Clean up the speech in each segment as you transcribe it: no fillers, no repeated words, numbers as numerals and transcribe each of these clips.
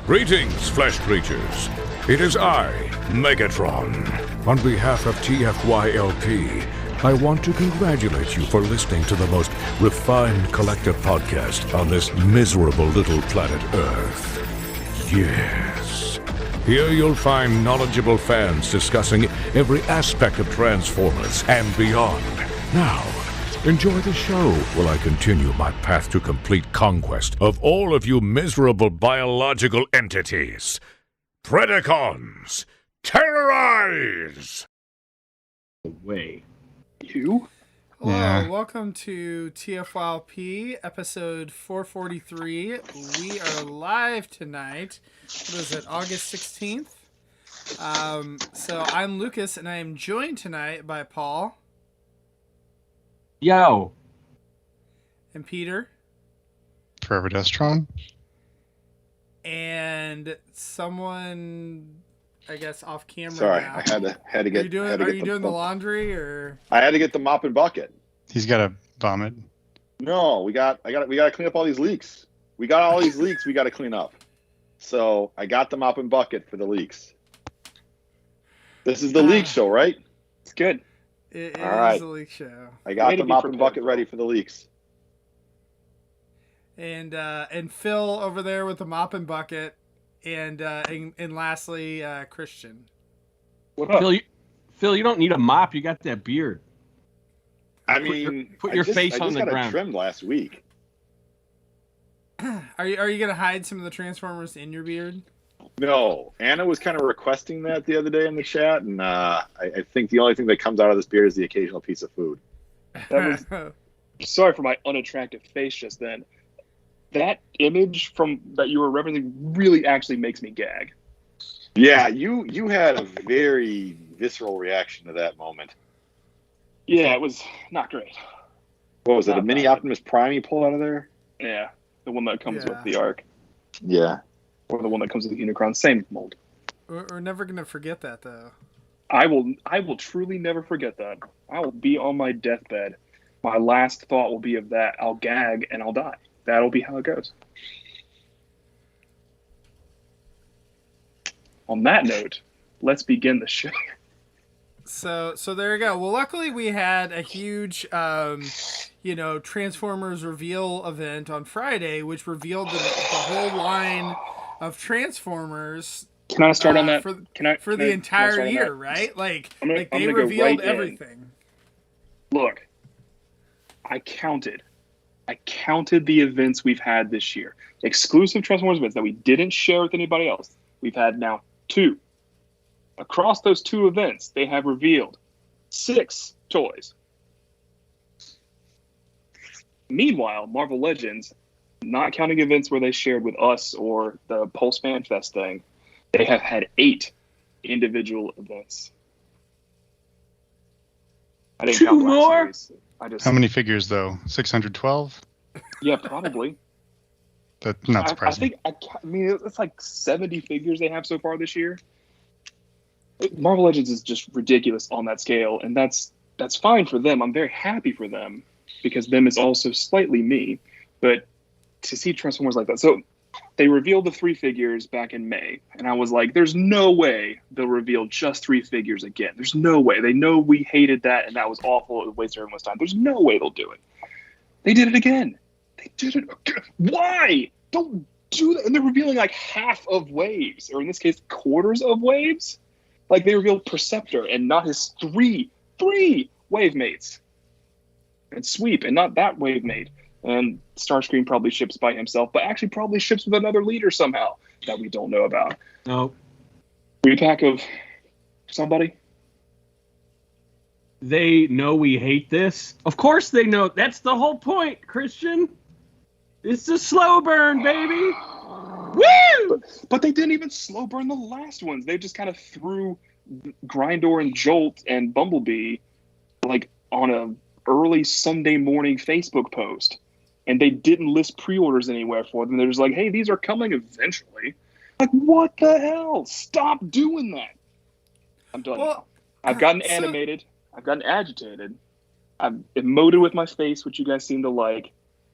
Greetings, flesh creatures. It is I, Megatron. On behalf of TFYLP, I want to congratulate you for listening to the most refined collective podcast on this miserable little planet Earth. Yes. Here you'll find knowledgeable fans discussing every aspect of Transformers and beyond. Now, enjoy the show while I continue my path to complete conquest of all of you miserable biological entities. Predacons, terrorize! Way. You? Hello, welcome to TFYLP, episode 443. We are live tonight. What is it, August 16th? So I'm Lucas, and I am joined tonight by Paul. Yo. And Peter. Forever Destron. And someone, I guess, off camera. Sorry, now. I had to get. Are you doing the laundry or? I had to get the mop and bucket. He's got a vomit. No, we got to clean up all these leaks. We got all these leaks we got to clean up. So I got the mop and bucket for the leaks. This is the leak show, right? It's good. It all right. is a leak show. I got the mop and bucket ready for the leaks. And Phil over there with the mop and bucket, and lastly Christian. What up? Phil, you don't need a mop. You got that beard. I mean, put your face on the ground. I just got it trimmed last week. Are you gonna hide some of the Transformers in your beard? No, Anna was kind of requesting that the other day in the chat, and I think the only thing that comes out of this beard is the occasional piece of food. That was, sorry for my unattractive face just then. That image from that you were referencing really actually makes me gag. Yeah, you had a very visceral reaction to that moment. Yeah, it was not great. What was it? Not A mini bad. Optimus Prime you pulled out of there? Yeah, the one that comes Yeah. with the Ark, Yeah. or the one that comes with the Unicron, same mold. We're never gonna forget that though. I will truly never forget that. I will be on my deathbed. My last thought will be of that. I'll gag and I'll die. That'll be how it goes. On that note, let's begin the show. So there you go. Well, luckily we had a huge, Transformers reveal event on Friday, which revealed the whole line of Transformers. Can I start on that? for Can the I entire start on year, that? right? Like I'm they gonna go revealed right in. everything. Look, I counted the events we've had this year. Exclusive Transformers events that we didn't share with anybody else. We've had now 2. Across those 2 events, they have revealed 6 toys. Meanwhile, Marvel Legends, not counting events where they shared with us or the Pulse Fan Fest thing, they have had 8 individual events. I didn't 2 count Black more? Series. I just How many figures though? 612? Yeah, probably. That's not surprising. I mean, it's like 70 figures they have so far this year. Marvel Legends is just ridiculous on that scale, and that's fine for them. I'm very happy for them, because them is also slightly me. But to see Transformers like that, so they revealed the 3 figures back in May, and I was like, there's no way they'll reveal just 3 figures again. There's no way. They know we hated that, and that was awful. It wasted everyone's time. There's no way they'll do it. They did it again. They did it again. Why? Don't do that. And they're revealing like half of waves, or in this case, quarters of waves. Like they revealed Perceptor and not his three wave mates. And Sweep and not that wave mate. And Starscream probably ships by himself, but actually probably ships with another leader somehow that we don't know about. No. Repack of somebody? They know we hate this. Of course they know. That's the whole point, Christian. It's a slow burn, baby. Woo! But they didn't even slow burn the last ones. They just kind of threw Grindor and Jolt and Bumblebee like on a early Sunday morning Facebook post. And they didn't list pre-orders anywhere for them. They're just like, hey, these are coming eventually. Like, what the hell? Stop doing that. I'm done. Well, I've gotten animated. I've gotten agitated. I've emoted with my face, which you guys seem to like.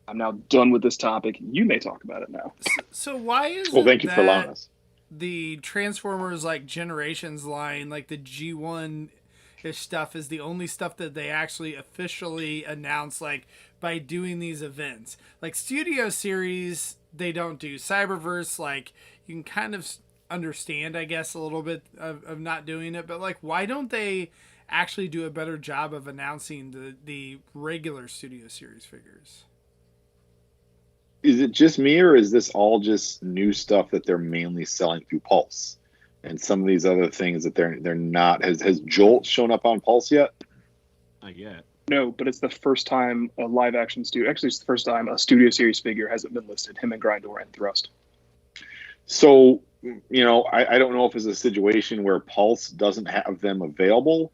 I'm now done with this topic. You may talk about it now. So why is Well, thank you for allowing us. The Transformers like Generations line, like the G1 ish stuff, is the only stuff that they actually officially announce, like by doing these events? Like Studio Series, they don't do. Cyberverse, like you can kind of understand, I guess, a little bit of not doing it, but like why don't they actually do a better job of announcing the regular Studio Series figures? Is it just me, or is this all just new stuff that they're mainly selling through Pulse, and some of these other things that they're not? Has Jolt shown up on Pulse yet? Not yet. No, but it's the first time a live action studio. Actually, it's the first time a Studio Series figure hasn't been listed. Him and Grindor and Thrust. So, I don't know if it's a situation where Pulse doesn't have them available.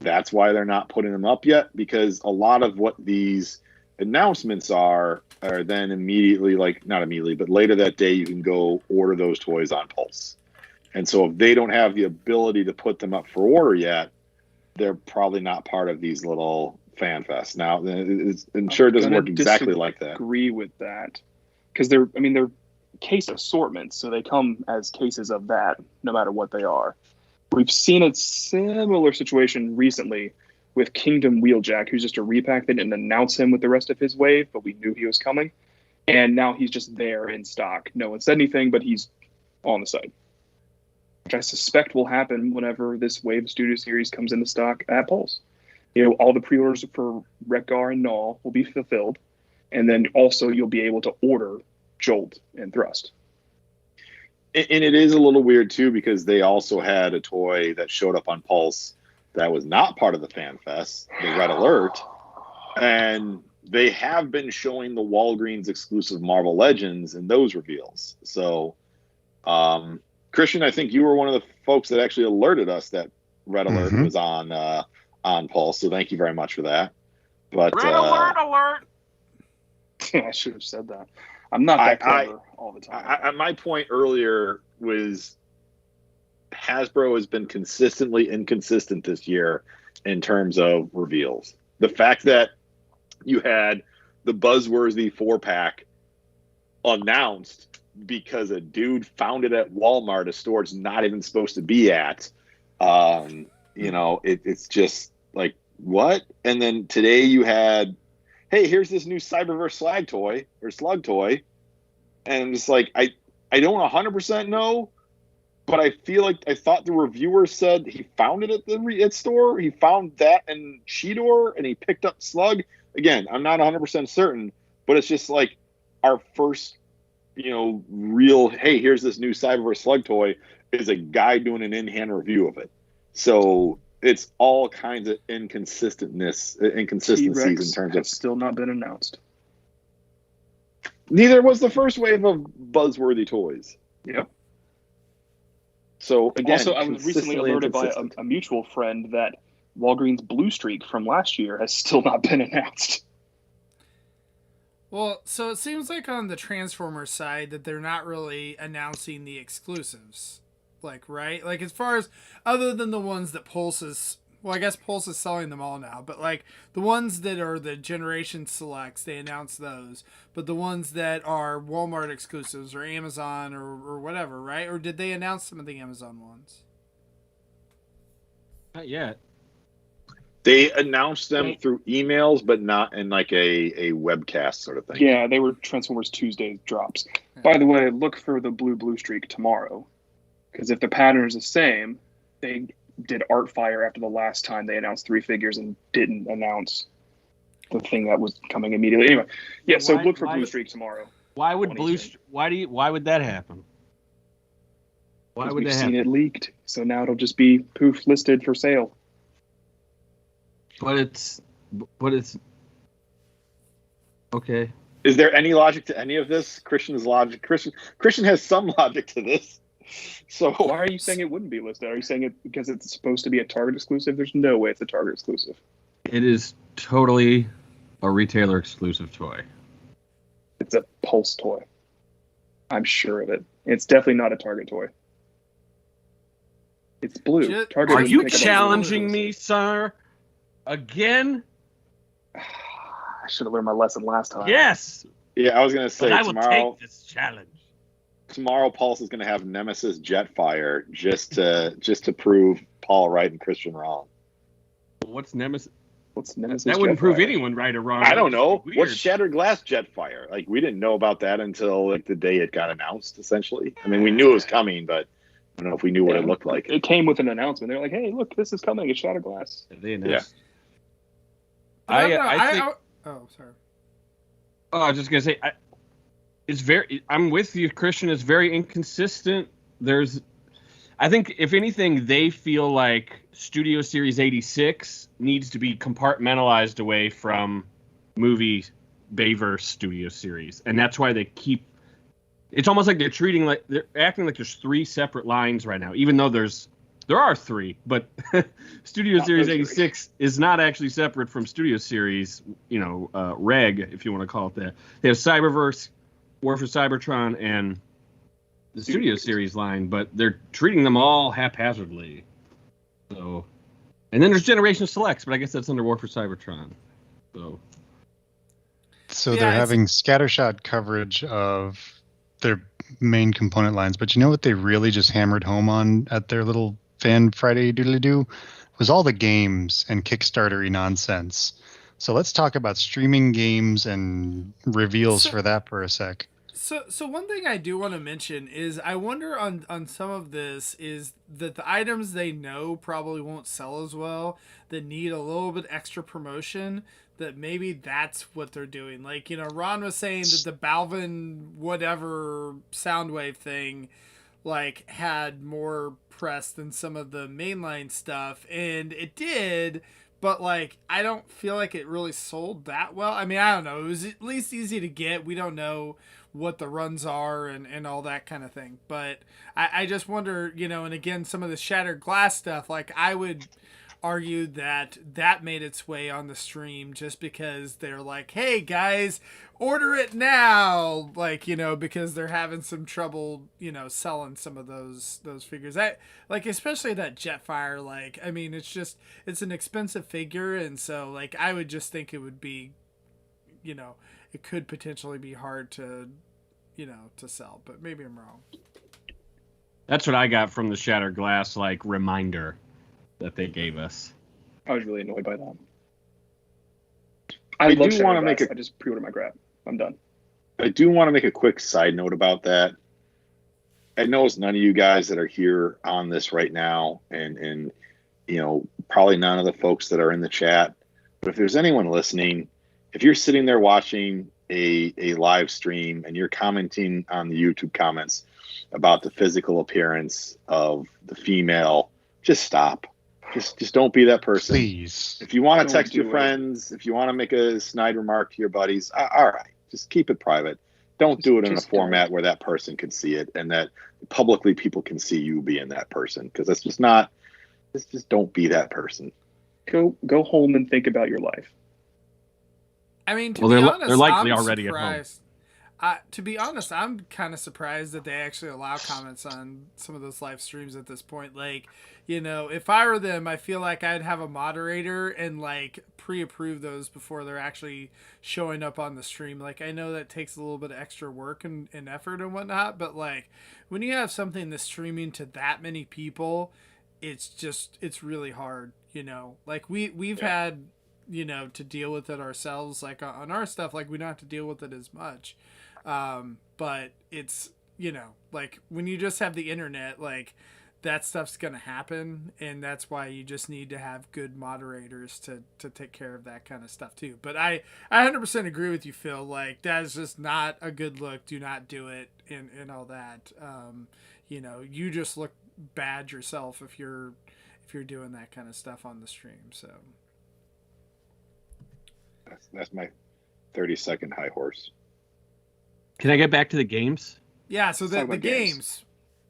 That's why they're not putting them up yet, because a lot of what these announcements are then immediately, like not immediately, but later that day, you can go order those toys on Pulse. And so if they don't have the ability to put them up for order yet, they're probably not part of these little fan fests. Now, I'm sure it doesn't work exactly like that. Agree with that, because they're case assortments, so they come as cases of that, no matter what they are. We've seen a similar situation recently with Kingdom Wheeljack, who's just a repack. They didn't announce him with the rest of his wave, but we knew he was coming. And now he's just there in stock. No one said anything, but he's on the site, which I suspect will happen whenever this wave Studio Series comes into stock at Pulse. All the pre-orders for Wreck-gar and Null will be fulfilled. And then also you'll be able to order Jolt and Thrust. And it is a little weird, too, because they also had a toy that showed up on Pulse that was not part of the Fan Fest, the Red Alert. And they have been showing the Walgreens exclusive Marvel Legends in those reveals. So, Christian, I think you were one of the folks that actually alerted us that Red Alert was on Pulse. So thank you very much for that. But Red alert! I should have said that. I'm not that clever all the time. My point earlier was Hasbro has been consistently inconsistent this year in terms of reveals. The fact that you had the buzzworthy 4-pack announced because a dude found it at Walmart, a store it's not even supposed to be at. It's just like, what? And then today you had, hey, here's this new Cyberverse slug toy. And it's like, I don't 100% know, but I feel like I thought the reviewer said he found it at the store. He found that in Cheetor and he picked up Slug. Again, I'm not 100% certain, but it's just like our first, real, hey, here's this new Cyberverse slug toy is a guy doing an in-hand review of it. So it's all kinds of inconsistencies in terms of still not been announced. Neither was the first wave of buzzworthy toys. Yep. So again, also, I was recently alerted by a mutual friend that Walgreens Blue Streak from last year has still not been announced. Well, so it seems like on the Transformers side that they're not really announcing the exclusives. Right? As far as, other than the ones that Pulse is, well, I guess Pulse is selling them all now, but the ones that are the Generation Selects, they announce those. But the ones that are Walmart exclusives or Amazon or whatever, right? Or did they announce some of the Amazon ones? Not yet. They announced them through emails, but not in a webcast sort of thing. Yeah, they were Transformers Tuesday drops. Yeah. By the way, look for the Blue Streak tomorrow. Because if the pattern is the same, they did Artfire after the last time they announced 3 figures and didn't announce the thing that was coming immediately. Anyway, yeah. So look for Blue Streak tomorrow. Why would Why would that happen? Why would we've seen it leaked, so now it'll just be poof listed for sale. But it's okay. Is there any logic to any of this? Christian's logic. Christian has some logic to this. So why are you saying it wouldn't be listed? Are you saying it because it's supposed to be a Target exclusive? There's no way it's a Target exclusive. It is totally a retailer exclusive toy. It's a Pulse toy. I'm sure of it. It's definitely not a Target toy. It's blue. Target are you challenging me, sir? Again? I should have learned my lesson last time. Yes, Yeah, I was gonna say but I will tomorrow. take this challenge. Tomorrow, Pulse is gonna have Nemesis Jetfire just to prove Paul right and Christian wrong. What's Nemesis? What's Nemesis? That wouldn't prove Jetfire? anyone right or wrong. I don't That would know. just be weird. What's Shattered Glass Jetfire? Like, we didn't know about that until like the day it got announced. Essentially, I mean, we knew it was coming, but I don't know if we knew what it looked like. It came with an announcement. They're like, "Hey, look, this is coming. It's Shattered Glass." They announced. I think. oh, sorry. Oh, I was just gonna say, I'm with you, Christian. It's very inconsistent. I think if anything, they feel like Studio Series 86 needs to be compartmentalized away from movie Bayverse Studio Series, and that's why they keep. It's almost like they're acting like there's three separate lines right now, even though there are three, but Studio Series 86 is not actually separate from Studio Series, Reg, if you want to call it that. They have Cyberverse, War for Cybertron, and the Studio Series line, but they're treating them all haphazardly. So, and then there's Generation Selects, but I guess that's under War for Cybertron. So they're having scattershot coverage of their main component lines, but you know what they really just hammered home on at their little Fan Friday doodly-doo was all the games and Kickstarter-y nonsense. So let's talk about streaming games and reveals for that for a sec. So one thing I do want to mention is I wonder on some of this is that the items they know probably won't sell as well, that need a little bit extra promotion, that maybe that's what they're doing. Like, Ron was saying that the Balvin whatever Soundwave thing like had more press than some of the mainline stuff, and it did, but like I don't feel like it really sold that well. I mean, I don't know, it was at least easy to get. We don't know what the runs are and all that kind of thing, but I just wonder, and again, some of the Shattered Glass stuff, like I would argue that made its way on the stream just because they're like, hey guys, order it now, like, because they're having some trouble, selling some of those figures. Especially that Jetfire, like, I mean, it's an expensive figure, and so like I would just think it would be, it could potentially be hard to sell, but maybe I'm wrong. That's what I got from the Shattered Glass, like, reminder that they gave us. I was really annoyed by that. I do want to make I just pre-ordered my grab. I'm done. I do want to make a quick side note about that. I know it's none of you guys that are here on this right now, and probably none of the folks that are in the chat. But if there's anyone listening, if you're sitting there watching a live stream and you're commenting on the YouTube comments about the physical appearance of the female, just stop. Just don't be that person. Please. If you want to text your friends, if you want to make a snide remark to your buddies, all right, just keep it private. Don't do it in a format where that person can see it and that publicly people can see you being that person, because that's just not. Just don't be that person. Go home and think about your life. I mean, to be honest, they're likely I'm already surprised. at home. To be honest, I'm kind of surprised that they actually allow comments on some of those live streams at this point. Like, if I were them, I feel like I'd have a moderator and like pre-approve those before they're actually showing up on the stream. Like, I know that takes a little bit of extra work and effort and whatnot, but like when you have something that's streaming to that many people, it's really hard, like we've had, to deal with it ourselves, like on our stuff, like we don't have to deal with it as much. But it's, like when you just have the internet, like that stuff's going to happen. And that's why you just need to have good moderators to take care of that kind of stuff too. But I 100% agree with you, Phil. Like that is just not a good look. Do not do it and all that. You just look bad yourself if you're doing that kind of stuff on the stream. So that's my 30-second high horse. Can I get back to the games? Yeah, so the games.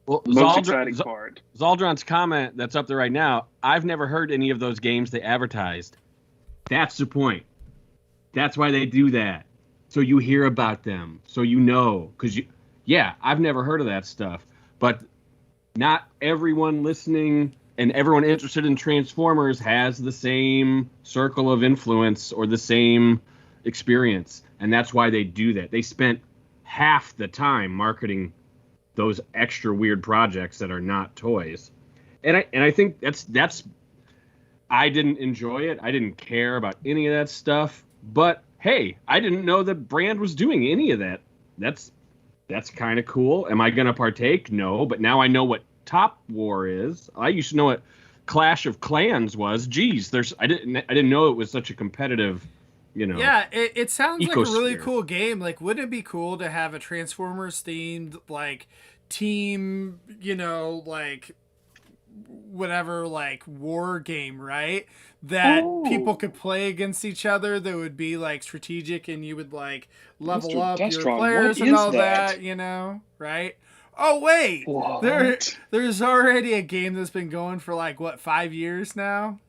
Well, Most exciting part. Zaldron's comment that's up there right now, I've never heard any of those games they advertised. That's the point. That's why they do that. So you hear about them. So because I've never heard of that stuff. But not everyone listening and everyone interested in Transformers has the same circle of influence or the same experience, and that's why they do that. They spent half the time marketing those extra weird projects that are not toys, and I think that's I didn't enjoy it. I didn't care about any of that stuff. But hey, I didn't know the brand was doing any of that. That's kind of cool. Am I going to partake? No, but now I know what Top War is. I used to know what Clash of Clans was. Geez, I didn't know it was such a competitive, Yeah, it sounds like a really ecosphere. cool game. Like, wouldn't it be cool to have a Transformers themed like team, like whatever, like war game, right? That people could play against each other. That would be like strategic, and you would like level Mr. up your Destron, players what and is all that? that, right? Oh wait, What? there's already a game that's been going for like 5 years now.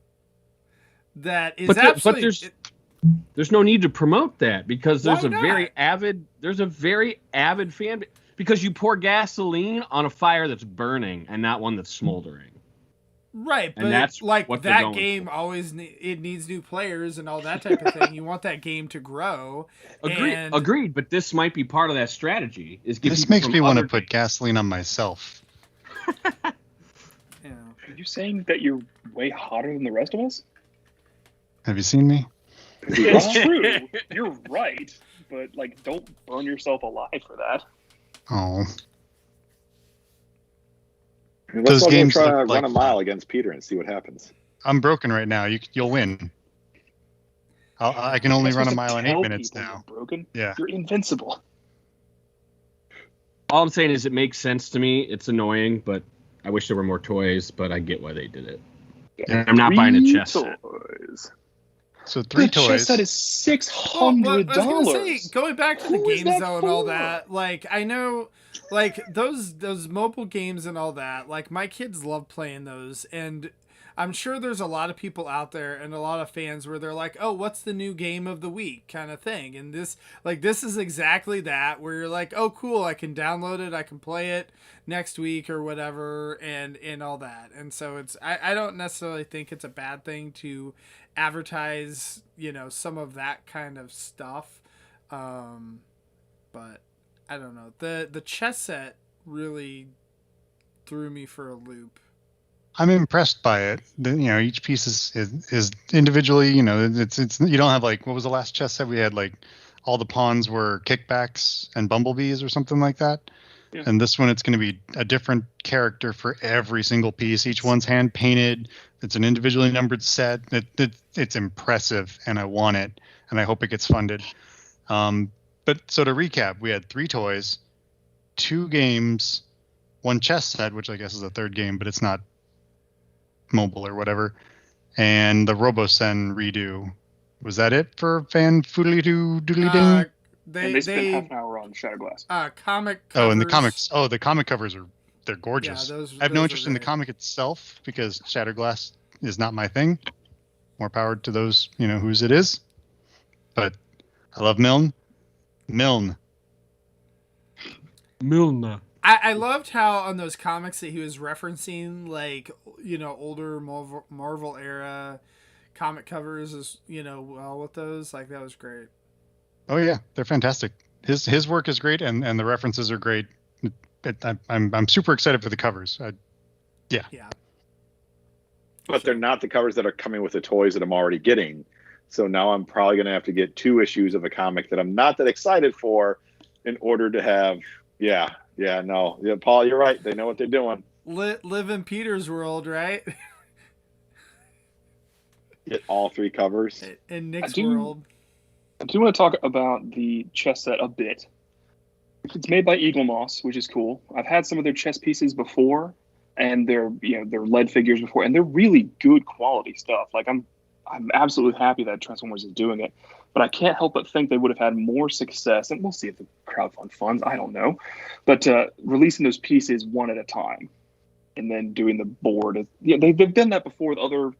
That is But there's no need to promote that because there's Why a not? very avid fan, because you pour gasoline on a fire that's burning and not one that's smoldering. Right, but And that's like what they're that going game for. always it needs new players and all that type of thing. You want that game to grow. Agreed, but this might be part of that strategy. This makes me want to put gasoline on myself. Are you saying that you're way hotter than the rest of us? Have you seen me? It's true. You're right, but like, don't burn yourself alive for that. Oh. Let's Those all go games try to look run like a mile against Peter and see what happens. I'm broken right now. You'll win. I can only You're run a supposed mile to in 8 tell minutes people now. You're broken. Yeah. You're invincible. All I'm saying is it makes sense to me. It's annoying, but I wish there were more toys, but I get why they did it. Yeah. I'm not buying a chess set. Toys. So 3 The toys. chess set is $600. I was gonna say, going back to the Who is games that though and all for? that, like I know, like those mobile games and all that, like my kids love playing those, and I'm sure there's a lot of people out there and a lot of fans where they're like, oh, what's the new game of the week kind of thing, and this is exactly that, where you're like, oh cool, I can download it, I can play it next week or whatever, and all that. And so it's I don't necessarily think it's a bad thing to advertise some of that kind of stuff, but I don't know, the chess set really threw me for a loop. I'm impressed by it. Each piece is individually, it's you don't have like, what was the last chess set we had, like all the pawns were kickbacks and bumblebees or something like that. Yeah. And this one, it's going to be a different character for every single piece. Each one's hand painted. It's an individually numbered set. It's impressive, and I want it, and I hope it gets funded. But so to recap, we had 3 toys, 2 games, 1 chess set, which I guess is a 3rd game, but it's not mobile or whatever, and the RoboSen redo. Was that it for Fan Foodly Doodly Ding? They spent half an hour on Shatterglass. Comic covers. Oh, and the comics. Oh, the comic covers they're gorgeous. Yeah, I have no those interest are in the great. comic itself because Shatterglass is not my thing. More power to those, whose it is. But I love Milne. Milner. I loved how on those comics that he was referencing, like, older Marvel era comic covers, as well, with those, like, that was great. Oh yeah, they're fantastic. His work is great, and the references are great. I'm super excited for the covers. Yeah. But they're not the covers that are coming with the toys that I'm already getting. So now I'm probably going to have to get 2 issues of a comic that I'm not that excited for in order to have, Paul, you're right. They know what they're doing. Live in Peter's world, right? Get all 3 covers. In Nick's I do- world. I do want to talk about the chess set a bit. It's made by Eagle Moss, which is cool. I've had some of their chess pieces before, and they're lead figures before, and they're really good quality stuff. Like I'm absolutely happy that Transformers is doing it, but I can't help but think they would have had more success, and we'll see if the crowdfund funds, I don't know, but releasing those pieces one at a time, and then doing the board. They've done that before with other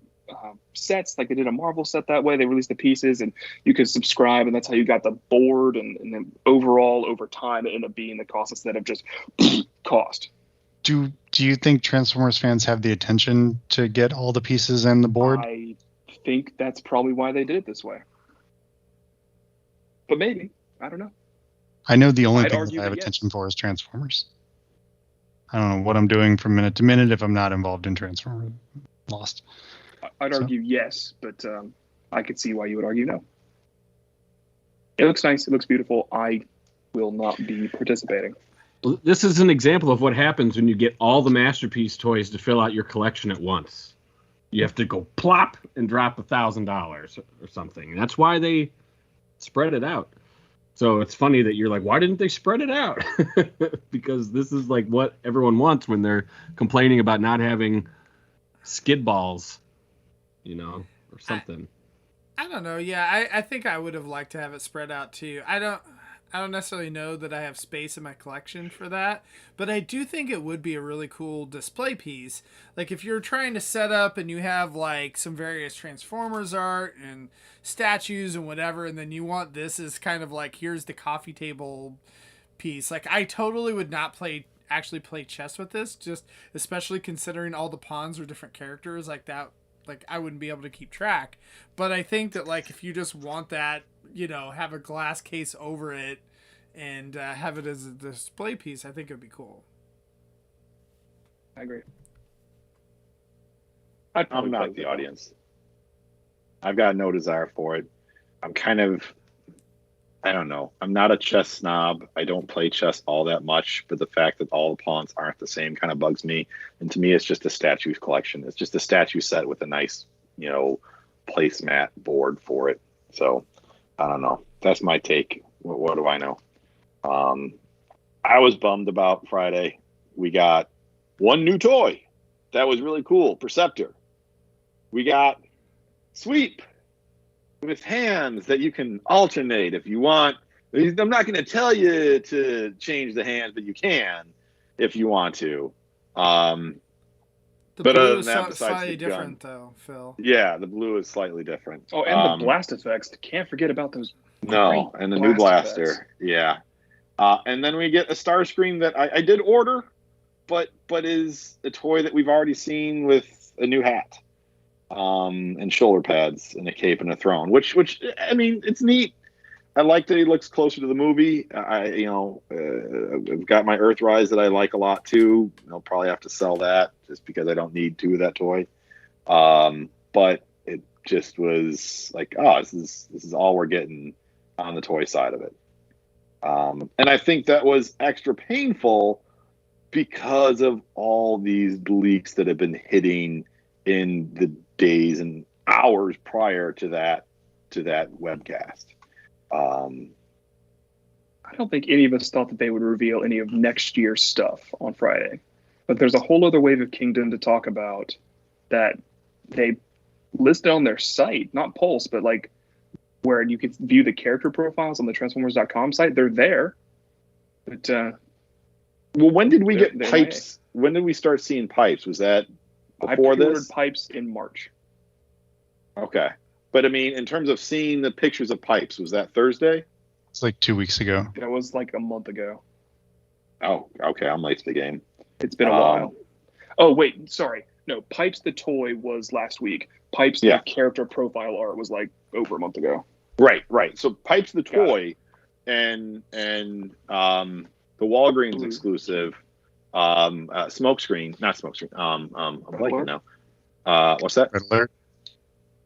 sets, like they did a Marvel set that way. They released the pieces and you could subscribe, and that's how you got the board, and then overall over time it ended up being the cost instead of just cost. Do you think Transformers fans have the attention to get all the pieces and the board? I think that's probably why they did it this way. but maybe. I don't know. I know the only I'd thing that argue I have that yes. attention for is Transformers. I don't know what I'm doing from minute to minute if I'm not involved in Transformers. Lost. I'd So- argue yes, but I could see why you would argue no. It looks nice. It looks beautiful. I will not be participating. This is an example of what happens when you get all the Masterpiece toys to fill out your collection at once. You have to go plop and drop $1,000 or something. That's why they spread it out. So it's funny that you're like, why didn't they spread it out? Because this is like what everyone wants when they're complaining about not having skid balls, or something. I don't know. Yeah, I think I would have liked to have it spread out too. I don't necessarily know that I have space in my collection for that, but I do think it would be a really cool display piece. Like if you're trying to set up and you have like some various Transformers art and statues and whatever, and then you want this as kind of like, here's the coffee table piece. Like I totally would not actually play chess with this, just especially considering all the pawns are different characters like that. Like I wouldn't be able to keep track, but I think that like if you just want that, have a glass case over it and have it as a display piece, I think it'd be cool. I agree. I'm not the audience. I've got no desire for it. I'm kind of, I don't know. I'm not a chess snob. I don't play chess all that much, but the fact that all the pawns aren't the same kind of bugs me. And to me, it's just a statue collection. It's just a statue set with a nice, placemat board for it. So I don't know. That's my take. What do I know? I was bummed about Friday. We got one new toy that was really cool, Perceptor. We got Sweep with hands that you can alternate if you want. I'm not going to tell you to change the hands, but you can if you want to. The but blue other than is that, besides slightly the different gun, though, Phil. yeah, the blue is slightly different. Oh, and the blast effects. Can't forget about those. No, great and the new blast blaster. effects. Yeah. And then we get a Starscream that I did order, but is a toy that we've already seen with a new hat, and shoulder pads and a cape and a throne, which I mean, it's neat. I like that he looks closer to the movie. I've got my Earthrise that I like a lot too. I'll probably have to sell that just because I don't need two of that toy. But it just was like, this is all we're getting on the toy side of it. And I think that was extra painful because of all these leaks that have been hitting in the days and hours prior to that webcast. I don't think any of us thought that they would reveal any of next year's stuff on Friday. But there's a whole other wave of Kingdom to talk about that they listed on their site, not Pulse, but like where you can view the character profiles on the Transformers.com site. They're there. But well, when did we get they're Pipes? When did we start seeing Pipes? Was that I before pre-ordered this? Pipes in March. Okay. But I mean, in terms of seeing the pictures of Pipes, was that Thursday? It's like 2 weeks ago. That was like a month ago. Oh, okay. I'm late to the game. It's been a while. Oh, wait. Sorry. No, Pipes the toy was last week. Pipes the character profile art was like over a month ago. Right. So Pipes the toy and the Walgreens exclusive Smokescreen, not Smokescreen. I'm blanking now. What's that? Red Alert?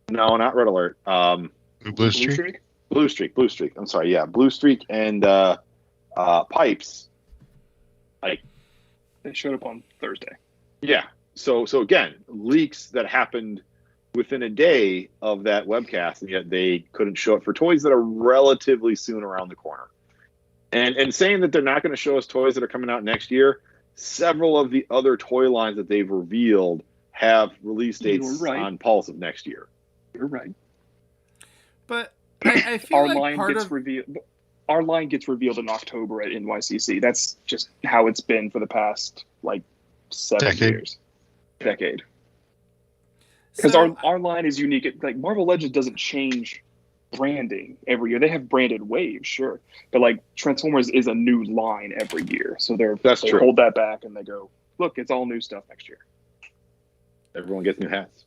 No, not Red Alert. Blue Streak? Blue Streak. I'm sorry. Yeah, Blue Streak and Pipes. Like they showed up on Thursday. Yeah. So again, leaks that happened within a day of that webcast, and yet they couldn't show it for toys that are relatively soon around the corner. And saying that they're not going to show us toys that are coming out next year, several of the other toy lines that they've revealed have release dates on Pulse of next year. You're right. But I feel our like line part gets of revealed. Our line gets revealed in October at NYCC. That's just how it's been for the past like 7 years. Decade. Because our line is unique. Like Marvel Legends doesn't change branding every year. They have branded waves, sure, but like Transformers is a new line every year. So they true. Hold that back and they go, look, it's all new stuff next year. Everyone gets new hats.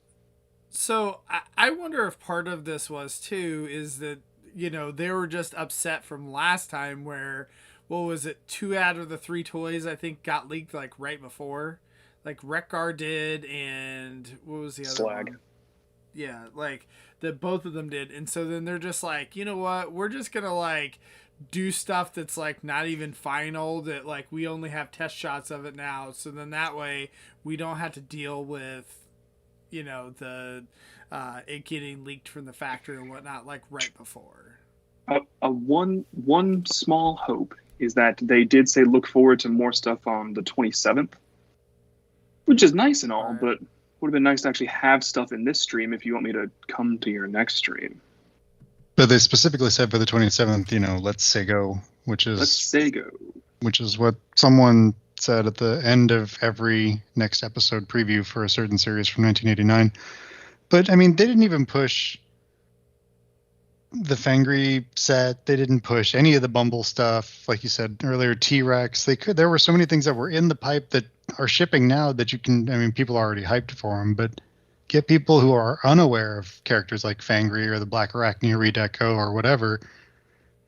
So I wonder if part of this was too is that they were just upset from last time where, what was it, 2 out of the 3 toys I think got leaked like right before, like Wreck-gar did, and what was the other Slag. one? Yeah, like that both of them did. And so then they're just like, you know what, we're just gonna like do stuff that's like not even final, that like we only have test shots of it now, so then that way we don't have to deal with the it getting leaked from the factory and whatnot like right before. One small hope is that they did say look forward to more stuff on the 27th, which is nice and all, Right. but would have been nice to actually have stuff in this stream if you want me to come to your next stream. But they specifically said for the 27th, let's say go, which Let's is say go. which is what someone said at the end of every next episode preview for a certain series from 1989. But I mean, they didn't even push the Fangry set. They didn't push any of the Bumble stuff, like you said earlier. T-Rex. There were so many things that were in the pipe that are shipping now that you can. I mean, people are already hyped for them, but get people who are unaware of characters like Fangry or the Black Arachne or Redeco or whatever.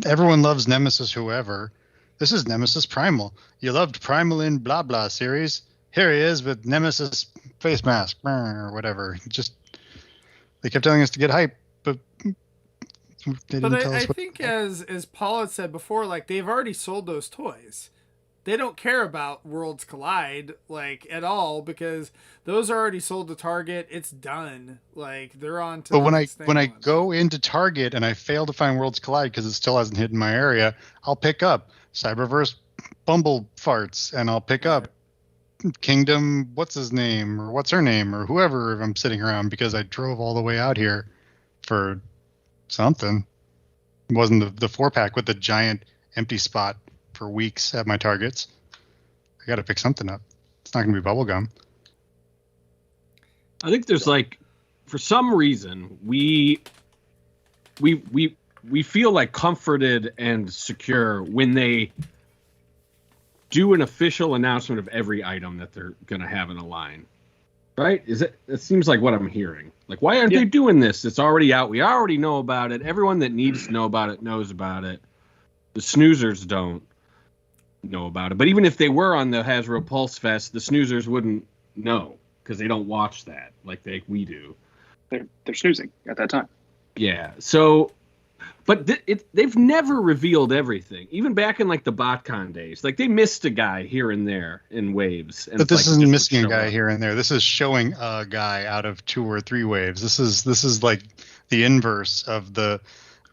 Everyone loves Nemesis. Whoever. This is Nemesis Primal. You loved Primal in blah blah series. Here he is with Nemesis face mask or whatever. They kept telling us to get hype, but they didn't tell us I think as Paul had said before, like they've already sold those toys. They don't care about Worlds Collide like at all, because those are already sold to Target. It's done. Like they're on to. But the when I go into Target and I fail to find Worlds Collide because it still hasn't hit in my area, I'll pick up Cyberverse Bumble Farts, and I'll pick up Kingdom what's his name or what's her name or whoever I'm sitting around, because I drove all the way out here for something. It wasn't the 4-pack with the giant empty spot for weeks at my Targets. I got to pick something up. It's not going to be bubblegum. I think there's like, for some reason, we feel like comforted and secure when they do an official announcement of every item that they're going to have in a line. Right? It seems like what I'm hearing. Like, why aren't they doing this? It's already out. We already know about it. Everyone that needs to know about it knows about it. The snoozers don't know about it. But even if they were on the Hasbro Pulse Fest, the snoozers wouldn't know because they don't watch that like we do. They're snoozing at that time. Yeah. So, but they've never revealed everything. Even back in like the BotCon days, like they missed a guy here and there in waves. And But this like, isn't just missing a would show guy up. here and there. This is showing a guy out of 2 or 3 waves. This is like the inverse of the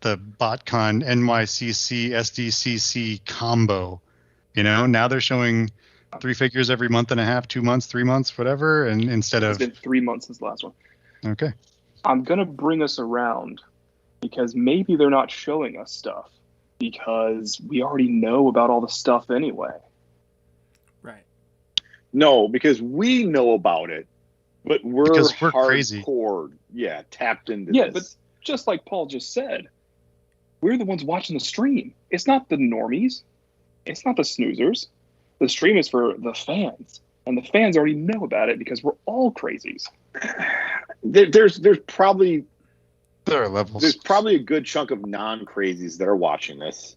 BotCon NYCC SDCC combo. Now they're showing 3 figures every month and a half, 2 months, 3 months, whatever, and instead It's of been 3 months since the last one. okay. I'm going to bring us around because maybe they're not showing us stuff because we already know about all the stuff anyway. Right. No, because we know about it, but Because we're crazy. hardcore, tapped into Yeah, this. but just like Paul just said, we're the ones watching the stream. It's not the normies. It's not the snoozers. The stream is for the fans. And the fans already know about it because we're all crazies. There's probably There are levels. there's probably a good chunk of non-crazies that are watching this.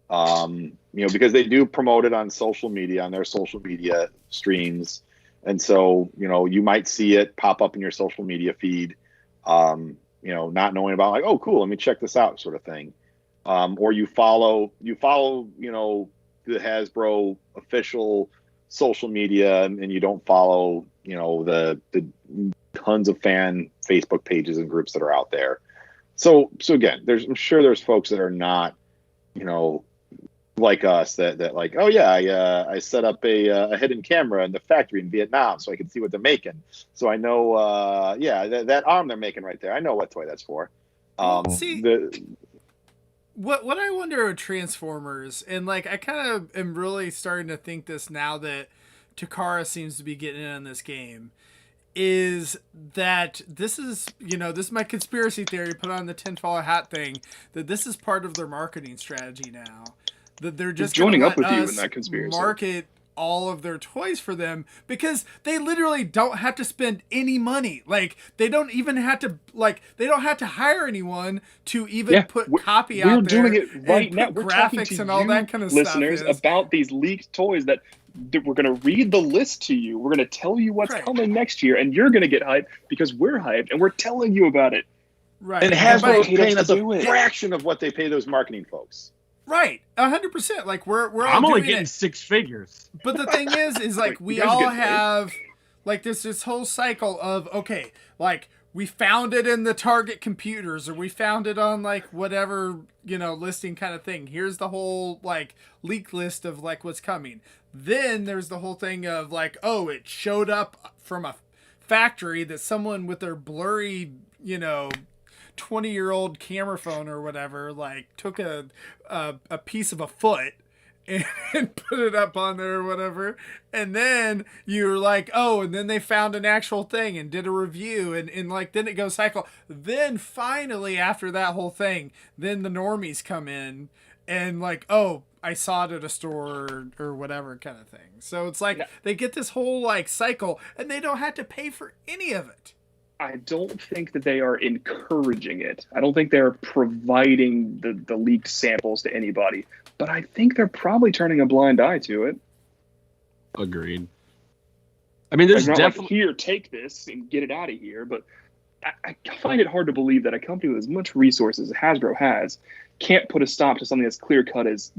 Because they do promote it on social media, on their social media streams. And so, you might see it pop up in your social media feed, not knowing about like, oh, cool, let me check this out sort of thing. Or you follow, the Hasbro official social media and you don't follow, the tons of fan Facebook pages and groups that are out there. So again, I'm sure there's folks that are not, like us that like, oh yeah, I set up a hidden camera in the factory in Vietnam so I can see what they're making. So I know, that arm they're making right there, I know what toy that's for. See, what I wonder with Transformers, and like I kind of am really starting to think this now that Takara seems to be getting in on this game, is that this is my conspiracy theory, put on the tinfoil hat thing, that this is part of their marketing strategy now. That they're just joining gonna up with let you us in that conspiracy. market all of their toys for them because they literally don't have to spend any money. Like they don't even have to they don't have to hire anyone to even put copy out there. We're doing it right now. We're talking graphics to and all you, that kind of listeners, stuff about these leaked toys that we're going to read the list to you. We're going to tell you what's coming next year, and you're going to get hyped because we're hyped and we're telling you about it. Right. And Hasbro's paying us a fraction of what they pay those marketing folks. Right, 100%. Like we're all I'm only doing getting it. 6 figures. But the thing is like we all have like this whole cycle of okay, like we found it in the Target computers or we found it on like whatever, listing kind of thing. Here's the whole like leak list of like what's coming. Then there's the whole thing of like, oh, it showed up from a factory that someone with their blurry, 20-year-old camera phone or whatever, like took a piece of a foot and put it up on there or whatever. And then you're like, oh, and then they found an actual thing and did a review and like, then it goes cycle. Then finally after that whole thing, then the normies come in and like, oh, I saw it at a store or whatever kind of thing. So it's like they get this whole like cycle and they don't have to pay for any of it. I don't think that they are encouraging it. I don't think they're providing the leaked samples to anybody. But I think they're probably turning a blind eye to it. Agreed. I mean, there's definitely... Like, here, take this and get it out of here. But I find it hard to believe that a company with as much resources as Hasbro has can't put a stop to something that's clear-cut as,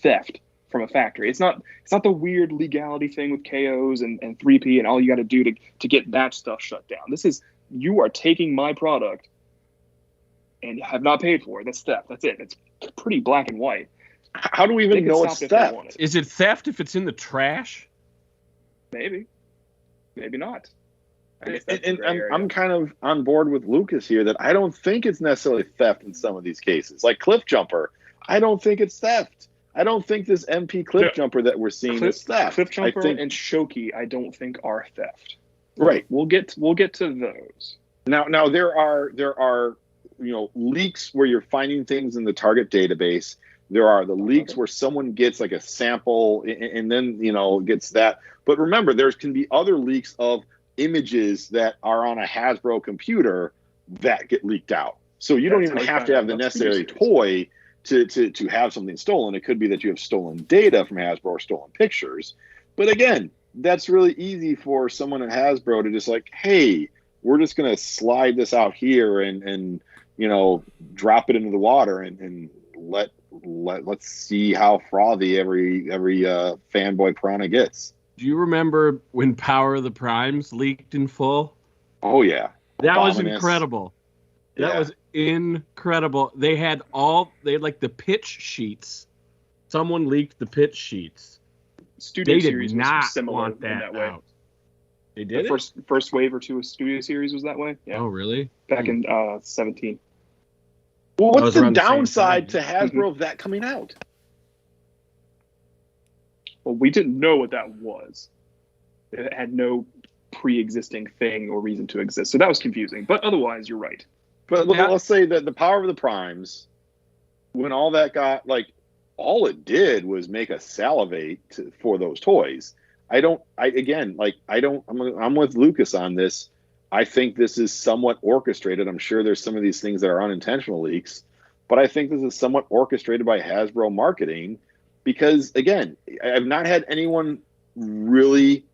theft from a factory. It's not the weird legality thing with KOs and 3P and all you got to do to get that stuff shut down. This is... You are taking my product and have not paid for it. That's theft. That's it. It's pretty black and white. How do we even know it's theft? Is it theft if it's in the trash? Maybe. Maybe not. And I'm kind of on board with Lucas here that I don't think it's necessarily theft in some of these cases. Like Cliff Jumper, I don't think it's theft. I don't think this MP Cliff Jumper that we're seeing is theft. Cliff Jumper and Shoki, I don't think are theft. Right. We'll get to those. Now there are leaks where you're finding things in the Target database. There are the leaks where someone gets like a sample and then gets that. But remember, there can be other leaks of images that are on a Hasbro computer that get leaked out. So you don't even have to have the necessary toy to have something stolen. It could be that you have stolen data from Hasbro or stolen pictures. But again, that's really easy for someone at Hasbro to just like, hey, we're just going to slide this out here and drop it into the water and let's see how frothy every fanboy piranha gets. Do you remember when Power of the Primes leaked in full? Oh yeah. That was incredible. That was incredible. They had like the pitch sheets. Someone leaked the pitch sheets. Studio Series was not similar want in that way. out. They did the first wave or two of Studio Series was that way. Yeah. Oh, really? Back in 17. Well, what's the downside to Hasbro of that coming out? Well, we didn't know what that was. It had no pre-existing thing or reason to exist, so that was confusing. But otherwise, you're right. But let's say that the Power of the Primes, when all that got all it did was make us salivate for those toys. I'm with Lucas on this. I think this is somewhat orchestrated. I'm sure there's some of these things that are unintentional leaks, but I think this is somewhat orchestrated by Hasbro marketing because, again, I've not had anyone really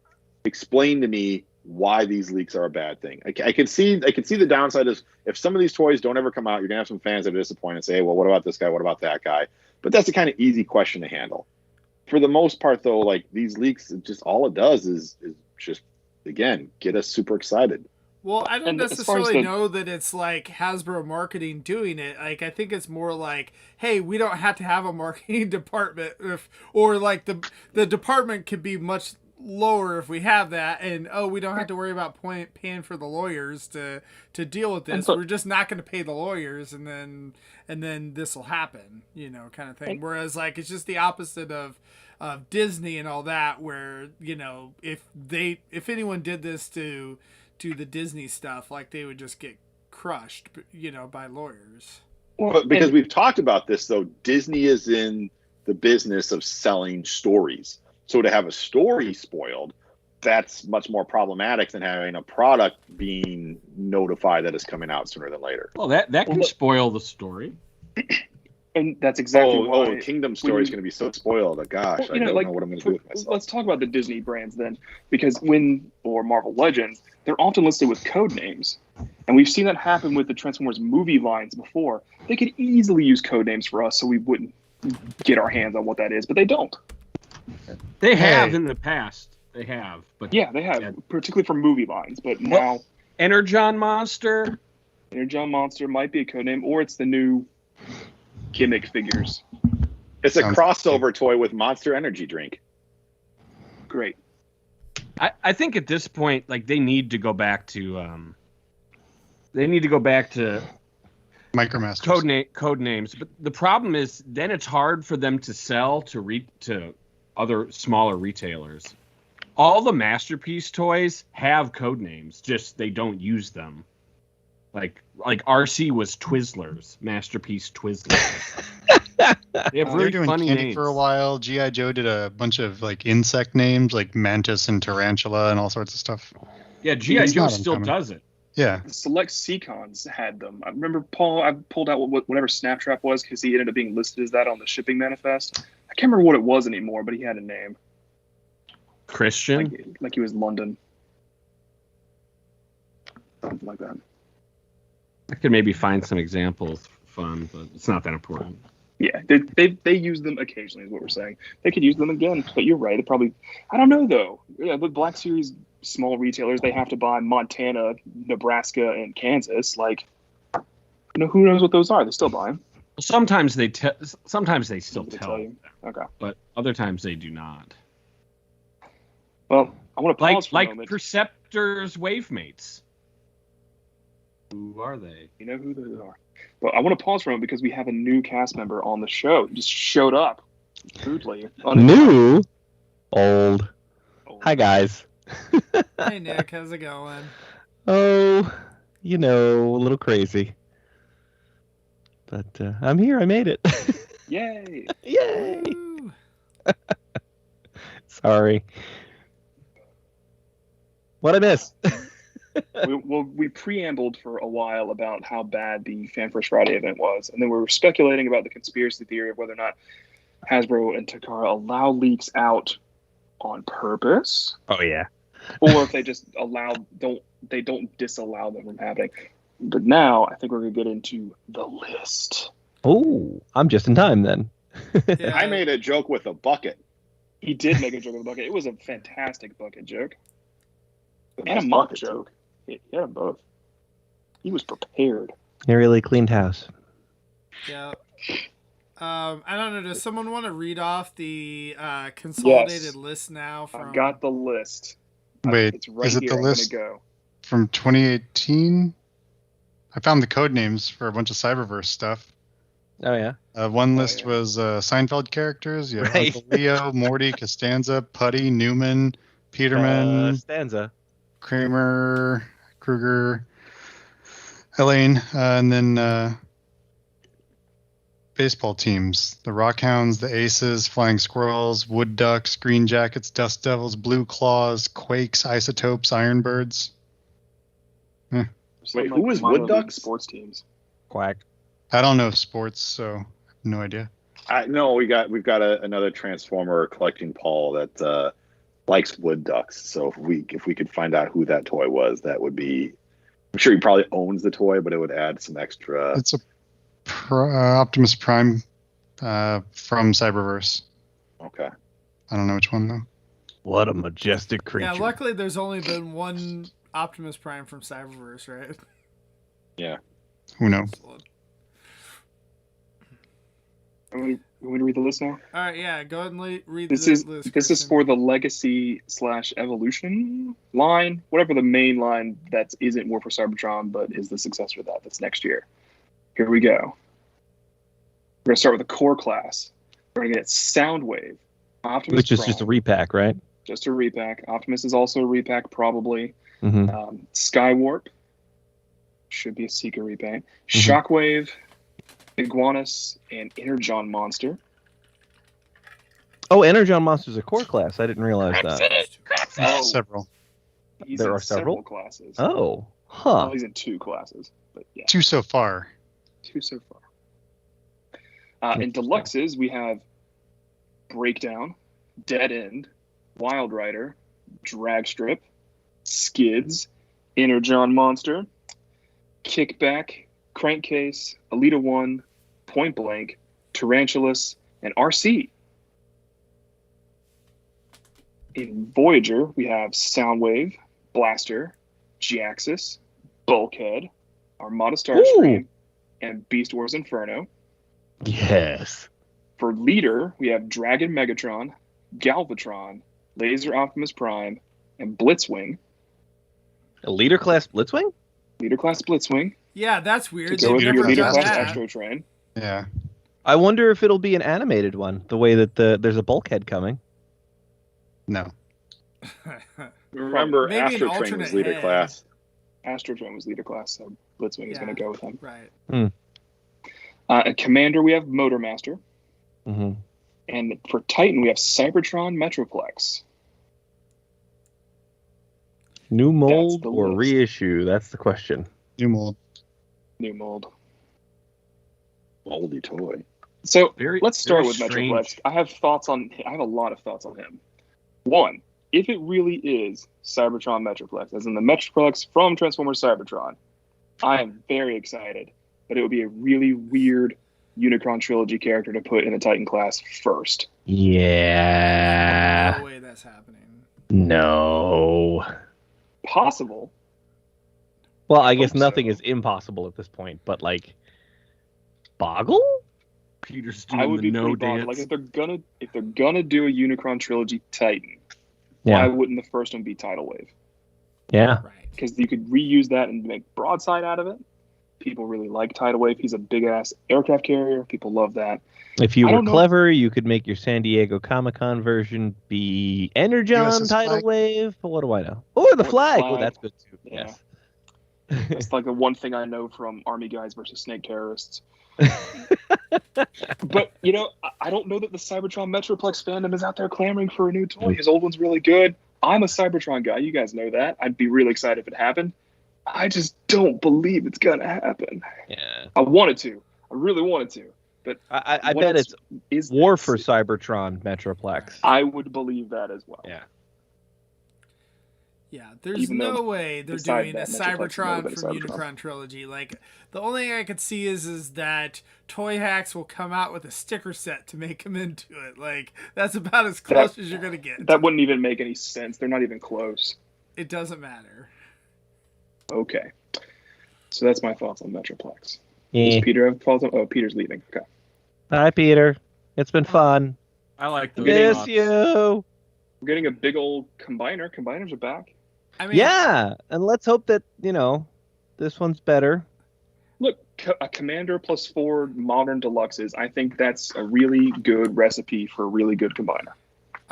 explain to me why these leaks are a bad thing. I can see the downside is if some of these toys don't ever come out, you're gonna have some fans that are disappointed and say, hey, well, what about this guy? What about that guy? But that's a kind of easy question to handle. For the most part, though, like these leaks, just all it does is just, again, get us super excited. Well, I don't necessarily know that it's like Hasbro marketing doing it. Like, I think it's more like, hey, we don't have to have a marketing department, or like the department could be much lower if we have that, and we don't have to worry about paying for the lawyers to deal with this. We're just not going to pay the lawyers, and then this will happen, kind of thing. Whereas like it's just the opposite of Disney and all that, where if anyone did this to the Disney stuff, like they would just get crushed, by lawyers. But because we've talked about this, though, Disney is in the business of selling stories. So to have a story spoiled, that's much more problematic than having a product being notified that it's coming out sooner than later. Well, that can spoil the story. And that's exactly why. Kingdom Story is going to be so spoiled. Gosh, I don't know what I'm going to do with myself. Let's talk about the Disney brands then, because or Marvel Legends, they're often listed with code names, and we've seen that happen with the Transformers movie lines before. They could easily use code names for us, so we wouldn't get our hands on what that is, but they don't. They have in the past. They have, but yeah, they have, particularly for movie lines. But now, Energon Monster might be a code name, or it's the new gimmick figures. It's a crossover toy with Monster Energy drink. Great. I think at this point, like, they need to go back to Micromasters. code names. But the problem is then it's hard for them to sell to other smaller retailers. All the Masterpiece toys have code names, just they don't use them. Like RC was Twizzlers, Masterpiece Twizzlers. They have really doing funny candy names for a while. G.I. Joe did a bunch of like insect names, like mantis and tarantula and all sorts of stuff. Yeah, G.I. It's Joe not still uncommon. does it. Yeah. Select Seacons had them. I remember I pulled out whatever Snaptrap was because he ended up being listed as that on the shipping manifest. I can't remember what it was anymore, but he had a name. Christian? Like he was London. Something like that. I could maybe find some examples fun, but it's not that important. Yeah, they use them occasionally is what we're saying. They could use them again, but you're right. It probably, I don't know though. Yeah, with Black Series small retailers, they have to buy Montana, Nebraska, and Kansas. Like, who knows what those are? They still buy them. Well, sometimes they still tell you. Okay. But other times they do not. Well, I want to pause for a like moment. Perceptor's Wavemates. Who are they? You know who those are. But I want to pause for a moment because we have a new cast member on the show. He just showed up rudely. New? Old. Hi, guys. Hey, Nick. How's it going? Oh, a little crazy. But I'm here. I made it. Yay. Yay. Woo. Sorry. What'd I miss? we preambled for a while about how bad the Fan First Friday event was, and then we were speculating about the conspiracy theory of whether or not Hasbro and Takara allow leaks out on purpose. Oh yeah. Or if they just don't disallow them from happening. But now I think we're gonna get into the list. Oh, I'm just in time then. Yeah. I made a joke with a bucket. He did make a joke with a bucket. It was a fantastic bucket joke. And a Nice mock bucket, joke. Yeah, both. He was prepared. You really cleaned house. Yeah. I don't know. Does someone want to read off the consolidated list now? I've got the list. Wait, It's right is it here. the I'm list gonna go. from 2018? I found the code names for a bunch of Cyberverse stuff. Oh yeah. One list yeah. was Seinfeld characters. You have Right. Uncle Leo, Morty, Costanza, Putty, Newman, Peterman, Stanza. Kramer, Kruger, Elaine, and then baseball teams. The Rockhounds, the Aces, Flying Squirrels, Wood Ducks, Green Jackets, Dust Devils, Blue Claws, Quakes, Isotopes, Ironbirds. Wait, who was Wood Ducks? Sports teams. Quack. I don't know sports, so I have no idea. No, we've got another Transformer collecting Paul that likes Wood Ducks. So if we could find out who that toy was, that would be. I'm sure he probably owns the toy, but it would add some extra. It's a Optimus Prime from Cyberverse. Okay. I don't know which one though. What a majestic creature. Yeah, luckily there's only been one Optimus Prime from Cyberverse, right? Yeah. Who knows? You want me to read the list now? All right, yeah, go ahead and read This the is list. this is Kristen. for the Legacy / Evolution line, whatever the main line that isn't War for Cybertron, but is the successor to that. That's next year. Here we go. We're gonna start with the core class. We're gonna get Soundwave, Optimus Which is Prime, just a repack, right? just a repack. Optimus is also a repack, probably. Mm-hmm. Skywarp should be a Seeker repack. Shockwave, Iguanus, and Energon Monster. Oh, Energon Monster's a core class. I didn't realize that. Oh, Several. he's There in are several? classes. Oh, Well, huh. he's in 2 classes, but yeah, 2 so far. 2 so far. In deluxes, we have Breakdown, Dead End, Wild Rider, Drag Strip, Skids, Energon Monster, Kickback, Crankcase, Alita 1, Point Blank, Tarantulas, and RC. In Voyager, we have Soundwave, Blaster, G-Axis, Bulkhead, Armada Starscream, and Beast Wars Inferno. Yes. For Leader, we have Dragon Megatron, Galvatron, Laser Optimus Prime, and Blitzwing. A leader class Blitzwing? Leader class Blitzwing. Yeah, that's weird. To go with They've your never leader done class that. Astro Train. Yeah. I wonder if it'll be an animated one, the way that there's a Bulkhead coming. No. Remember, Maybe an Astro Train alternate was leader head. class. Astro Train was leader class, so Blitzwing is Yeah. going to go with him. Right. At Commander, we have Motormaster. Mm-hmm. And for Titan, we have Cybertron Metroplex. New mold the or list. reissue? That's the question. New mold. New mold. Moldy toy. So Very- let's start very with strange. Metroplex. I have a lot of thoughts on him. One, if it really is Cybertron Metroplex, as in the Metroplex from Transformers Cybertron, I am very excited. But it would be a really weird Unicron trilogy character to put in the Titan class first. Yeah. No way that's happening. No. Possible. Well, I guess Hope nothing so. is impossible at this point, but like, Boggle? Peter's I doing would the be no pretty bummed. dance. Like if they're gonna do a Unicron trilogy Titan, Yeah. why wouldn't the first one be Tidal Wave? Yeah. Right. Because you could reuse that and make Broadside out of it. People really like Tidal Wave. He's a big ass aircraft carrier. People love that. If you I were don't know. clever, you could make your San Diego Comic-Con version be Energon USS Tidal flag. Wave. But what do I know? Or the the flag. Oh, flag. that's good too. Yeah. Yes. That's like the one thing I know from Army Guys versus Snake Terrorists. But, I don't know that the Cybertron Metroplex fandom is out there clamoring for a new toy. His old one's really good. I'm a Cybertron guy. You guys know that. I'd be really excited if it happened. I just don't believe it's going to happen. Yeah. I wanted to. I really wanted to. But I what bet else it's is War this? for Cybertron Metroplex. I would believe that as well. Yeah. Yeah, there's Even no though way they're beside doing a that, Metroplex is never Cybertron been a from Cybertron. Unicron trilogy. Like, the only thing I could see is that Toy Hacks will come out with a sticker set to make him into it. Like, that's about as close as you're gonna get. That wouldn't even make any sense. They're not even close. It doesn't matter. Okay. So that's my thoughts on Metroplex. Yeah. Does Peter have thoughts on? Oh, Peter's leaving. Okay. Hi, Peter. It's been fun. I like the Miss you. We're getting a big old combiner. Combiners are back. I mean, Yeah, and let's hope that this one's better. Look, a Commander plus 4 modern deluxes. I think that's a really good recipe for a really good combiner.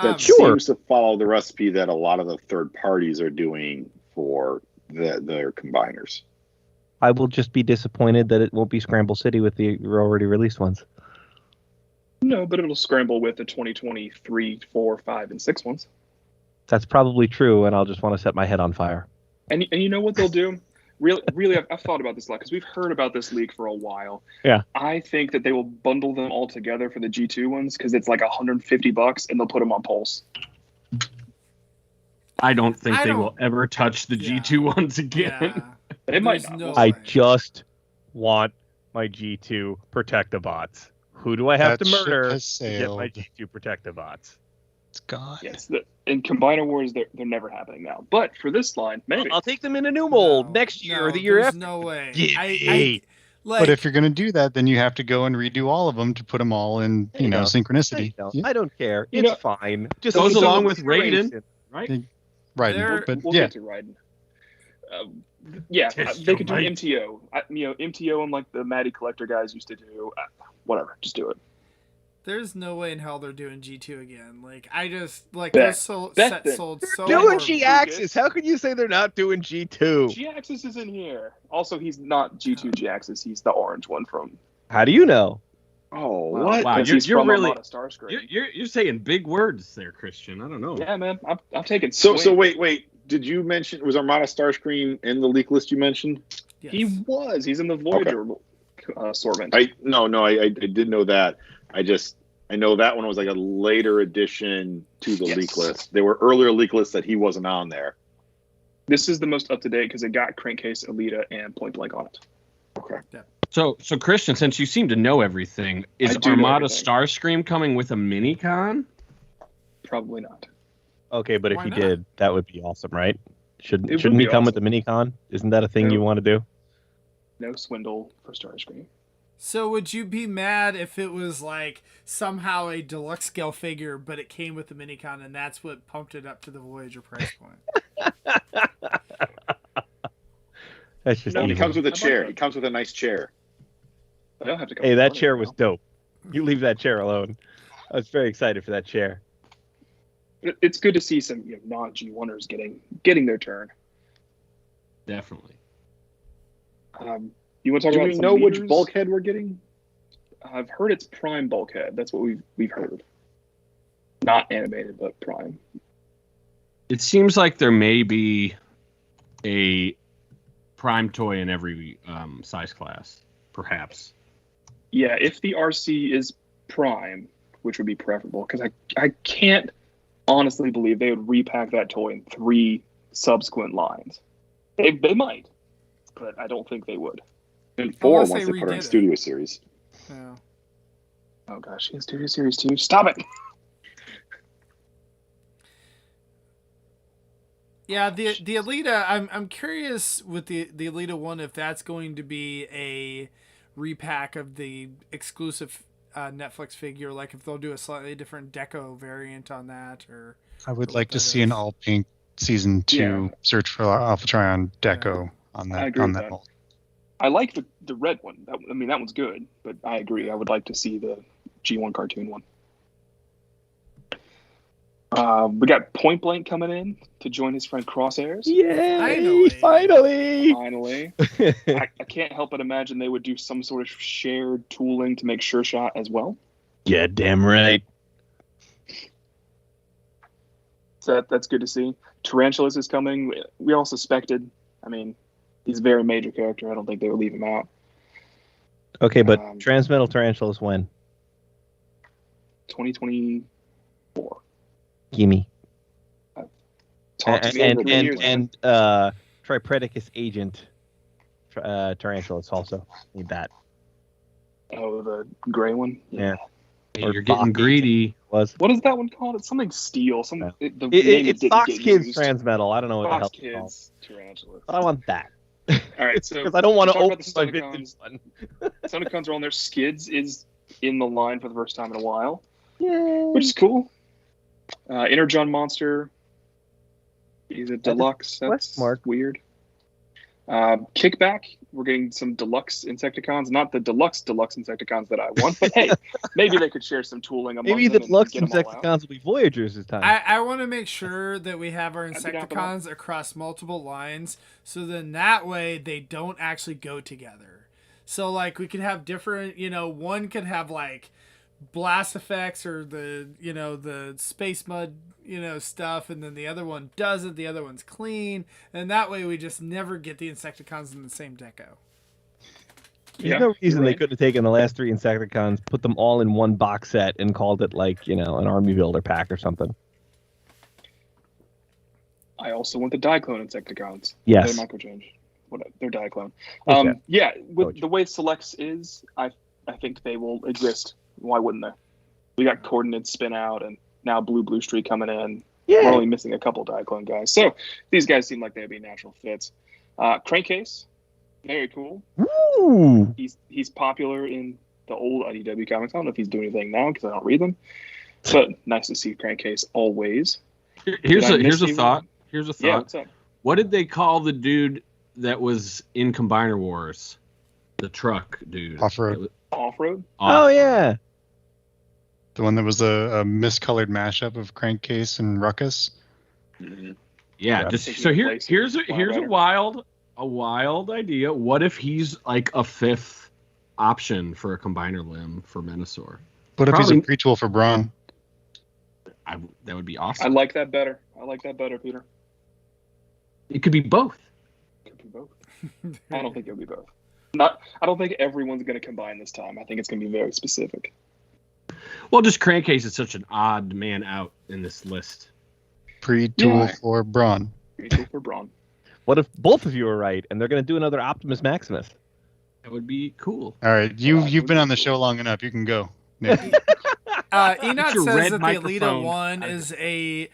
That Sure. seems to follow the recipe that a lot of the third parties are doing for their combiners. I will just be disappointed that it won't be Scramble City with the already released ones. No, but it'll scramble with the 2023, 4, 5, and 6 ones. That's probably true, and I'll just want to set my head on fire. And you know what they'll do? Really, I've thought about this a lot because we've heard about this leak for a while. Yeah. I think that they will bundle them all together for the G2 ones because it's like $150 and they'll put them on Pulse. I don't think I they don't- will ever touch the Yeah. G2 ones again. Yeah. They might There's not. no We'll I way. just want my G2 Protectobots. Who do I have That to ship murder has to get my sailed. G2 Protectobots? It's gone. Yes, in Combiner Wars, they're never happening now. But for this line, maybe. I'll take them in a new mold No, next year or no, the year there's after. no way. Yippee. Like, But if you're going to do that, then you have to go and redo all of them to put them all in, You know. synchronicity. I don't care. You It's know, fine. Just goes some along with iteration. Raiden. Right? Right. They're- But We'll yeah, get to Raiden. Yeah, Test they your could do might. MTO. MTO and like the Matty Collector guys used to do. Whatever, just do it. there's no way in hell they're doing G2 again. Like, I just, like, Bet. those Bet sets then. sold so Doing horribly. G-Axis. How can you say they're not doing G2? G-Axis is in here. Also, he's not G2 G-Axis. He's the orange one from. How do you know? Oh, Well, what? Wow, Because he's you're from really Armada Starscream. you're saying big words there, Christian. I don't know. Yeah, man. I'm taking So swings. wait. Did you mention, was Armada Starscream in the leak list you mentioned? Yes. He was. He's in the Voyager assortment. I did know that. I know that one was like a later addition to the Yes. leak list. There were earlier leak lists that he wasn't on there. This is the most up to date because it got Crankcase, Alita, and Point Blank on it. Okay. So Christian, since you seem to know everything, is I do know Armada everything. Starscream coming with a mini con? Probably not. Okay, but if Why he not? did, that would be awesome, right? Shouldn't would he be come with awesome. the mini-con? Isn't that a thing No. you want to do? No swindle for Starscream. So would you be mad if it was like somehow a deluxe scale figure, but it came with the minicon, and that's what pumped it up to the Voyager price point? That's just No, he evil. comes with a How about chair. that? He comes with a nice chair. I don't have to come. Hey, with that money chair now. was dope. You leave that chair alone. I was very excited for that chair. It's good to see some non G1ers getting their turn. Definitely. You want to talk Do about we some know which leaders? bulkhead we're getting? I've heard it's Prime Bulkhead. That's what we've heard. Not animated, but Prime. It seems like there may be a prime toy in every size class, perhaps. Yeah, if the RC is Prime, which would be preferable, because I can't honestly believe they would repack that toy in 3 subsequent lines. They might, but I don't think they would. And 4 Unless once they they put her in redid it. Studio Series. Yeah. Oh gosh, in Studio Series 2. Stop it! Yeah, the Alita. I'm curious with the Alita one if that's going to be a repack of the exclusive Netflix figure, like if they'll do a slightly different deco variant on that, or I would what like to that see an is. all pink season 2 Yeah. Search for Alpha Trion deco on I that agree on with that that. mold. I like the red one. That one's good, but I agree. I would like to see the G1 cartoon one. We got Point Blank coming in to join his friend Crosshairs. Yay! Finally. Finally! Finally. I can't help but imagine they would do some sort of shared tooling to make Sure Shot as well. Yeah, damn right. So that's good to see. Tarantulas is coming. We all suspected. I mean, he's a very major character. I don't think they would leave him out. Okay, but Transmetal Tarantulas when? 2024. Gimme. Talked to me for 3 years. And Tripredicus Agent Tarantulas also need that. Oh, the gray one? Yeah. Hey, Or you're getting Fox. greedy. Was What is that one called? It's something steel. Yeah. It's it's Fox Kids Transmetal. I don't know what the hell Fox it's called. Kids Tarantulas. But I want that. All right, so Because I don't want to talk about open the my Stunticons. vintage one. Stunticons are on there. Skids is in the line for the first time in a while, Yay. which is cool. Energon Monster. He's a deluxe. That's question mark. weird. Kickback. We're getting some deluxe Insecticons. Not the deluxe Insecticons that I want, but hey, maybe they could share some tooling among Maybe them the and deluxe get 'em all out. Insecticons will be Voyagers this time. I want to make sure that we have our I'd be down for that. Insecticons across multiple lines, so then that way they don't actually go together. So like we could have different, one could have like blast effects or the space mud, stuff, and then the other one doesn't. The other one's clean, and that way we just never get the Insecticons in the same deco. There's Yeah, no reason you're they right. couldn't have taken the last 3 Insecticons, put them all in one box set, and called it like, an army builder pack or something. I also want the Diaclone Insecticons. Yes. They're microchange. Whatever. They're Diaclone. Okay. Yeah, with Coach. the way Selects is, I think they will exist. Why wouldn't they? We got Coordinates spin out, and now Blue Streak coming in. We're only missing a couple Diaclone guys. So these guys seem like they'd be natural fits. Crankcase, very cool. Ooh. He's popular in the old IDW comics. I don't know if he's doing anything now because I don't read them. But nice to see Crankcase always. Here's Did I a miss thought. anyone? Here's a Yeah, thought. what's up? What did they call the dude that was in Combiner Wars? The truck dude. Off-road. Off-road? Oh, yeah. The one that was a miscolored mashup of Crankcase and Ruckus. Yeah. Yeah. Just Taking so the place here's of a Flat Rider. wild idea. What if he's like a 5th option for a combiner limb for Menasor. What if he's a Probably- pre-tool for Braun? That would be I awesome. like that better. Peter. It could be both. It could be both. I don't think it'll be both. I don't think everyone's going to combine this time. I think it's going to be very specific. Well, just Crankcase is such an odd man out in this list. Pre-tool Yeah. for Braun. Pre-tool for Braun. What if both of you are right and they're going to do another Optimus Maximus? That would be cool. All right, you've been on the show long enough. You can go, Nick. Enoch your says red that the Alita microphone. 1 is a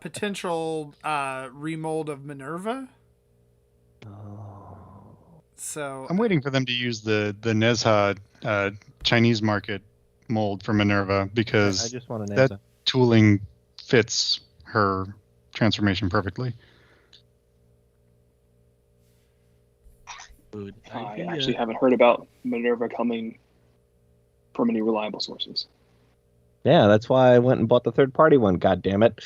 potential remold of Minerva. So I'm waiting for them to use the Nezha Chinese market mold for Minerva I because just want to that tooling fits her transformation perfectly. Good I idea. actually haven't heard about Minerva coming from any reliable sources. Yeah, that's why I went and bought the third-party one. God damn it!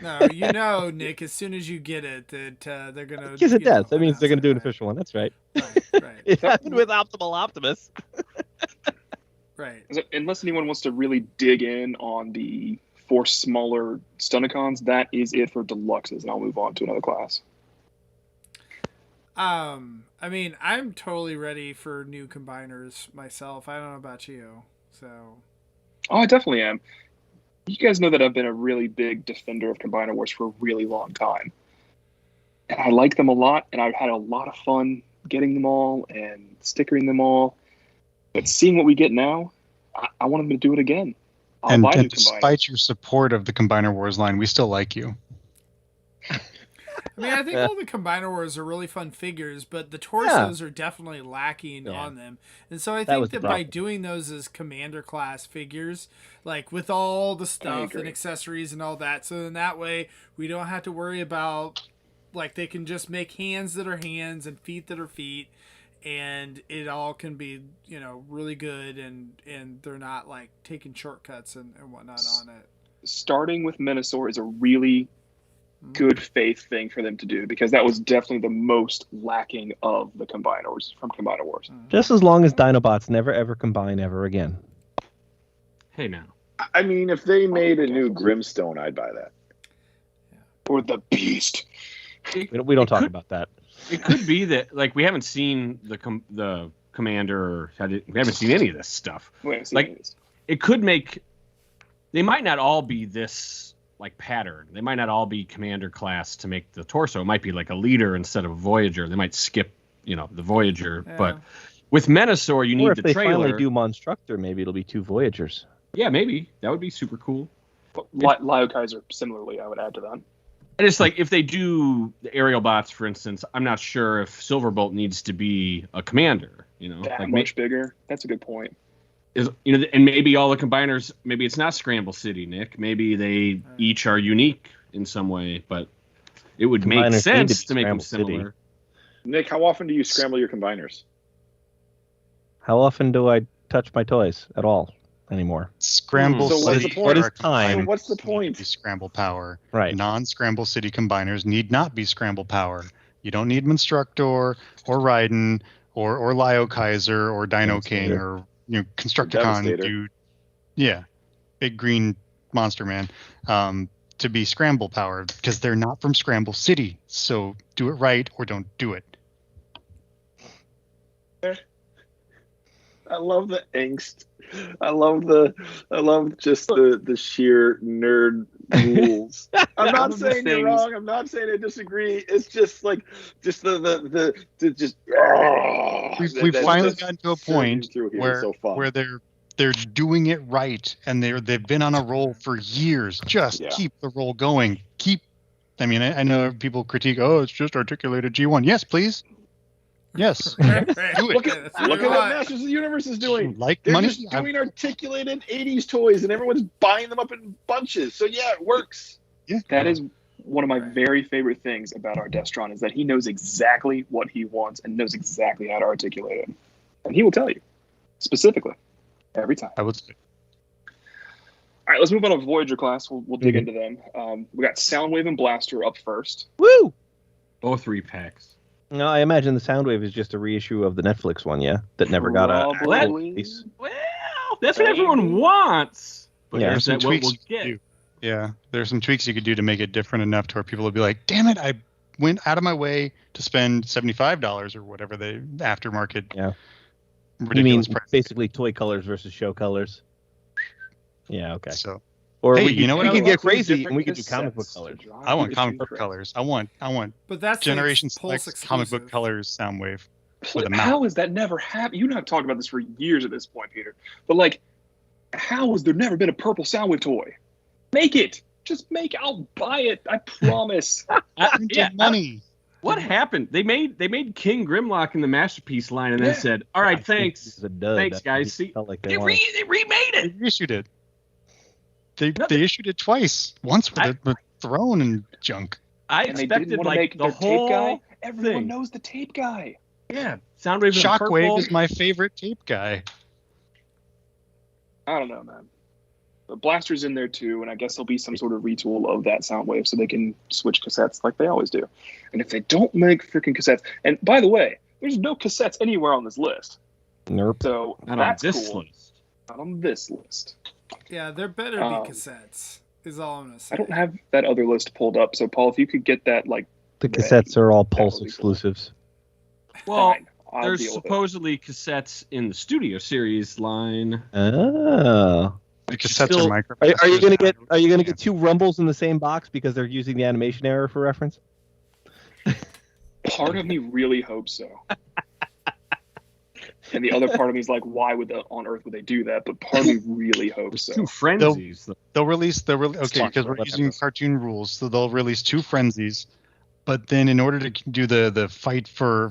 no, Nick. As soon as you get it, that they're gonna. Yes, it you know, does. That means they're going to do an announce it. official one. That's right. Right. It happened with Optimal Optimus. Right. Unless anyone wants to really dig in on the 4 smaller Stunicons, that is it for deluxes, and I'll move on to another class. I mean, I'm totally ready for new combiners myself. I don't know about you, so. Oh, I definitely am. You guys know that I've been a really big defender of Combiner Wars for a really long time. And I like them a lot, and I've had a lot of fun getting them all and stickering them all. But seeing what we get now, I want them to do it again. I'll And buy new despite Combiners. your support of the Combiner Wars line, we still like you. I mean, I think all the Combiner Wars are really fun figures, but the torsos are definitely lacking on them. And so I think was the that by problem. doing those as commander class figures, like with all the stuff and agree. accessories and all that, so then that way we don't have to worry about, like, they can just make hands that are hands and feet that are feet, and it all can be, really good, and they're not, like, taking shortcuts and whatnot on it. Starting with Menasor is a really good faith thing for them to do, because that was definitely the most lacking of the Combiners from Combiner Wars. Just as long as Dinobots never ever combine ever again. Hey, now. I mean, if they made a new Grimstone, I'd buy that. Or the Beast. We don't talk about that. It could be that, like, we haven't seen the commander, or we haven't seen any of this stuff. Like, it could make. They might not all be this, like, pattern. They might not all be commander class to make the torso. It might be like a leader instead of a Voyager. They might skip, the Voyager. Yeah. But with Menasor, you Or need if the they trailer. finally do Monstructor, maybe it'll be 2 Voyagers. Yeah, maybe that would be super cool. Lio Kaiser, similarly, I would add to that. And it's like, if they do the aerial bots, for instance, I'm not sure if Silverbolt needs to be a commander. That like much bigger. That's a good point. and maybe all the combiners, maybe it's not Scramble City, Nick. Maybe they each are unique in some way, but it would make Combiners need sense to to be make them Scramble City. similar. Nick, how often do you scramble your combiners? How often do I touch my toys at all anymore? Scramble So what's City. the point? What is are time? combiners What's the need to point? be Scramble power. Right. Non-Scramble City combiners need not be Scramble power. You don't need Monstructor or Raiden or Lio Kaiser or Dino King Devastator. or Constructicon Devastator. dude. Yeah, big green monster man. To be Scramble powered because they're not from Scramble City. So do it right or don't do it. I love the angst. I love just the sheer nerd rules. I'm not saying you're wrong. I'm not saying I disagree. It's just like the just. We've finally gotten to a point through here. where It's so fun. where they're doing it right and they've been on a roll for years. Just Yeah. keep the roll going. I mean, I know people critique. Oh, it's just articulated G1. Yes, please. Yes. Do it. Look at what Masters of the Universe is doing. Like They're money. just doing articulated 80s toys, and everyone's buying them up in bunches. So yeah, it works. That is one of my very favorite things about our Destron, is that he knows exactly what he wants and knows exactly how to articulate it. And he will tell you, specifically, every time. I would say. All right, let's move on to Voyager class. We'll dig into them. We got Soundwave and Blaster up first. Woo! Both repacks. No, I imagine the Soundwave is just a reissue of the Netflix one, yeah, that never got a actual Probably. release. Well, that's what everyone wants. But Yeah. is Some that what we'll tweaks you could get? do. Yeah, there's some tweaks you could do to make it different enough to where people would be like, "Damn it, I went out of my way to spend $75 or whatever the aftermarket." Yeah. You mean Ridiculous price. basically toy colors versus show colors? Yeah, okay. So Or Hey, we you know what we I can want? get crazy Different and we could do comic book cassettes colors. to drive I want the comic book crazy. colors. I want But that's Generation like Pulse Select comic book exclusive. colors Soundwave with a How mouth. has that never happened? You and I have talked about this for years at this point, Peter. But like, how has there never been a purple Soundwave toy? Make it. Just make. I'll buy it. I promise. Money. What happened? They made King Grimlock in the Masterpiece line and then Yeah. said, "All right, I think thanks." this is a dud. Thanks, That's guys. what See, it felt like They wanted. remade They it. reissued it. They No, issued it twice. Once with the throne and junk. I And they didn't expected want to like make the their whole tape guy. Everyone thing. knows the tape guy. Yeah, Soundwave in purple. Shockwave is my favorite tape guy. I don't know, man. But Blaster's in there too, and I guess there'll be some sort of retool of that Soundwave so they can switch cassettes like they always do. And if they don't make freaking cassettes, and by the way, there's no cassettes anywhere on this list, Nerp. so Not on that's this cool. list. Not on this list. Yeah, there better be cassettes. Is all I'm gonna say. I don't have that other list pulled up, so Paul, if you could get that, like, The ready, cassettes are all that Pulse would be cool. exclusives. Well, Fine. I'll there's deal with it. supposedly cassettes in the Studio Series line. Oh. The cassettes Still- are micro. Are you gonna get two Rumbles in the same box because they're using the animation error for reference? Part of me really hopes so. And the other part of me is like, why on earth would they do that? But part of me really hopes so. Two frenzies. They'll release okay fine, because we're whatever. using cartoon rules, so they'll release two frenzies. But then, in order to do the fight for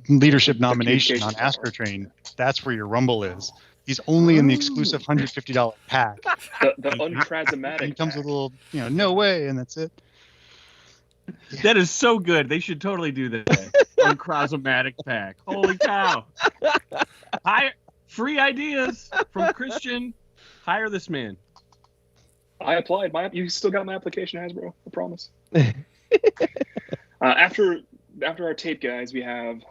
leadership nomination on communication Astro Train, that's where your Rumble is. He's only in the exclusive $150 pack. The untransmatic. He comes pack. with a little, no way, and that's it. That is so good. They should totally do that. Uncrosomatic pack. Holy cow. Free ideas from Christian. Hire this man. I applied. You still got my application, Hasbro. I promise. After our tape guys, we have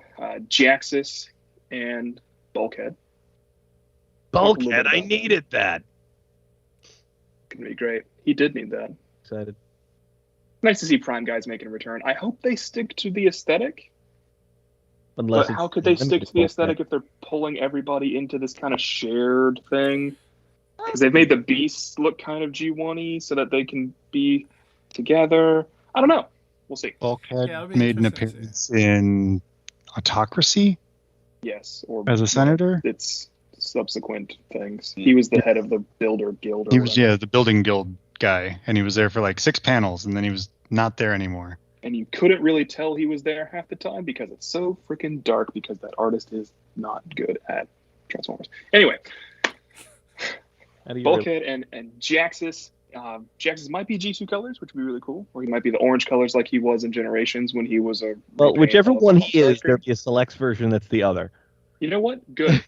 Jaxus and Bulkhead. Bulkhead, I about needed that. Gonna be great. He did need that. Excited. Nice to see Prime guys making a return. I hope they stick to the aesthetic. Unless But how could they stick to the aesthetic if they're pulling everybody into this kind of shared thing? Because they've made the beasts look kind of G1-y so that they can be together. I don't know. We'll see. Bulkhead Yeah, it'll be made an interesting to see. appearance in Autocracy Yes. Or as a senator. it's subsequent things. He was the head of the Builder Guild. Or He was whatever. the building guild guy, and he was there for like 6 panels, and then he was not there anymore. And you couldn't really tell he was there half the time because it's so freaking dark because that artist is not good at Transformers. Anyway, Bulkhead and Jaxus. Jaxus might be G2 colors, which would be really cool. Or he might be the orange colors like he was in Generations when he was a... Well, repaint whichever of one he is, Starscream. there'll be a selects version that's the other. You know what? Good.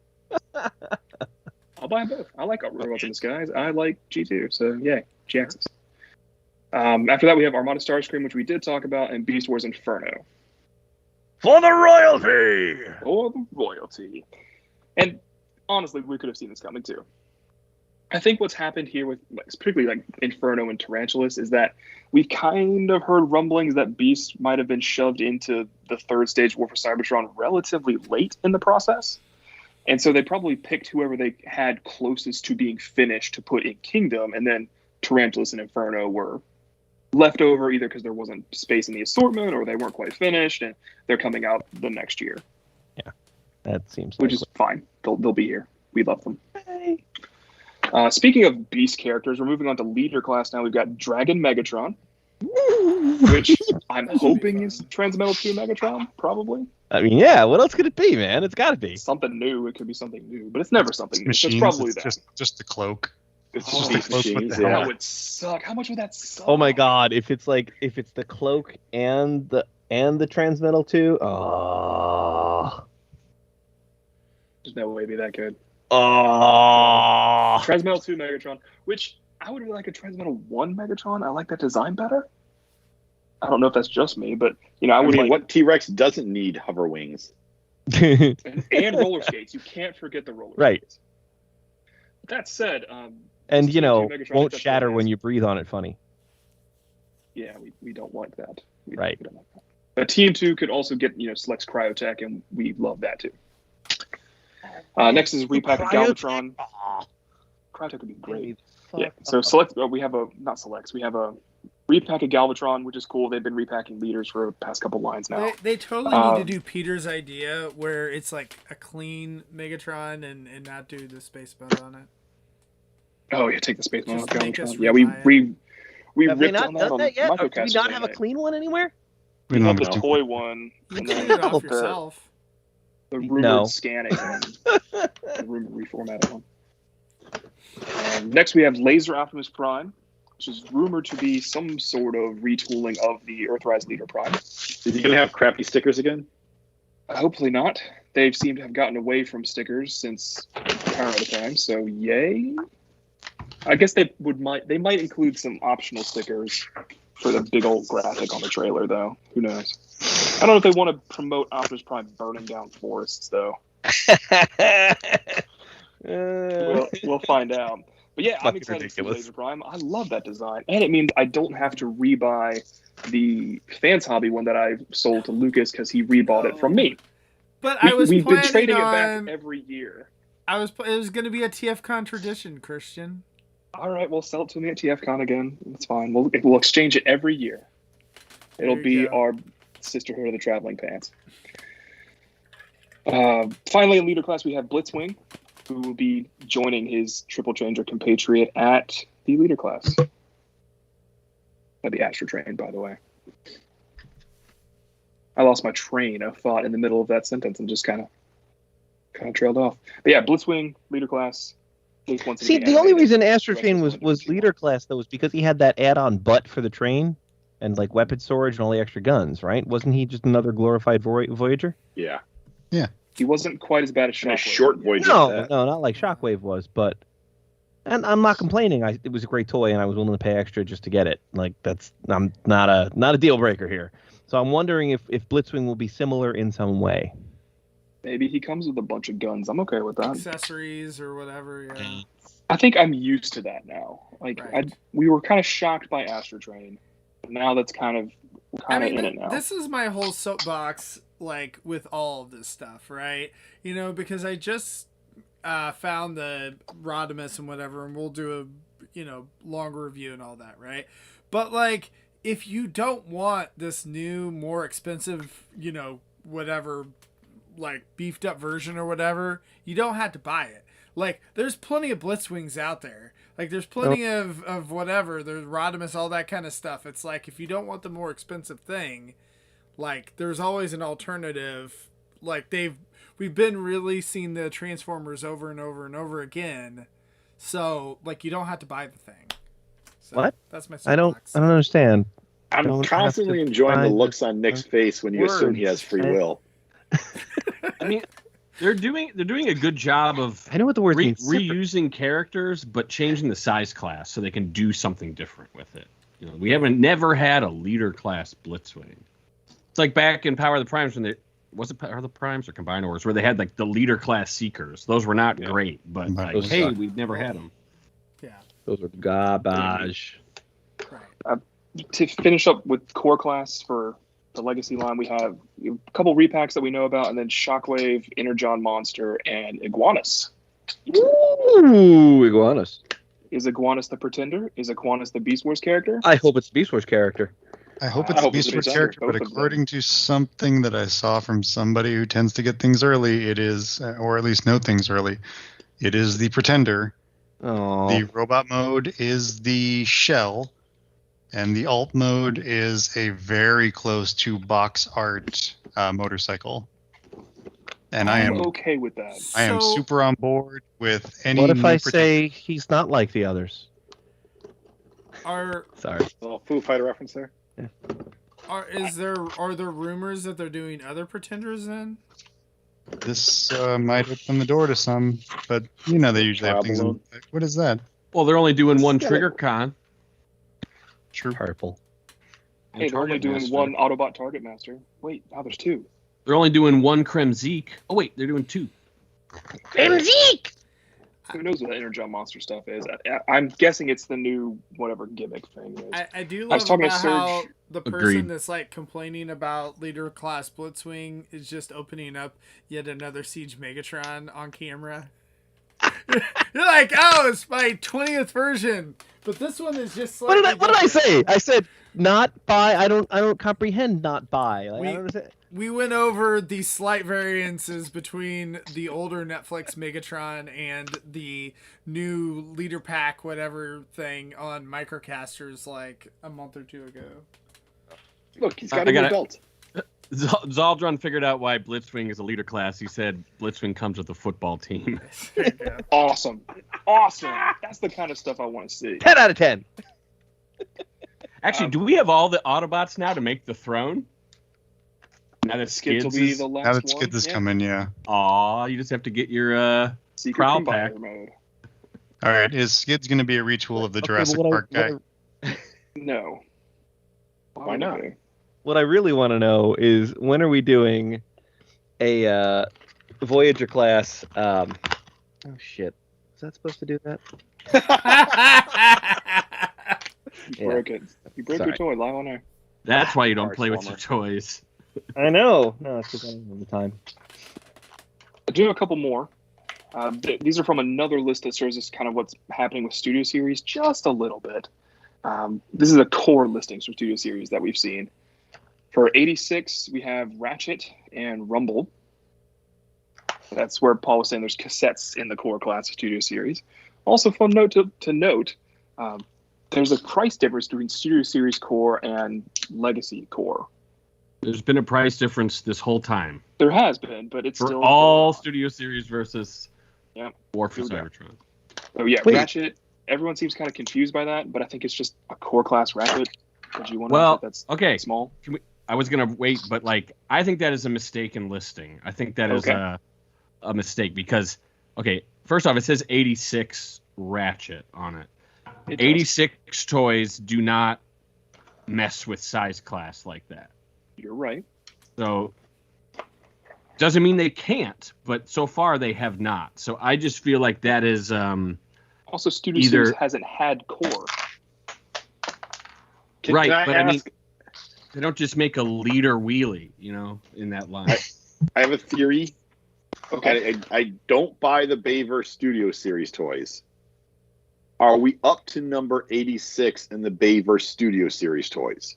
I'll buy both. I like Robots in Disguise. I like G2. So, yay. Jaxus. After that, we have Armada Starscream, which we did talk about, and Beast Wars Inferno. For the royalty! Or the royalty. And honestly, we could have seen this coming too. I think what's happened here with particularly like Inferno and Tarantulas is that we've kind of heard rumblings that Beast might have been shoved into the third stage War for Cybertron relatively late in the process. And so they probably picked whoever they had closest to being finished to put in Kingdom, and then Tarantulas and Inferno were left over either because there wasn't space in the assortment or they weren't quite finished, and they're coming out the next year. That seems Which is fine. They'll be here. We love them. Speaking of Beast characters, we're moving on to leader class now. We've got Dragon Megatron, which I'm hoping is Transmetal 2 Megatron, probably. I mean, yeah, what else could it be, man? It's got to be. Something new. It could be something new, but it's never something new. Machines, It's probably it's that. just the cloak. It's just Beast the cloak with machines. the That helmet. would suck. How much would that suck? Oh my god, if it's the cloak and the Transmetal too. Oh. There's no way it'd be that good. Oh. Transmetal 2 Megatron, which I would really like a Transmetal 1 Megatron. I like that design better. I don't know if that's just me, but I would like what T-Rex doesn't need hover wings? and roller skates. You can't forget the roller Right. skates. That said, And Megatron won't that's shatter what it when is. you breathe on it. Funny. Yeah, we don't like that. Right. We don't like that. But Team 2 could also get Select's Cryotech, and we love that too. Next is repack of Galvatron. Cryotech would be great. Yeah. So we have a repack of Galvatron, which is cool. They've been repacking leaders for the past couple lines now. They totally need to do Peter's idea where it's like a clean Megatron and not do the space mode on it. Oh yeah, take the space mode Just off make us Galvatron. Yeah, we Have they ripped not on that done on that yet? Or do we Microcast not the have other a day. clean one anywhere? We don't have the know. toy one, You and can then clean it off the yourself. rumored scanning one, the rumored reformatted one. Next, we have Laser Optimus Prime, which is rumored to be some sort of retooling of the Earthrise Leader Prime. Is he gonna have crappy stickers again? Hopefully not. They seem to have gotten away from stickers since Power of the Prime, so yay. I guess they might include some optional stickers for the big old graphic on the trailer, though. Who knows? I don't know if they want to promote Optimus Prime burning down forests, though. We'll find out. But yeah, I'm excited to see Laser Prime. I love that design, and it means I don't have to rebuy the Fans Hobby one that I sold to Lucas because he rebought it from me. But I was We've been planning trading on, it back every year. it was going to be a TFCon tradition, Christian. All right, we'll sell it to me at TFCon again. That's fine. We'll exchange it every year. It'll be our Sisterhood of the Traveling Pants. Finally, in leader class, we have Blitzwing, who will be joining his Triple Changer compatriot at the leader class. That'd be Astro Train, by the way. I lost my train of thought in the middle of that sentence and just kind of trailed off. But yeah, Blitzwing, leader class. See, the only reason Astro Train was leader class, though, was because he had that add-on butt for the train and, like, weapon storage and all the extra guns, right? Wasn't he just another glorified Voyager? Yeah. He wasn't quite as bad as And a Shockwave. short Voyager. No, not like Shockwave was, but... And I'm not complaining. It was a great toy, and I was willing to pay extra just to get it. Like, I'm not a deal breaker here. So I'm wondering if Blitzwing will be similar in some way. Maybe he comes with a bunch of guns. I'm okay with that. Accessories or whatever, yeah. I think I'm used to that now. Like, Right. we were kind of shocked by Astro Train. Now that's kind of in it now. This is my whole soapbox, like, with all of this stuff, right? Because I just found the Rodimus and whatever, and we'll do a, longer review and all that, right? But, like, if you don't want this new, more expensive, whatever, like, beefed up version or whatever, you don't have to buy it. Like, there's plenty of Blitzwings out there. Like, there's plenty of whatever. There's Rodimus, all that kind of stuff. It's like, if you don't want the more expensive thing, like, there's always an alternative. Like, we've been releasing the Transformers over and over and over again. So, like, you don't have to buy the thing. So, What? That's my I don't soapbox. understand. I'm Don't constantly have to enjoying the find looks on Nick's face when you assume he has free will. I mean, they're doing a good job of I know what the word means. reusing characters, but changing the size class so they can do something different with it. We never had a leader class Blitzwing. It's like back in Power of the Primes when was it Power of the Primes or Combinors where they had like the leader class Seekers. Those were not great, but like, Those hey, suck. we've never had them. Yeah. Those are garbage. Right. To finish up with core class for the Legacy line, we have a couple repacks that we know about, and then Shockwave, Energon Monster, and Iguanus. Ooh, Iguanus. Is Iguanus the Pretender? Is Iguanus the Beast Wars character? I hope it's Beast Wars character. I hope I it's a hope it's Beast a Wars designer, character, both but of them. according to something that I saw from somebody who tends to get things early, it is, or at least know things early, it is the Pretender. Oh, The robot mode is the Shell, and the alt mode is a very close to box art motorcycle. And I I'm am okay with that. I am So- super on board with any. what if new I Pretender. say he's not like the others? Are Sorry. A little Foo Fighter reference there. are there rumors that they're doing other Pretenders then? This might open the door to some, but they usually have things. Trial What is that? Well, they're only doing one Trigger Con. True. Purple. Hey, they're only doing one Autobot Target Master. Wait, now there's two. They're only doing one Kremzeek. Oh wait, they're doing two. Kremzeek! Who knows what that Energon Monster stuff is? I'm guessing it's the new whatever gimmick thing is. I do I was love talking about to how Serge. the person Agreed. that's like complaining about leader class Blitzwing is just opening up yet another Siege Megatron on camera. You're like, oh, it's my 20th version, but this one is just like. What did I say? I said not buy. I don't comprehend not buy. Like, I don't understand. We went over the slight variances between the older Netflix Megatron and the new leader pack whatever thing on Microcasters like a month or two ago. Look, he's got a new belt. Zaldron figured out why Blitzwing is a leader class. He said Blitzwing comes with a football team. Awesome. That's the kind of stuff I want to see. 10 out of 10. Actually, do we have all the Autobots now to make the throne? Now that Skids will be the last Now that one. Skids is coming, yeah. Aw, you just have to get your Secret Prowl Combiner Pack. mode. All right, is Skids going to be a retool of the Jurassic Park guy? No. Why not? What I really want to know is when are we doing a Voyager class? Oh shit! Is that supposed to do that? You broke it. You broke your toy, lie on air. That's why you don't play with your toys. I know. No, it's because I don't have the time. I do have a couple more. These are from another list that shows us kind of what's happening with Studio Series just a little bit. This is a core listings for Studio Series that we've seen. For 86, we have Ratchet and Rumble. That's where Paul was saying there's cassettes in the core class of Studio Series. Also, fun note to note, there's a price difference between Studio Series core and Legacy core. There's been a price difference this whole time. There has been, but it's for still all Studio Series versus War for Here we go. Cybertron. Oh yeah, Wait. Ratchet. Everyone seems kind of confused by that, but I think it's just a core class Ratchet. Would you want to Well, that's okay. small? I was gonna wait, but I think that is a mistaken listing. I think that is Okay. a mistake because first off, it says 86 Ratchet on it. It does. 86 toys do not mess with size class like that. You're right. So doesn't mean they can't, but so far they have not. So I just feel like that is Also, Studio Either- Series hasn't had core. right, Can I but I mean ask- they don't just make a leader wheelie, in that line. I have a theory. Okay. I don't buy the Bayverse Studio Series toys. Are we up to number 86 in the Bayverse Studio Series toys?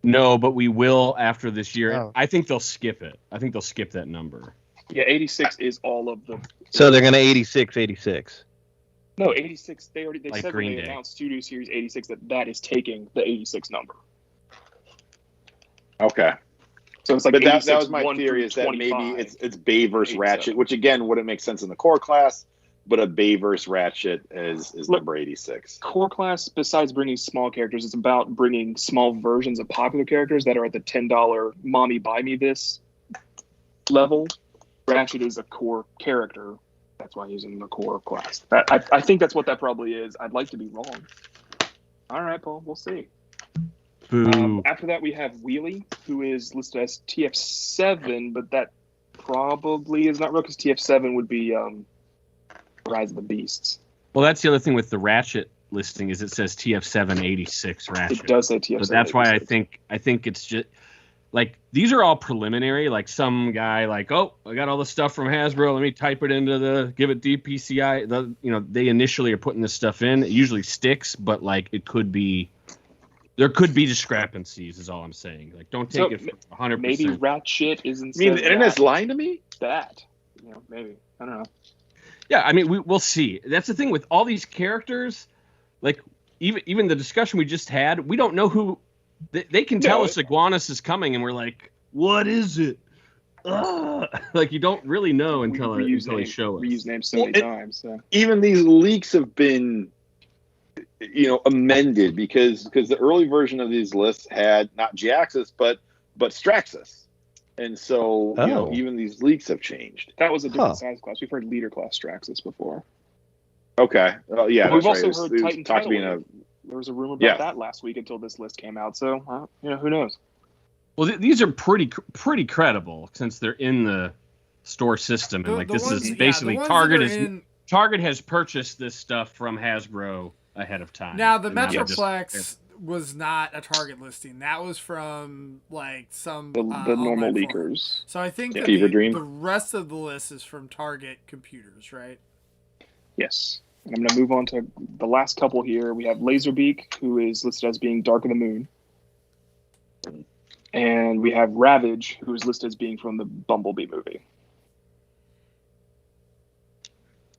No, but we will after this year. Oh. I think they'll skip it. I think they'll skip that number. Yeah, 86 is all of the. So they're gonna 86. No, 86. They Like said when Green they Day. announced Studio Series 86 that is taking the 86 number. Okay. So it's like But that 86, was my 1 theory, through is that maybe 25. it's Bayverse 87. Ratchet, which again wouldn't make sense in the core class, but a Bayverse Ratchet is Look- number 86. Core class, besides bringing small characters, it's about bringing small versions of popular characters that are at the $10 mommy buy me this level. Ratchet is a core character. That's why I'm using the core class. I think that's what that probably is. I'd like to be wrong. All right, Paul, we'll see. Boo. After that, we have Wheelie, who is listed as TF7, but that probably is not real because TF7 would be Rise of the Beasts. Well, that's the other thing with the Ratchet listing is it says TF786 Ratchet. It does say TF7. So that's why I think it's just like these are all preliminary. Like some guy I got all the stuff from Hasbro. Let me type it into give it DPCI. They initially are putting this stuff in. It usually sticks, but there could be discrepancies. Is all I'm saying. Like don't take So, it for 100%. maybe Ratchet is I instead mean, the internet's lying to me? that. Maybe. I don't know. Yeah, I mean we'll see. That's the thing with all these characters. Like even the discussion we just had, we don't know who. They can tell us Iguanus is coming, and we're like, what is it? Like you don't really know until they show us. Reuse names so many times. So. Even these leaks have been, amended because the early version of these lists had not G-Axis but Straxus, and so even these leaks have changed. That was a different size class. We've heard leader class Straxus before. Okay, yeah, We've that's also right. heard it was Titan talked to Tidal being a There was a rumor about Yeah. that last week until this list came out. So, who knows? Well, these are pretty credible since they're in the store system, and this is basically Target has purchased this stuff from Hasbro ahead of time. Now the Metroplex was not a Target listing. That was from some the normal leakers. Forum. So I think that the rest of the list is from Target computers, right? Yes. And I'm going to move on to the last couple here. We have Laserbeak, who is listed as being Dark of the Moon. And we have Ravage, who is listed as being from the Bumblebee movie.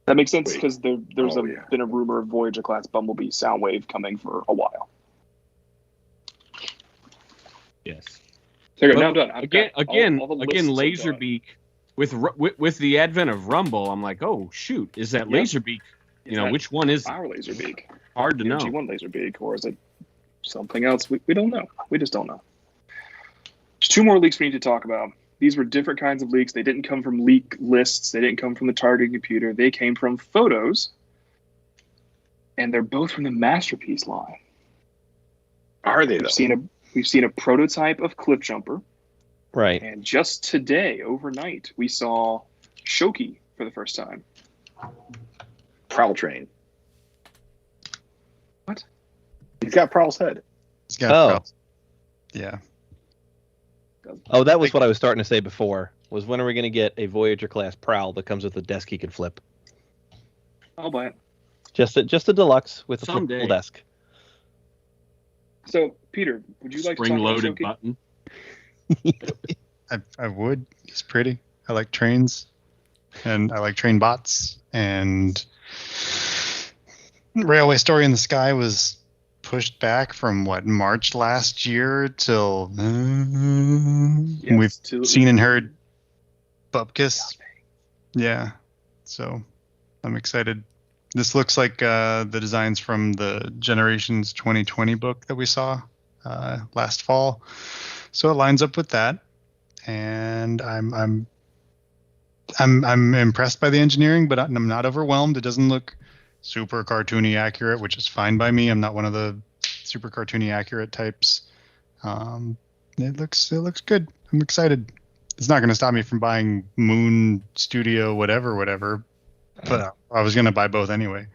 That makes sense because there's been a rumor of Voyager-class Bumblebee Soundwave coming for a while. Yes. Okay, now I'm done. Again, Laserbeak with the advent of Rumble, I'm like, oh shoot, is that Laserbeak? Which one is our Laserbeak? Hard to know. G1 Laserbeak, or is it something else? We don't know. We just don't know. There's 2 more leaks we need to talk about. These were different kinds of leaks. They didn't come from leak lists. They didn't come from the Target computer. They came from photos, and they're both from the Masterpiece line. Are they, though? We've seen a prototype of Cliffjumper. Right. And just today, overnight, we saw Shoki for the first time. Prowl Train. What? He's got Prowl's head. He's got Prowl. Yeah. Oh, that was what I was starting to say before. Was when are we going to get a Voyager class Prowl that comes with a desk he can flip? I'll buy it. Just a deluxe with a flippable desk. So, Peter, would you like to talk about spring-loaded button? I would. He's pretty. I like trains, and I like train bots. And Railway Story in the Sky was pushed back from March last year till we've seen and heard Bupkis. Yeah, so I'm excited. This looks like the designs from the Generations 2020 book that we saw last fall, so it lines up with that. And I'm impressed by the engineering, but I'm not overwhelmed. It doesn't look super cartoony accurate, which is fine by me. I'm not one of the super cartoony accurate types. It looks good. I'm excited. It's not going to stop me from buying Moon Studio whatever. But I was going to buy both anyway.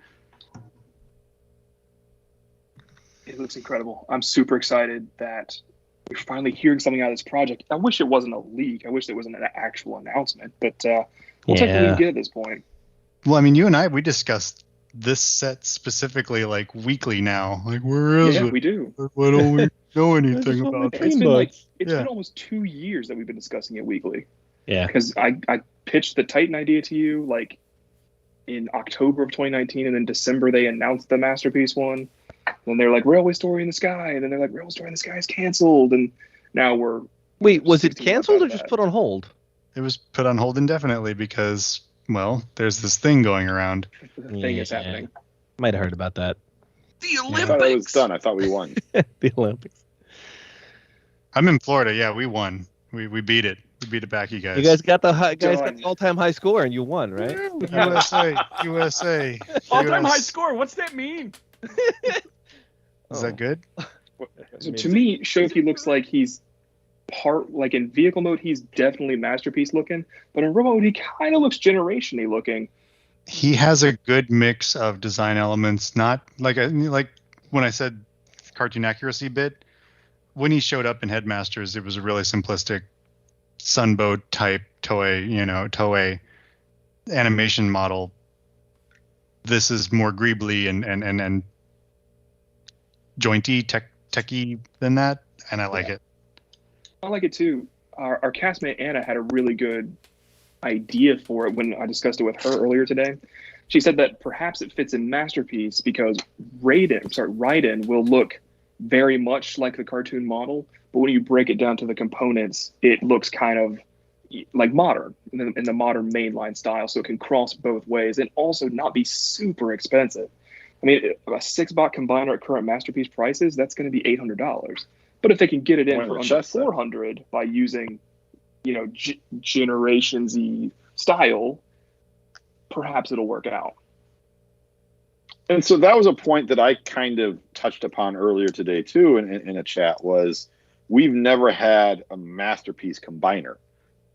It looks incredible. I'm super excited that we're finally hearing something out of this project. I wish it wasn't a leak. I wish it wasn't an actual announcement. But we'll take what we can get at this point. Well, I mean, you and I, we discussed this set specifically weekly now. Where is it? Yeah, we do. Why don't we know anything about it? It's been almost 2 years that we've been discussing it weekly. Yeah. Because I pitched the Titan idea to you in October of 2019, and then December they announced the Masterpiece one. Then they're like Railway Story in the Sky, and then they're like Railway Story in the Sky is canceled, and now we're... Wait, was it canceled or just put on hold? It was put on hold indefinitely because, there's this thing going around. The thing is happening. Might have heard about that. The Olympics! I thought it was done. I thought we won. The Olympics. I'm in Florida. Yeah, we won. We beat it. We beat it back, you guys. You guys got the all-time high score, and you won, right? USA. All-time high score. What's that mean? Is that good? So to me, Shoki looks like he's in vehicle mode, he's definitely Masterpiece looking, but in robot mode, he kind of looks Generation-y looking. He has a good mix of design elements, not like when I said cartoon accuracy bit. When he showed up in Headmasters, it was a really simplistic Sunbow type Toei animation model. This is more greebly and jointy, techy than that, and I like it. I like it too. Our castmate Anna had a really good idea for it when I discussed it with her earlier today. She said that perhaps it fits in Masterpiece because Raiden will look very much like the cartoon model, but when you break it down to the components, it looks kind of like modern in the modern mainline style, so it can cross both ways and also not be super expensive. I mean, a 6-bot combiner at current Masterpiece prices, that's going to be $800. But if they can get it in for under $400 by using, Generation Z style, perhaps it'll work out. And so that was a point that I kind of touched upon earlier today too in a chat was we've never had a masterpiece combiner.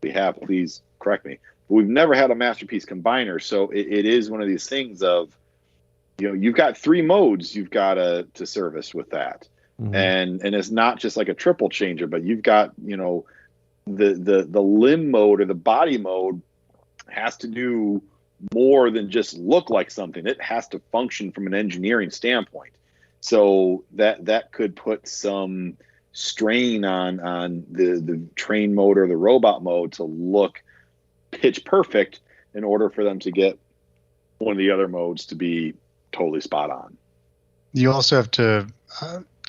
We have, please correct me, but we've never had a masterpiece combiner. So it is one of these things of, you've got 3 modes you've got to service with that. Mm-hmm. And it's not just like a triple changer, but you've got, the limb mode or the body mode has to do more than just look like something. It has to function from an engineering standpoint. So that could put some strain on the train mode or the robot mode to look pitch perfect in order for them to get one of the other modes to be totally spot on. You also have to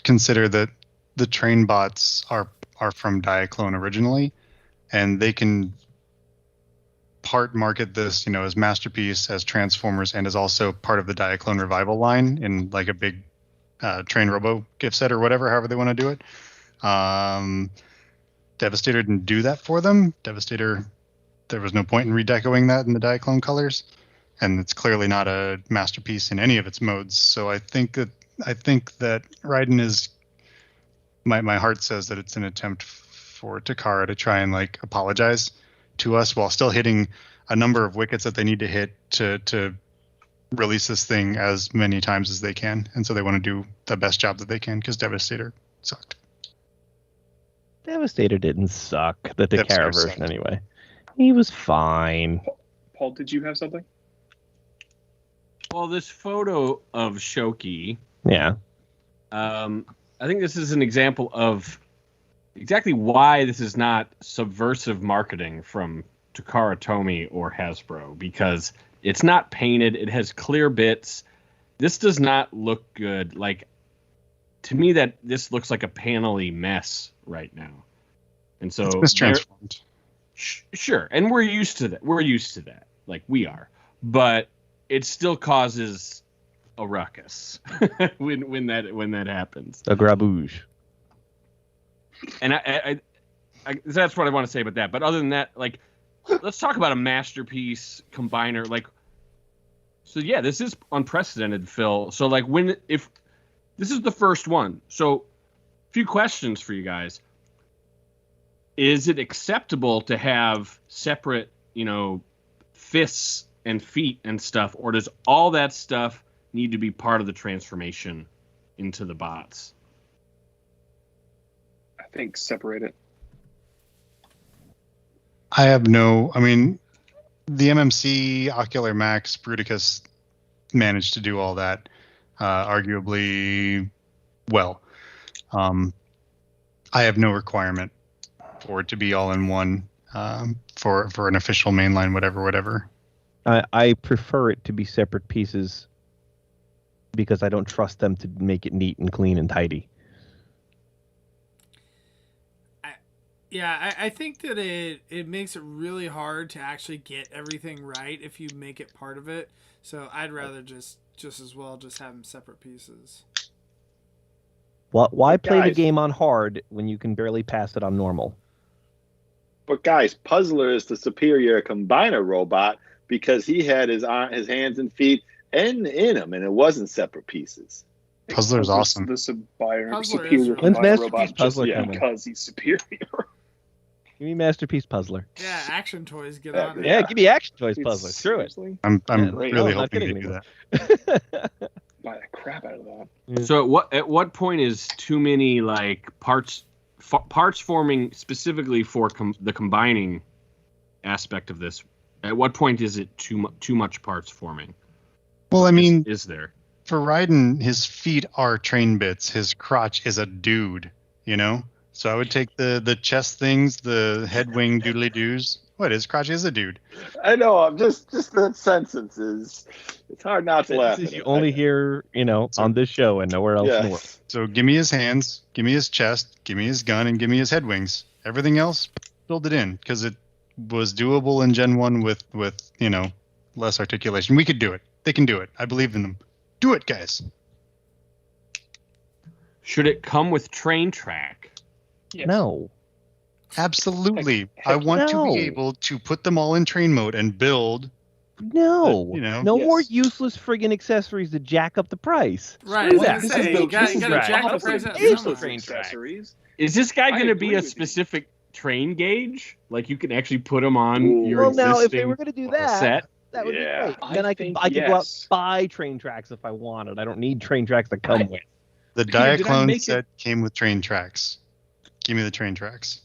consider that the train bots are from Diaclone originally, and they can part market this, as Masterpiece, as Transformers, and as also part of the Diaclone Revival line in like a big Train Robo gift set or whatever, however they want to do it. Devastator didn't do that for them. Devastator, there was no point in redecoing that in the Diaclone colors, and it's clearly not a Masterpiece in any of its modes. So I think that Raiden is, my heart says that it's an attempt for Takara to try and like apologize to us while still hitting a number of wickets that they need to hit to release this thing as many times as they can. And so they want to do the best job that they can because Devastator sucked. Devastator didn't suck. The Takara version anyway. He was fine. Paul, did you have something? Well, this photo of Shoki. Yeah. I think this is an example of exactly why this is not subversive marketing from Takara Tomy or Hasbro, because it's not painted. It has clear bits. This does not look good. Like, to me, that this looks like a panel-y mess right now. And so it's mistransformed. Sure. And we're used to that. Like, we are. But it still causes a ruckus when that happens. A grabouge. And I that's what I want to say about that. But other than that, like, let's talk about a masterpiece combiner. Like, so yeah, this is unprecedented, Phil. So like, if this is the first one, so a few questions for you guys. Is it acceptable to have separate, fists and feet and stuff, or does all that stuff need to be part of the transformation into the bots? I think separate it. The MMC, Ocular Max, Bruticus managed to do all that arguably well. I have no requirement for it to be all in one for an official mainline, whatever. I prefer it to be separate pieces because I don't trust them to make it neat and clean and tidy. I think that it makes it really hard to actually get everything right if you make it part of it. So I'd rather just as well just have them separate pieces. Why play the game on hard when you can barely pass it on normal? But guys, Puzzler is the superior combiner robot because he had his hands and feet in him, and it wasn't separate pieces. Puzzler's awesome. The superior When's Masterpiece Puzzler coming? Because he's superior. Give me Masterpiece Puzzler. Yeah, Action Toys, get on it. Yeah, give me Action Toys Puzzler. Screw it. I'm really hoping they do that. Buy the crap out of that. Yeah. So at what point is too many like parts forming specifically for the combining aspect of this? At what point is it too much parts forming? Well, I mean, is there? For Raiden, his feet are train bits. His crotch is a dude, So I would take the chest things, the head wing doodly doos. What, his crotch is a dude? I know. I'm just that sentence is. It's hard not to laugh. You only hear, on this show and nowhere else in the world. So give me his hands, give me his chest, give me his gun, and give me his head wings. Everything else, build it in because it was doable in Gen 1 with less articulation. We could do it. They can do it. I believe in them. Do it, guys. Should it come with train track? Yes. No. Absolutely. I want to be able to put them all in train mode and build No, You know, no more yes. useless friggin' accessories to jack up the price. Right, Screw I that. was gonna say, you got to jack the price up Useless somewhere. train tracks. accessories. Is this guy I going to be agree a with you. specific train gauge? Like you can actually put them on Ooh. your Well, now if they existing were going to do that, set? that would Yeah. be great. I Then I could think go out yes. buy train tracks if I wanted. I don't need train tracks that come with. the Peter, did I Diaclone make set came with train tracks. Give me the train tracks.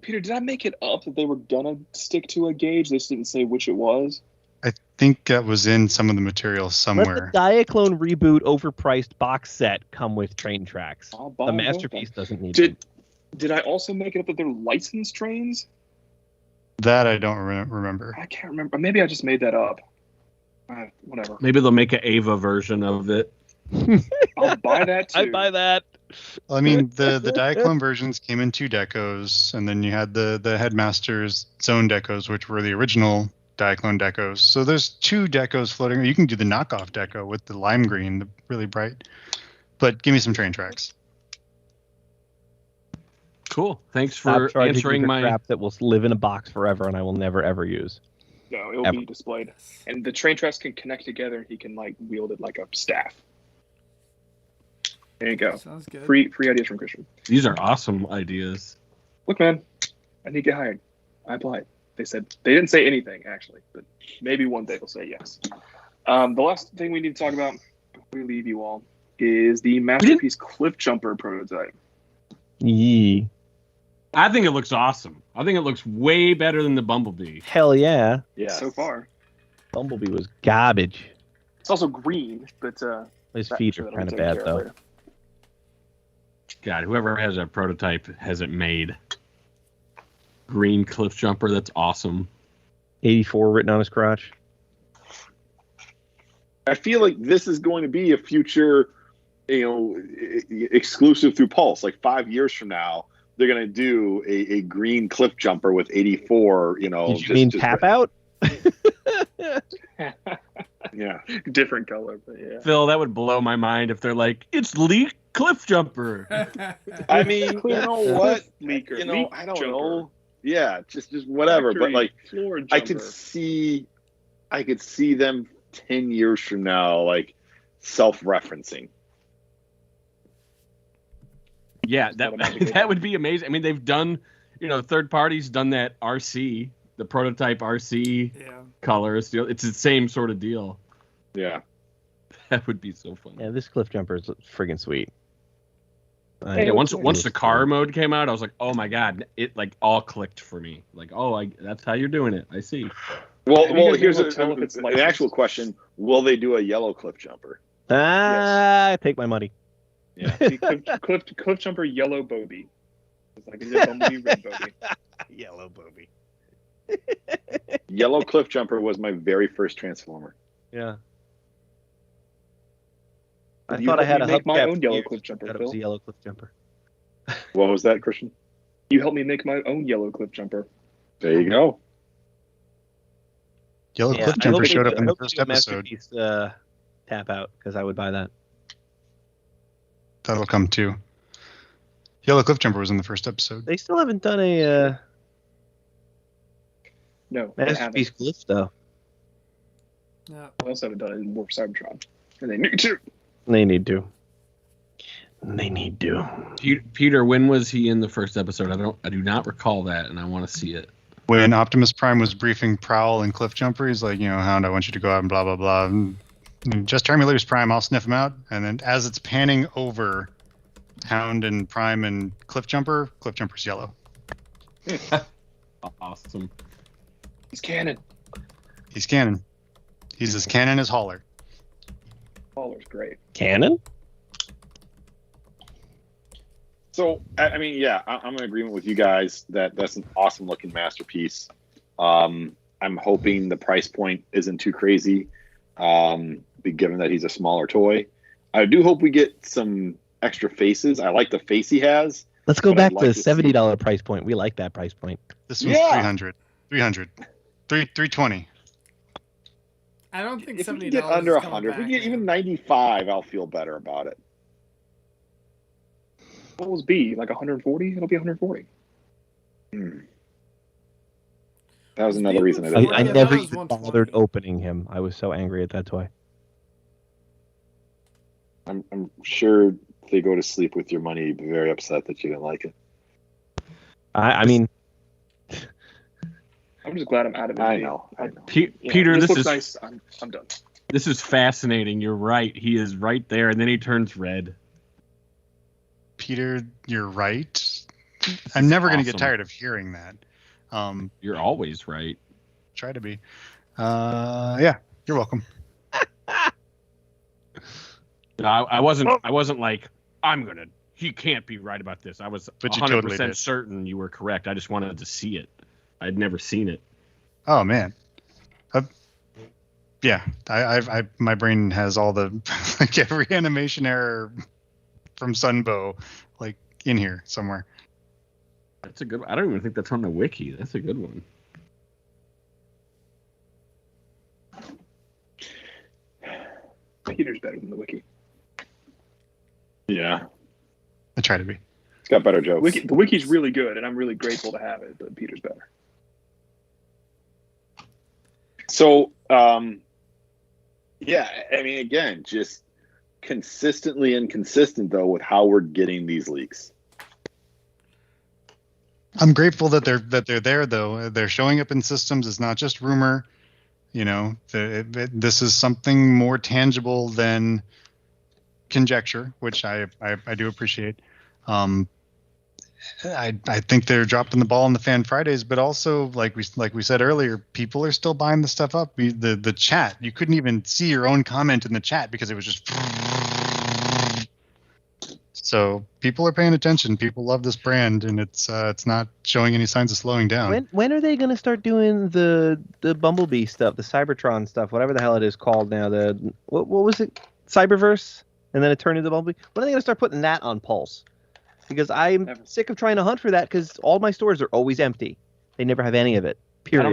Peter, did I make it up that they were gonna stick to a gauge? They just didn't say which it was. I think that was in some of the material Let somewhere. the Diaclone reboot overpriced box set come with train tracks. I'll buy The both masterpiece then. doesn't need them. Did I also make it up that they're licensed trains? That I don't remember. I can't remember. Maybe I just made that up. Whatever. Maybe they'll make an Ava version of it. I'll buy that too. I'd buy that. Well, I mean, the Diaclone versions came in 2 decos, and then you had the Headmaster's Zone decos, which were the original Diaclone decos. So there's 2 decos floating. You can do the knockoff deco with the lime green, the really bright. But give me some train tracks. Cool. Thanks Stop for charging me answering for my. crap that will live in a box forever and I will never ever use. No, it'll Ever. be displayed. And the train tracks can connect together and he can like wield it like a staff. There you go. Sounds good. Free ideas from Christian. These are awesome ideas. Look, man, I need to get hired. I applied. They didn't say anything actually, but maybe one day they'll say yes. The last thing we need to talk about before we leave you all is the Masterpiece Cliff Jumper prototype. Yee. I think it looks awesome. I think it looks way better than the Bumblebee. Hell yeah. Yeah. So far, Bumblebee was garbage. it's also green, but His feet are kind of bad though. God, whoever has that prototype has it made. Green cliff jumper, that's awesome. 84 written on his crotch. I feel like this is going to be a future, exclusive through Pulse. Like 5 years from now, they're going to do a green cliff jumper with 84. Did you mean tap out? Yeah. different color, but yeah. Phil, that would blow my mind if they're like, it's Leak Cliff Jumper. I mean, you know what? Leaker, I don't know. Yeah, just whatever. But like, floor I could see them 10 years from now, like self-referencing. Yeah, that would be amazing. I mean, they've done, third parties done that RC, the prototype RC colors. It's the same sort of deal. Yeah. That would be so fun. Yeah, this cliff jumper is friggin' sweet. Yeah, once the car mode came out, I was like, oh my god, it like all clicked for me. Like, that's how you're doing it. I see. Well, Have you guys here's been able to tell if it's an licensed? actual question: will they do a yellow cliff jumper? Take my money. Yeah. Cliff Jumper Yellow Bobby. It's like a Bumblebee Red Bobby. Yellow Bobby. Yellow cliff jumper was my very first Transformer. Yeah. Will I you thought I help had me a make my hubcap own yellow here. cliff jumper, Thought it was a Phil? yellow cliff jumper. What was that, Christian? You help me make my own yellow cliff jumper. There you go. Yellow Yeah, Cliff I Jumper hope showed they up in do- the I hope first they do a episode. Masterpiece, tap out because I would buy that. That'll come too. Yellow Cliff Jumper was in the first episode. They still haven't done a No, they Masterpiece haven't. glyph though. Yeah. They also haven't done it in Warp Cybertron. And they need to. They need to. They need to. Peter, when was he in the first episode? I do not recall that, and I want to see it. When Optimus Prime was briefing Prowl and Cliff Jumper, he's like, Hound, I want you to go out and blah, blah, blah. And just Terminators Prime, I'll sniff him out. And then as it's panning over Hound and Prime and Cliff Jumper's yellow. Awesome. He's canon. He's canon. He's as canon as Hauler. Faller's great. Canon? So, I mean, yeah, I'm in agreement with you guys that that's an awesome looking masterpiece. I'm hoping the price point isn't too crazy, given that he's a smaller toy. I do hope we get some extra faces. I like the face he has. Let's go But back I'd to like the to see- $70 price point. We like that price point. This one's Yeah. 300. 320. I don't think If we $70 can get under is coming 100, if we back, get even man. 95, I'll feel better about it. What will it be? Like 140? It'll be 140. Hmm. That was another reason I I, didn't I like Yeah, it. never that was even 120. bothered opening him. I was so angry at that toy. I'm sure they go to sleep with your money, be very upset that you didn't like it. I mean, I'm just glad I'm out of it. I know. Peter, this this looks is nice. I'm done. this is fascinating. You're right. He is right there, and then he turns red. Peter, you're right. I'm never going to get awesome. tired of hearing that. You're always right. Try to be. Yeah, you're welcome. No, I wasn't like he can't be right about this. I was But you 100% totally did. certain you were correct. I just wanted to see it. I'd never seen it. Oh man. Yeah, I my brain has all the like every animation error from Sunbow like in here somewhere. That's a good. I don't even think that's on the wiki. That's a good one. Peter's better than the wiki. Yeah, I try to be. it's got better jokes. The wiki's really good, and I'm really grateful to have it. But Peter's better. So, yeah, I mean, again, just consistently inconsistent though with how we're getting these leaks. I'm grateful that they're there though. They're showing up in systems. It's not just rumor. You know, this is something more tangible than conjecture, which I do appreciate. I think they're dropping the ball on the Fan Fridays, but also like we said earlier, people are still buying the stuff up. The chat, you couldn't even see your own comment in the chat because it was just. So people are paying attention. People love this brand, and it's not showing any signs of slowing down. when are they going to start doing the Bumblebee stuff, the Cybertron stuff, whatever the hell it is called now? What was it? Cyberverse, and then it turned into Bumblebee. When are they going to start putting that on Pulse? Because I'm sick of trying to hunt for that because all my stores are always empty. They never have any of it. Period.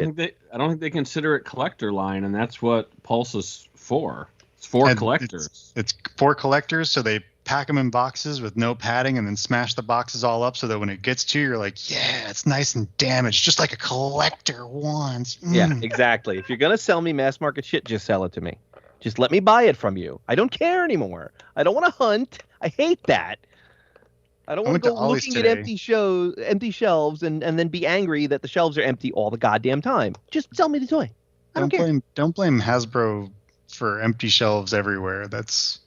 I don't think they consider it collector line, and that's what Pulse is for. It's for collectors. It's for collectors, so they pack them in boxes with no padding and then smash the boxes all up so that when it gets to you, you're like, yeah, it's nice and damaged, just like a collector wants. Yeah, exactly. If you're going to sell me mass market shit, just sell it to me. Just let me buy it from you. I don't care anymore. I don't want to hunt. I hate that. I don't want to go looking at empty shelves and then be angry that the shelves are empty all the goddamn time. Just sell me the toy. I don't care. Don't blame Hasbro for empty shelves everywhere. That's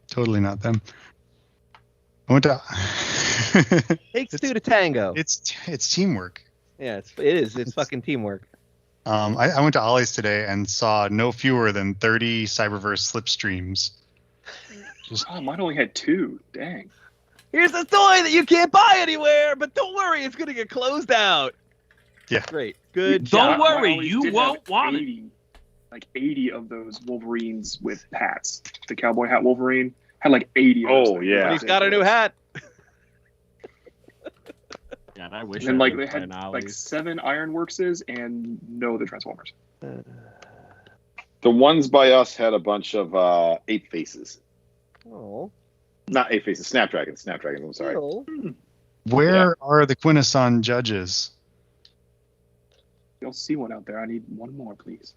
totally not them. I went to. Takes two to tango. It's teamwork. Yeah, it is. It's fucking teamwork. I went to Ollie's today and saw no fewer than 30 Cyberverse slipstreams. Mine only had 2. Dang. Here's a toy that you can't buy anywhere, but don't worry, it's gonna get closed out. Yeah. Great. Good Don't job. worry, Mine you did won't have want 80, like 80 of those Wolverines with hats. The cowboy hat Wolverine had like 80 of those. Oh, yeah. But he's got a new hat. God, I wish. And I like would they buy had an like Ollie's. 7 Ironworkses and no other Transformers. The ones by us had a bunch of 8 faces. Oh. Not 8 faces, Snapdragons. I'm sorry. Oh. Where are the Quintesson judges? You'll see one out there. I need one more, please.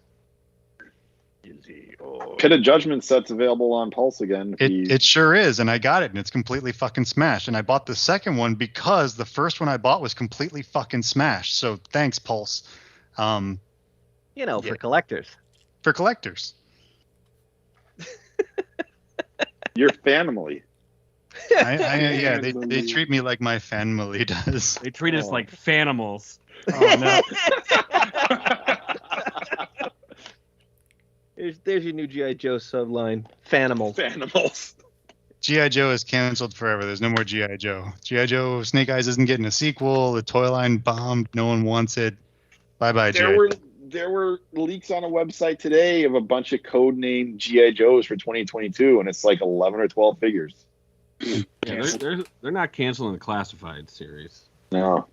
Pit of Judgment set's available on Pulse again. It sure is, and I got it, and it's completely fucking smashed. And I bought the second one because the first one I bought was completely fucking smashed. So thanks, Pulse. For collectors. For collectors. Your family. Yeah, they treat me like my family does. They treat us like fanimals. Oh no. There's your new G.I. Joe subline. Fanimals. Fanimals. G.I. Joe is canceled forever. There's no more G.I. Joe. G.I. Joe Snake Eyes isn't getting a sequel. The toy line bombed. No one wants it. Bye-bye, G.I. There were leaks on a website today of a bunch of codenamed G.I. Joes for 2022, and it's like 11 or 12 figures. Yeah, they're not canceling the classified series. No.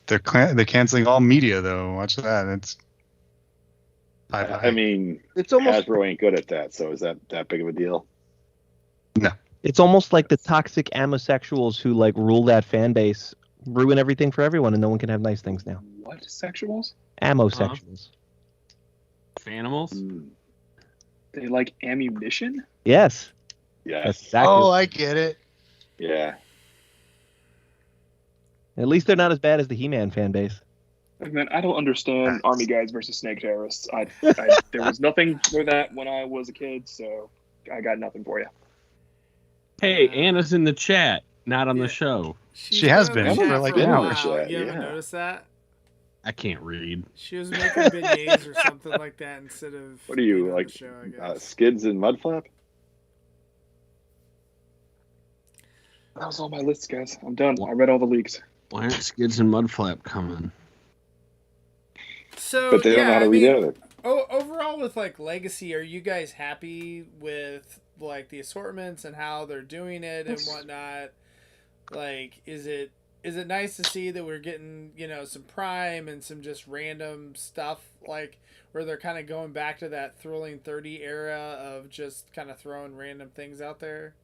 They're canceling all media, though. Watch that. It's bye-bye. I mean, It's almost Hasbro ain't good at that, so is that big of a deal? No. It's almost like the toxic amosexuals who like rule that fan base, ruin everything for everyone, and no one can have nice things now. What? What? Sexuals? Amosexuals. Fanimals? They like ammunition? Yes. Yeah. That's exactly. Oh, I get it. Yeah. At least they're not as bad as the He-Man fan base. Man, I don't understand army guys versus snake terrorists. There was nothing for that when I was a kid, so I got nothing for you. Hey, Anna's in the chat, not on Yeah. the show. She has in the been chat for like a an hour. while. You haven't Yeah. noticed that? I can't read. She was making beignets or something like that instead of. What are you, being on like, the show, I guess. Skids and Mudflap? That was all my lists, guys. I'm done. I read all the leaks. Why aren't Skids and Mudflap coming? So, But they don't know how to read it. Overall, with like Legacy, are you guys happy with like the assortments and how they're doing it and whatnot? Like, is it nice to see that we're getting, some Prime and some just random stuff, like where they're kind of going back to that Thrilling 30 era of just kind of throwing random things out there?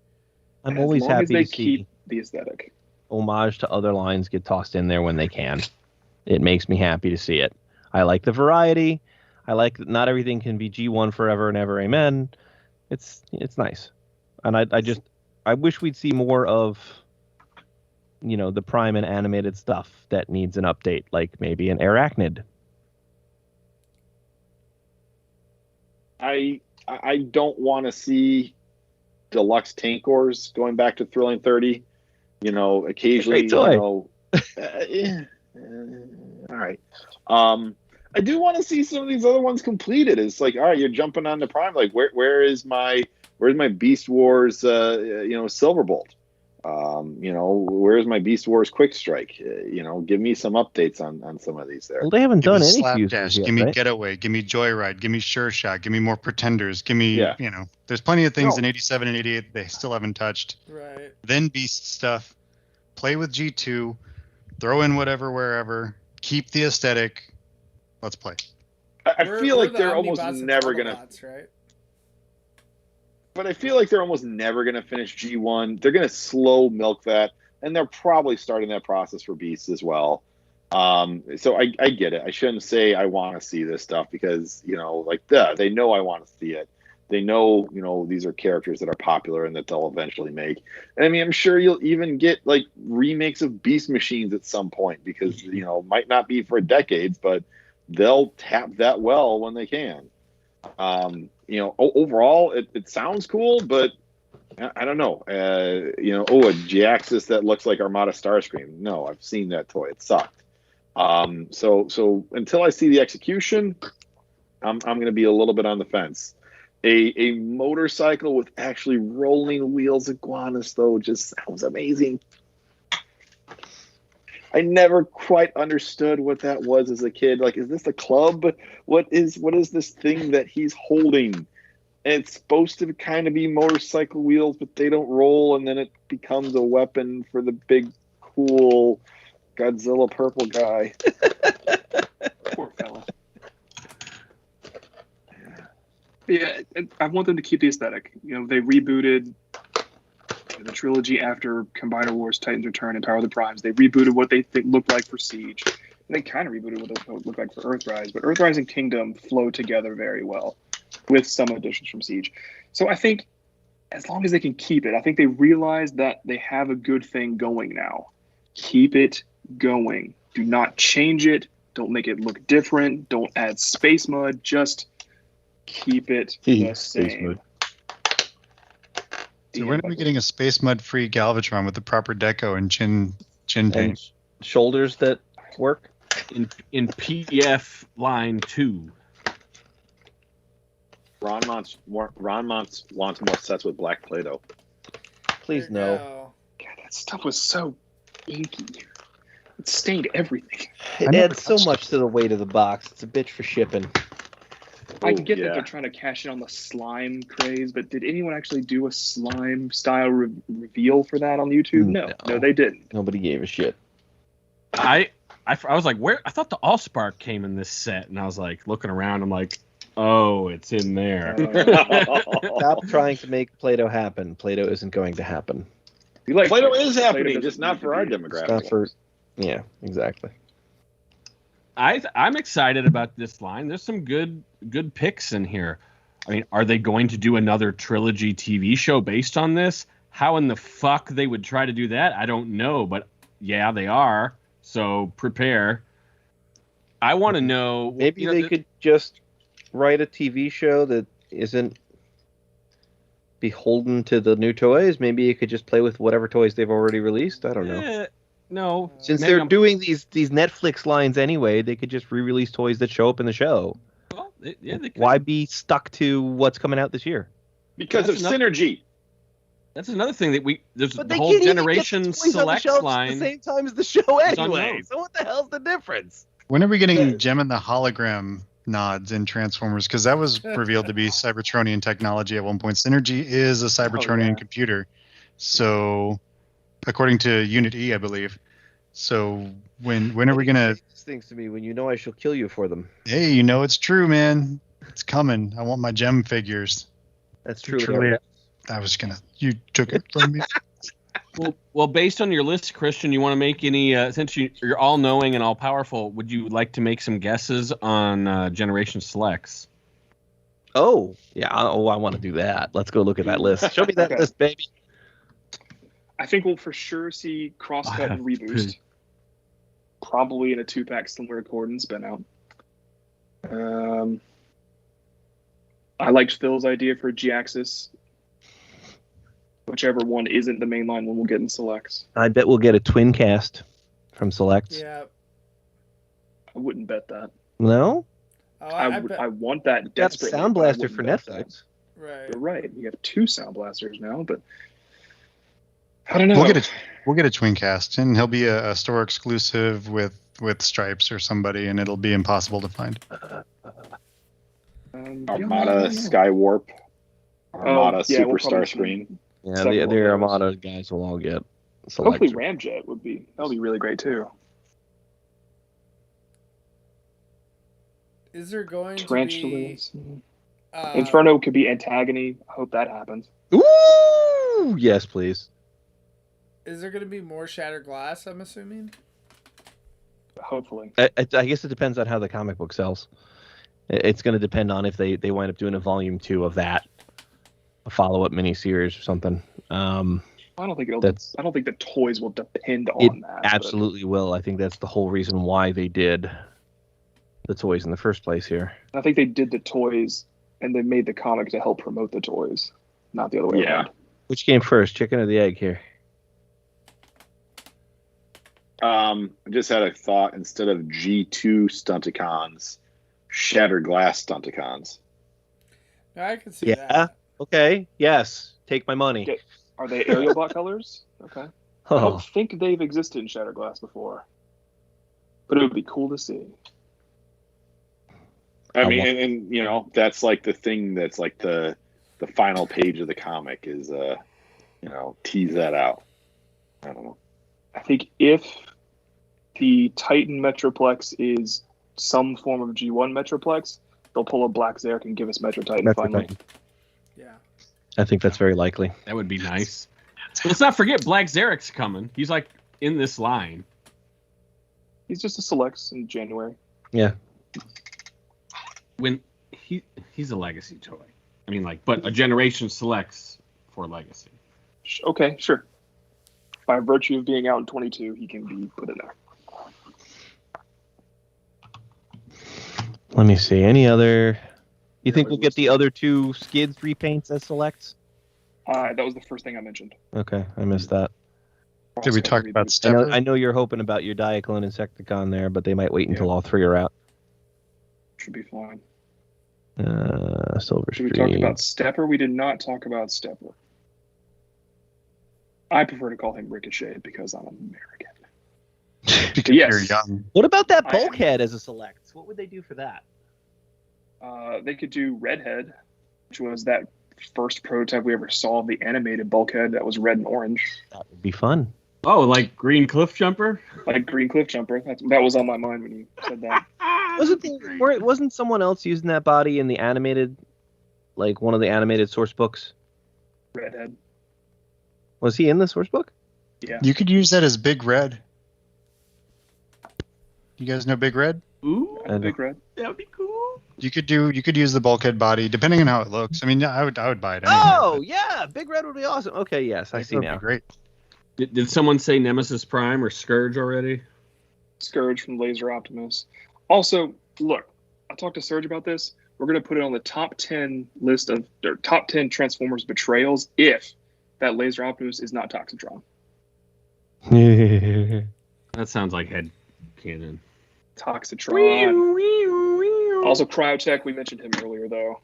I'm As always long happy as they to see keep the aesthetic. homage to other lines get tossed in there when they can. It makes me happy to see it. I like the variety. I like that not everything can be G1 forever and ever. Amen. It's nice, and I wish we'd see more of, the Prime and animated stuff that needs an update, like maybe an Arachnid. I don't want to see deluxe Tankors going back to Thrilling 30. Occasionally, Great toy. all right. I do want to see some of these other ones completed. It's like, all right, you're jumping on the Prime. Like, where's my Beast Wars, Silverbolt? Where's my Beast Wars Quick Strike? Give me some updates on some of these there. Well, they haven't Give done me any Slapdash, fuses yet, give me right? Getaway, give me Joyride, give me Sure Shot, give me more Pretenders, give me, there's plenty of things in 87 and 88 they still haven't touched. Right. Then Beast stuff, play with G2, throw in whatever, wherever, keep the aesthetic, let's play. I feel like they're the almost Omnibots and never going to... Autobots, right? But I feel like they're almost never going to finish G1. They're going to slow milk that, and they're probably starting that process for Beasts as well. So I get it. I shouldn't say I want to see this stuff because, they know I want to see it. They know, these are characters that are popular and that they'll eventually make. And I mean, I'm sure you'll even get like remakes of Beast Machines at some point because, might not be for decades, but they'll tap that well when they can. Overall, it sounds cool, but I don't know. A G-Axis that looks like Armada Starscream. No, I've seen that toy. It sucked. So until I see the execution, I'm going to be a little bit on the fence. A motorcycle with actually rolling wheels iguanas, though, just sounds amazing. I never quite understood what that was as a kid. Like, is this a club? What is this thing that he's holding? And it's supposed to kind of be motorcycle wheels, but they don't roll, and then it becomes a weapon for the big, cool Godzilla purple guy. Poor fella. Yeah, I want them to keep the aesthetic. They rebooted the trilogy after Combiner Wars, Titans Return, and Power of the Primes. They rebooted what they think looked like for Siege. And they kind of rebooted what it looked like for Earthrise. But Earthrise and Kingdom flow together very well with some additions from Siege. So I think as long as they can keep it, I think they realize that they have a good thing going now. Keep it going. Do not change it. Don't make it look different. Don't add space mud. Just keep it the same. So when are we getting a Space Mud free Galvatron with the proper deco and chin paint? And shoulders that work? In PF line 2. Ron wants more sets with black Play-Doh. Please There you no. go. God, that stuff was so inky. It stained everything. It adds so much to the weight of the box. It's a bitch for shipping. I get yeah. that they're trying to cash in on the slime craze, but did anyone actually do a slime style reveal for that on YouTube? No, they didn't. Nobody gave a shit. I was like, where? I thought the Allspark came in this set, and I was like looking around. I'm like, oh, it's in there. Stop trying to make Play-Doh happen. Play-Doh isn't going to happen. Play-Doh is happening, Play-Doh just doesn't not need for to our be. demographic. Not for, yeah, exactly. I'm excited about this line. There's some good picks in here. I mean, are they going to do another trilogy TV show based on this? How in the fuck they would try to do that, I don't know. But yeah, they are. So prepare. I want to know. Maybe they could just write a TV show that isn't beholden to the new toys. Maybe you could just play with whatever toys they've already released. I don't know. No. Since they're doing these Netflix lines anyway, they could just re-release toys that show up in the show. Well, they could. Why be stuck to what's coming out this year? Because of synergy. That's another thing that there's But the they whole can't even Generation get the toys on the Selects shelves line. at the same time as the show anyway. unknown. So what the hell's the difference? When are we getting Gem and the Hologram nods in Transformers? Because that was revealed to be Cybertronian technology at one point. Synergy is a Cybertronian computer. So, according to Unit E, I believe. So, when are we going to... These things to me when you know I shall kill you for them. Hey, you know it's true, man. It's coming. I want my Gem figures. That's true. I was going to... You took it from me. Well, based on your list, Christian, you want to make any, since you're all-knowing and all-powerful, would you like to make some guesses on Generation Selects? Oh, yeah. I want to do that. Let's go look at that list. Show me that list, baby. I think we'll for sure see Crosscut and Reboost. Probably in a 2-pack similar to Gordon's been out. I liked Phil's idea for G-Axis. Whichever one isn't the mainline one we'll get in Selects. I bet we'll get a twin cast from Selects. Yeah. I wouldn't bet that. No? Oh, I want that That's desperately. Sound but I Blaster wouldn't for bet Netflix. right. You're right. You have 2 Sound Blasters now, but I don't know. We'll get a twin cast, and he'll be a store exclusive with Stripes or somebody, and it'll be impossible to find. Armada Skywarp. Armada we'll Superstar probably Screen. Yeah, the Armada guys will all get Selects. Hopefully Ramjet would be really great too. Is there going Tarantulas. to be... Inferno could be Antagony. I hope that happens. Ooh! Yes, please. Is there going to be more Shattered Glass, I'm assuming? Hopefully. I guess it depends on how the comic book sells. It's going to depend on if they wind up doing a volume 2 of that, a follow-up miniseries or something. I don't think the toys will depend on that. Absolutely will. I think that's the whole reason why they did the toys in the first place here. I think they did the toys and they made the comic to help promote the toys, not the other way around. Which came first, chicken or the egg here? I just had a thought. Instead of G2 Stunticons, Shattered Glass Stunticons. I can see Yeah. that. Okay. Yes. Take my money. Okay. Are they aerial bot colors? Okay. I Oh. don't think they've existed in Shattered Glass before, but it would be cool to see. I mean, and you know, that's like the thing that's like the final page of the comic is, tease that out. I don't know. I think if the Titan Metroplex is some form of G1 Metroplex, they'll pull a Black Zarek and give us Metro Titan Metro finally. Titan. Yeah. I think that's very likely. That would be nice. Let's not forget Black Zarek's coming. He's like in this line. He's just a Selects in January. Yeah. When he's a legacy toy. I mean, but a Generation Selects for legacy. Okay, sure. By virtue of being out in 22, he can be put in there. Let me see. Any other? You think we'll get the other 2 Skids repaints as Selects? That was the first thing I mentioned. Okay, I missed that. Did we talk about I Stepper? know you're hoping about your Diaclone and Secticon there, but they might wait until all 3 are out. Should be fine. Silver Should we Stream. talk about Stepper? We did not talk about Stepper. I prefer to call him Ricochet because I'm American. Because Yes. you're young. What about that I am. bulkhead as a Select? What would they do for that? They could do Redhead, which was that first prototype we ever saw of the animated bulkhead that was red and orange, That would be fun. Oh, like Green Cliff Jumper? like Green Cliff Jumper. That was on my mind when you said that. Wasn't someone else using that body in the animated, like one of the animated source books? Redhead. Was he in the source book? Yeah. You could use that as Big Red. You guys know Big Red? Ooh, Big red. that would be cool. You could use the bulkhead body depending on how it looks. I mean, I would buy it anyway. Oh yeah, big red would be awesome. Okay, yes, I see That would now. be great. Did someone say Nemesis Prime or Scourge already? Scourge from Laser Optimus. Also, look, I talked to Serge about this. We're going to put it on the top 10 list of or top 10 Transformers betrayals if that Laser Optimus is not Toxitron. That sounds like head cannon. Toxitron. Also, Cryotech. We mentioned him earlier, though.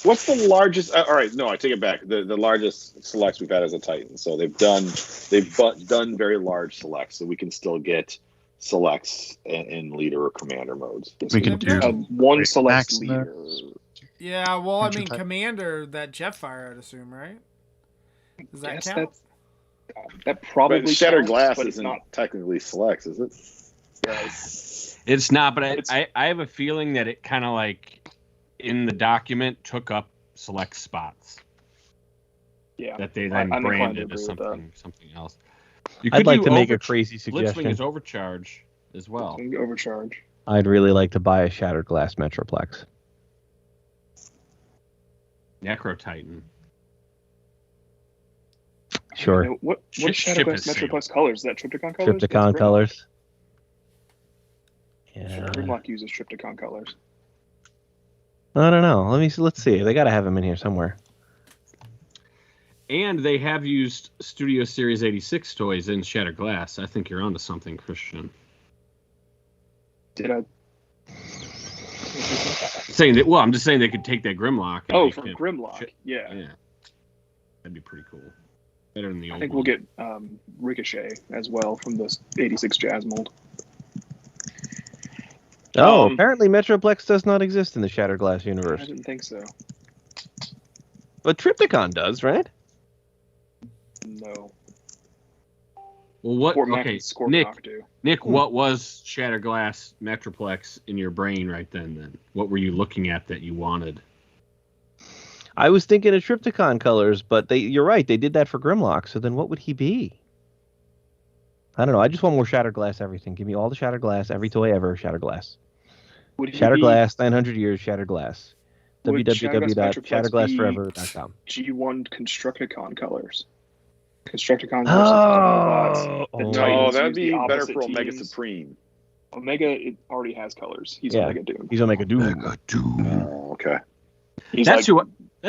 What's the largest? All right, no, I take it back. The largest selects we've had as a Titan. So they've done very large selects. So we can still get selects in leader or commander modes. We can do one select Maximus. leader. Yeah, well, I mean, Type. Commander, that Jetfire, I'd assume, right? Does that Yes, count? that probably But Shattered counts, Glass but it's isn't not. technically selects, is it? It's not, but It's- I have a feeling that it kind of like in the document took up select spots Yeah. that they then I'm inclined to branded as agree with something else. You I'd like do to make a crazy Blitzwing suggestion. is overcharge as well. Overcharge. I'd really like to buy a Shattered Glass Metroplex. Necro Titan. Sure. You know, what Ship- Shattered ship Glass is sealed. Metroplex colors? Is that Triptychon colors? Triptychon That's great. colors. Sure, Yeah. Grimlock uses Triptychon colors. I don't know. Let's see. They got to have them in here somewhere. And they have used Studio Series 86 toys in Shattered Glass. I think you're onto something, Christian. Did I? Saying that, well, I'm just saying they could take that Grimlock. And Oh, make from it- Grimlock. Yeah. Yeah. That'd be pretty cool. Better than the old I think one. we'll get Ricochet as well from the 86 Jazz mold. Oh, Um, apparently Metroplex does not exist in the Shattered Glass I universe. didn't think so. But Triptychon does, right? No. Well, what? Fort Mac Okay, and Scorponok Nick. do. Nick, what was Shattered Glass Metroplex in your brain right then? Then what were you looking at that you wanted? I was thinking of Triptychon colors, but you're right. They did that for Grimlock. So then what would he be? I don't know. I just want more Shattered Glass everything. Give me all the Shattered Glass, every toy ever, Shattered Glass. Would he Shattered be Glass, 900 years, Shattered Glass. Would Shattered Glass Metroplex www.shatterglassforever.com. G1 Constructicon colors? Constructicon versus Oh, Autobots. The No, Titans that'd use be the better opposite for Omega teams. Supreme. Omega it already has colors. He's Yeah. Omega Doom. He's Omega Doom. Oh, okay. He's That's like,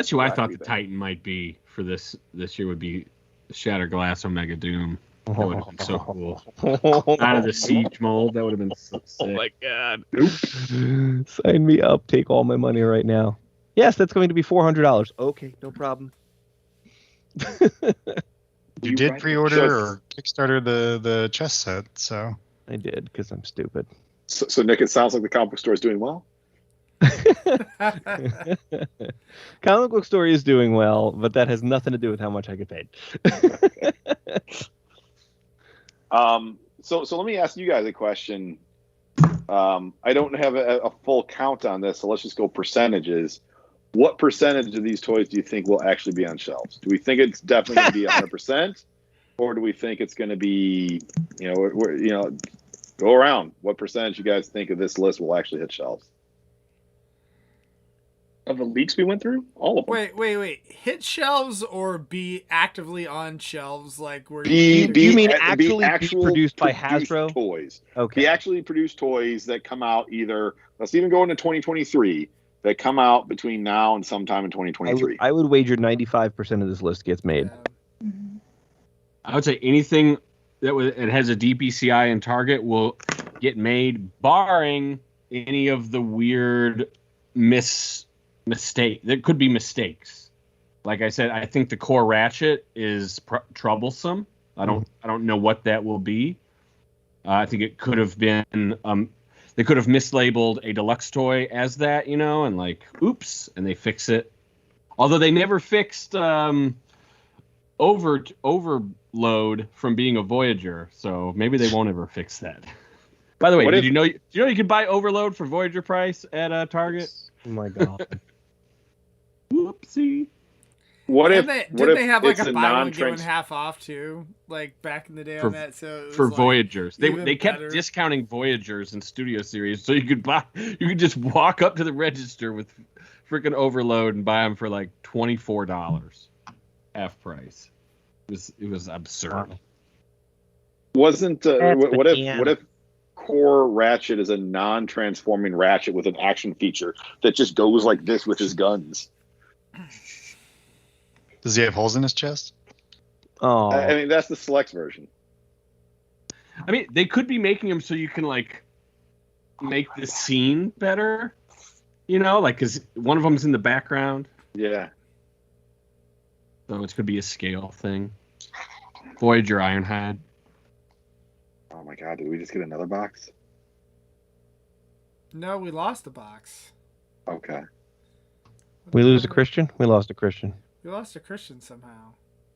who I Black thought the Beaver. Titan might be for this year would be Shattered Glass Omega Doom. That would have been so cool. Out of the Siege mold, that would have been so sick. Oh my god. Sign me up. Take all my money right now. Yes, that's going to be $400. Okay, no problem. You You did write pre-order just- or Kickstarter the chess set, so I did because I'm stupid. So Nick, it sounds like the comic book store is doing well. Comic Book Story is doing well, but that has nothing to do with how much I get paid. So let me ask you guys a question. I don't have a full count on this, so let's just go percentages. What percentage of these toys do you think will actually be on shelves? Do we think it's definitely going to be 100%, or do we think it's going to be, go around? What percentage you guys think of this list will actually hit shelves? of the leaks we went through, all of them. Wait. Hit shelves or be actively on shelves like where You mean actually be actual produced by produced Hasbro? toys? Okay. Be actually produced toys that come out either, let's even go into 2023, that come out between now and sometime in 2023. I would wager 95% of this list gets made. I would say anything that it has a DPCI and Target will get made, barring any of the weird mistake. There could be mistakes. Like I said, I think the core Ratchet is troublesome. I don't know what that will be. I think it could have been. They could have mislabeled a deluxe toy as that, and like, oops, and they fix it. Although they never fixed overload from being a Voyager, so maybe they won't ever fix that. By the way, did you know you could buy overload for Voyager price at Target? Oh my god. Whoopsie. What And if they, what didn't if they have like it's a a buy one get one non-trans? half off too, like back in the day For- on that? So it was for like Voyagers. even They kept better. discounting Voyagers in Studio Series, so you could just walk up to the register with freaking Overload and buy them for like $24, half price. It was absurd. Wasn't That's what if banana. what if Core Ratchet is a non-transforming Ratchet with an action feature that just goes like this with his guns? Does he have holes in his chest? Oh, I mean, that's the Selects version. I mean, they could be making them so you can like make the scene better, you know, like because one of them's in the background, Yeah. so it could be a scale thing. Voyager Ironhide. Oh my God! Did we just get another box? No, we lost the box. Okay. What we the lose a hell? Christian. We lost a Christian. We lost a Christian somehow.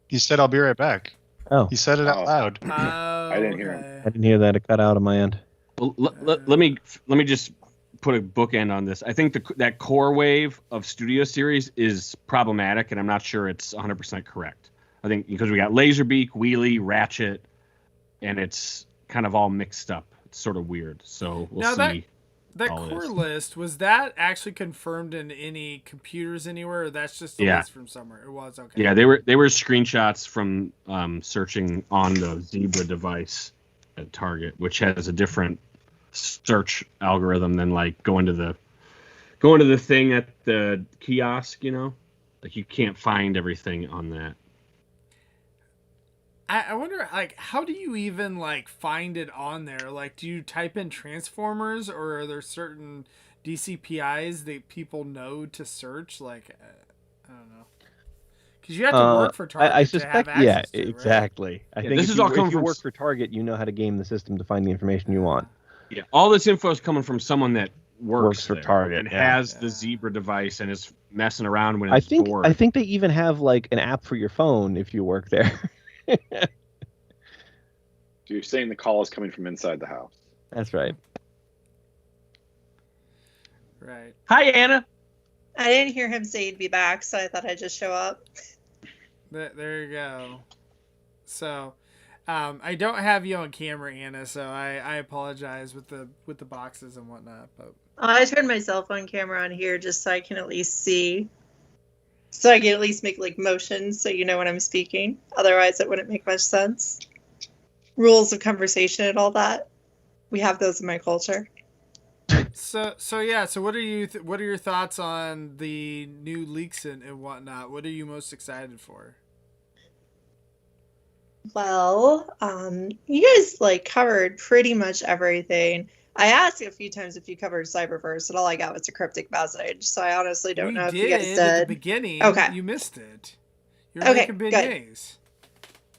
He said, "I'll be right back." Oh, He said it out Oh. loud. Oh, I didn't hear him. okay. I didn't hear that. It cut out on my end. Well, let me just put a bookend on this. I think that core wave of Studio Series is problematic, and I'm not sure it's 100% correct. I think because we got Laserbeak, Wheelie, Ratchet, and it's kind of all mixed up. It's sort of weird. So we'll Now see. That all core this. list, was that actually confirmed in any computers anywhere, or that's just a Yeah. list from somewhere? It was, okay. Yeah, they were screenshots from searching on the Zebra device at Target, which has a different search algorithm than like going to the thing at the kiosk. You know, like you can't find everything on that. I wonder, like, how do you even, like, find it on there? Like, do you type in Transformers, or are there certain DCPIs that people know to search? Like, I don't know. Because you have to work for Target I to suspect, have access yeah, to, right? exactly. I Yeah, think this if is you, all coming if you from work for Target, you know how to game the system to find the information you want. Yeah, all this info is coming from someone that works for there Target, and yeah. has the Zebra device and is messing around when I it's think bored. I think they even have like an app for your phone if you work there. So you're saying the call is coming from inside the house? That's right. Right. Hi, Anna. I didn't hear him say he'd be back, so I thought I'd just show up. There you go. So, I don't have you on camera, Anna, so I apologize with the boxes and whatnot. But I turned my cell phone camera on here just so I can at least see. So I can at least make like motions so you know when I'm speaking. Otherwise, it wouldn't make much sense. Rules of conversation and all that. We have those in my culture. So yeah. So what are your thoughts on the new leaks and whatnot? What are you most excited for? Well, you guys like covered pretty much everything. I asked a few times if you covered Cyberverse, and all I got was a cryptic message. So I honestly don't know if you guys at did. the beginning. Okay. You missed it. You're Okay, making good. beignets.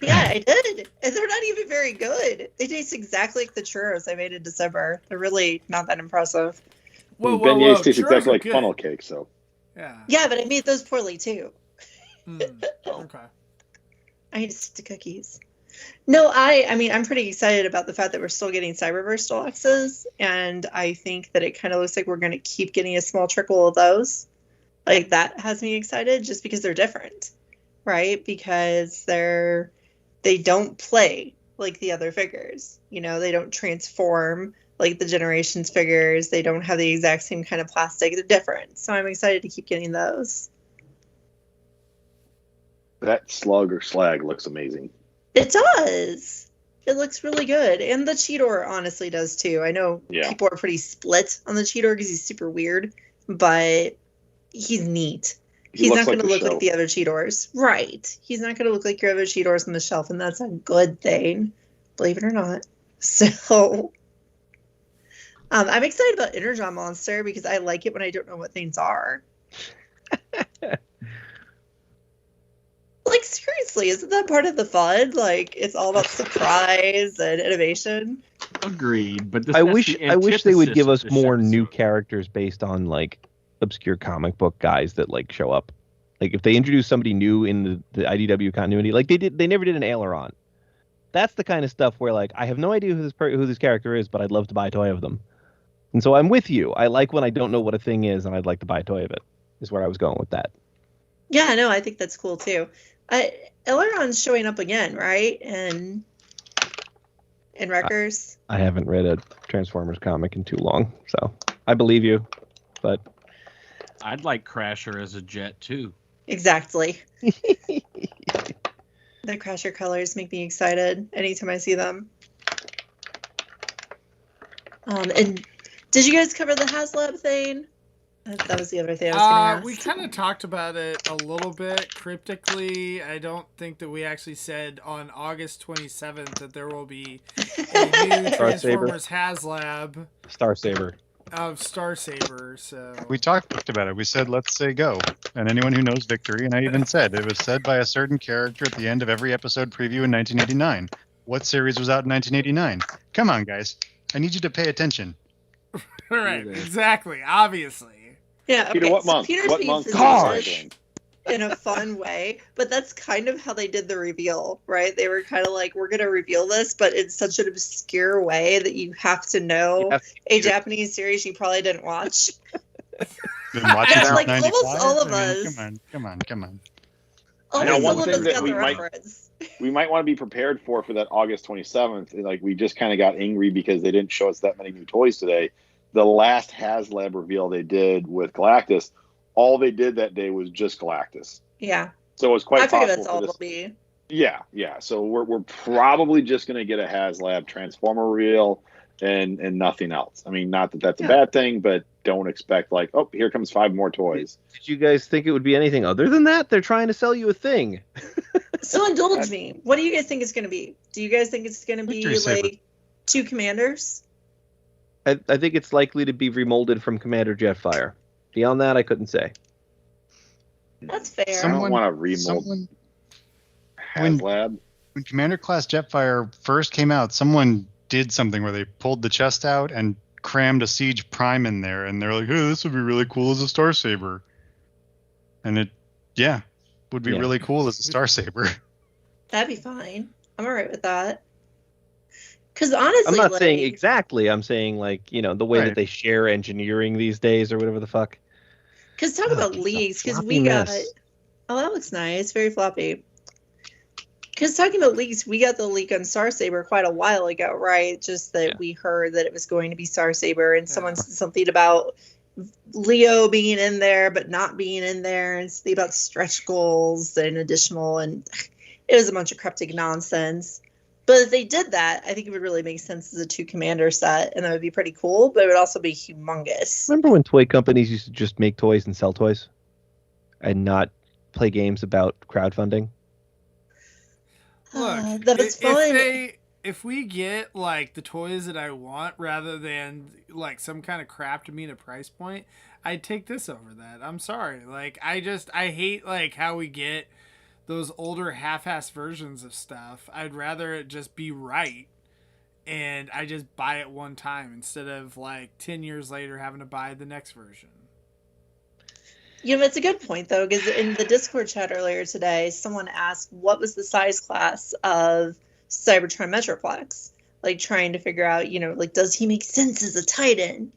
Yeah, I did. And they're not even very good. They taste exactly like the churros I made in December. They're really not that impressive. Beignets taste Churros exactly are like good. funnel cake. So Yeah. Yeah, but I made those poorly too. Okay. I need to stick to cookies. No, I mean, I'm pretty excited about the fact that we're still getting Cyberverse deluxes, and I think that it kind of looks like we're going to keep getting a small trickle of those. Like, that has me excited just because they're different, right? Because they don't play like the other figures. You know, they don't transform like the Generations figures. They don't have the exact same kind of plastic. They're different. So I'm excited to keep getting those. that slug or slag looks amazing. It does. It looks really good. And the Cheetor honestly does too. I know Yeah. people are pretty split on the Cheetor because he's super weird, but he's neat. He He's looks not going to the look show. like the other Cheetors. Right. He's not going to look like your other Cheetors on the shelf, and that's a good thing, believe it or not. So, I'm excited about Energon Monster because I like it when I don't know what things are. Like, seriously, isn't that part of the fun? Like, it's all about surprise and innovation. Agreed, but I wish they would give us this more new episode. characters based on like obscure comic book guys that like show up. Like if they introduce somebody new in the IDW continuity, like they never did an Aileron. That's the kind of stuff where like I have no idea who this character is, but I'd love to buy a toy of them. And so I'm with you. I like when I don't know what a thing is, and I'd like to buy a toy of it. Is where I was going with that. Yeah, no, I think that's cool too. Aileron's showing up again, right? And in Wreck-gars. I haven't read a Transformers comic in too long, so I believe you. But I'd like Crasher as a jet too. Exactly. The Crasher colors make me excited anytime I see them. And did you guys cover the HasLab thing? That was the other thing I was going to ask. We kind of talked about it a little bit cryptically. I don't think that we actually said on August 27th that there will be a new Transformers HasLab Star Saber. of Star Saber. So We talked about it. We said, let's say go. And anyone who knows Victory, and I even said, it was said by a certain character at the end of every episode preview in 1989. What series was out in 1989? Come on, guys. I need you to pay attention. right, exactly, obviously. Yeah, okay. Peter, what so month? Peter's What being month? facetious in a fun way, but that's kind of how they did the reveal, right? They were kind of like, we're going to reveal this, but in such an obscure way that you have to know a Japanese series you probably didn't watch. Been watching since Like 95? almost all of I mean, us. Come on. Almost one all of thing us that got we the might- reference. We might want to be prepared for that August 27th. Like, we just kind of got angry because they didn't show us that many new toys today. The last HasLab reveal they did with Galactus, all they did that day was just Galactus. Yeah. So it's quite I figure possible that's for all this. it'll be. Yeah. So we're probably just going to get a HasLab Transformer reel and nothing else. I mean, not that that's a bad thing, but don't expect like, oh, here comes 5 more toys. Did you guys think it would be anything other than that? They're trying to sell you a thing. So indulge me. What do you guys think it's going to be? Do you guys think it's going to be Victory Saber. like 2 commanders? I think it's likely to be remolded from Commander Jetfire. Beyond that, I couldn't say. That's fair. I don't want to remold Someone, HasLab. when Commander Class Jetfire first came out, someone did something where they pulled the chest out and crammed a Siege Prime in there, and they're like, hey, this would be really cool as a Star Saber. And it, would be really cool as a Star Saber. That'd be fine. I'm all right with that. Because honestly, I'm not like, saying exactly. I'm saying, like, you know, the way that Right. they share engineering these days or whatever the fuck. Because talk about it's a leaks, because floppy we got. mess. Oh, that looks nice. Very floppy. Because talking about leaks, we got the leak on Star Saber quite a while ago, right? Just that we heard that it was going to be Star Saber, and someone said something about Leo being in there, but not being in there, and something about stretch goals and additional, and it was a bunch of cryptic nonsense. But if they did that, I think it would really make sense as a 2 commander set, and that would be pretty cool, but it would also be humongous. Remember when toy companies used to just make toys and sell toys? And not play games about crowdfunding? Look, that was fun. if we get like the toys that I want rather than like some kind of crap to meet a price point, I'd take this over that. I'm sorry. Like I hate like how we get those older half-ass versions of stuff. I'd rather it just be right and I just buy it one time instead of like 10 years later having to buy the next version. You know, it's a good point, though, because in the Discord chat earlier today, someone asked what was the size class of Cybertron Metroplex? Like, trying to figure out, you know, like, does he make sense as a Titan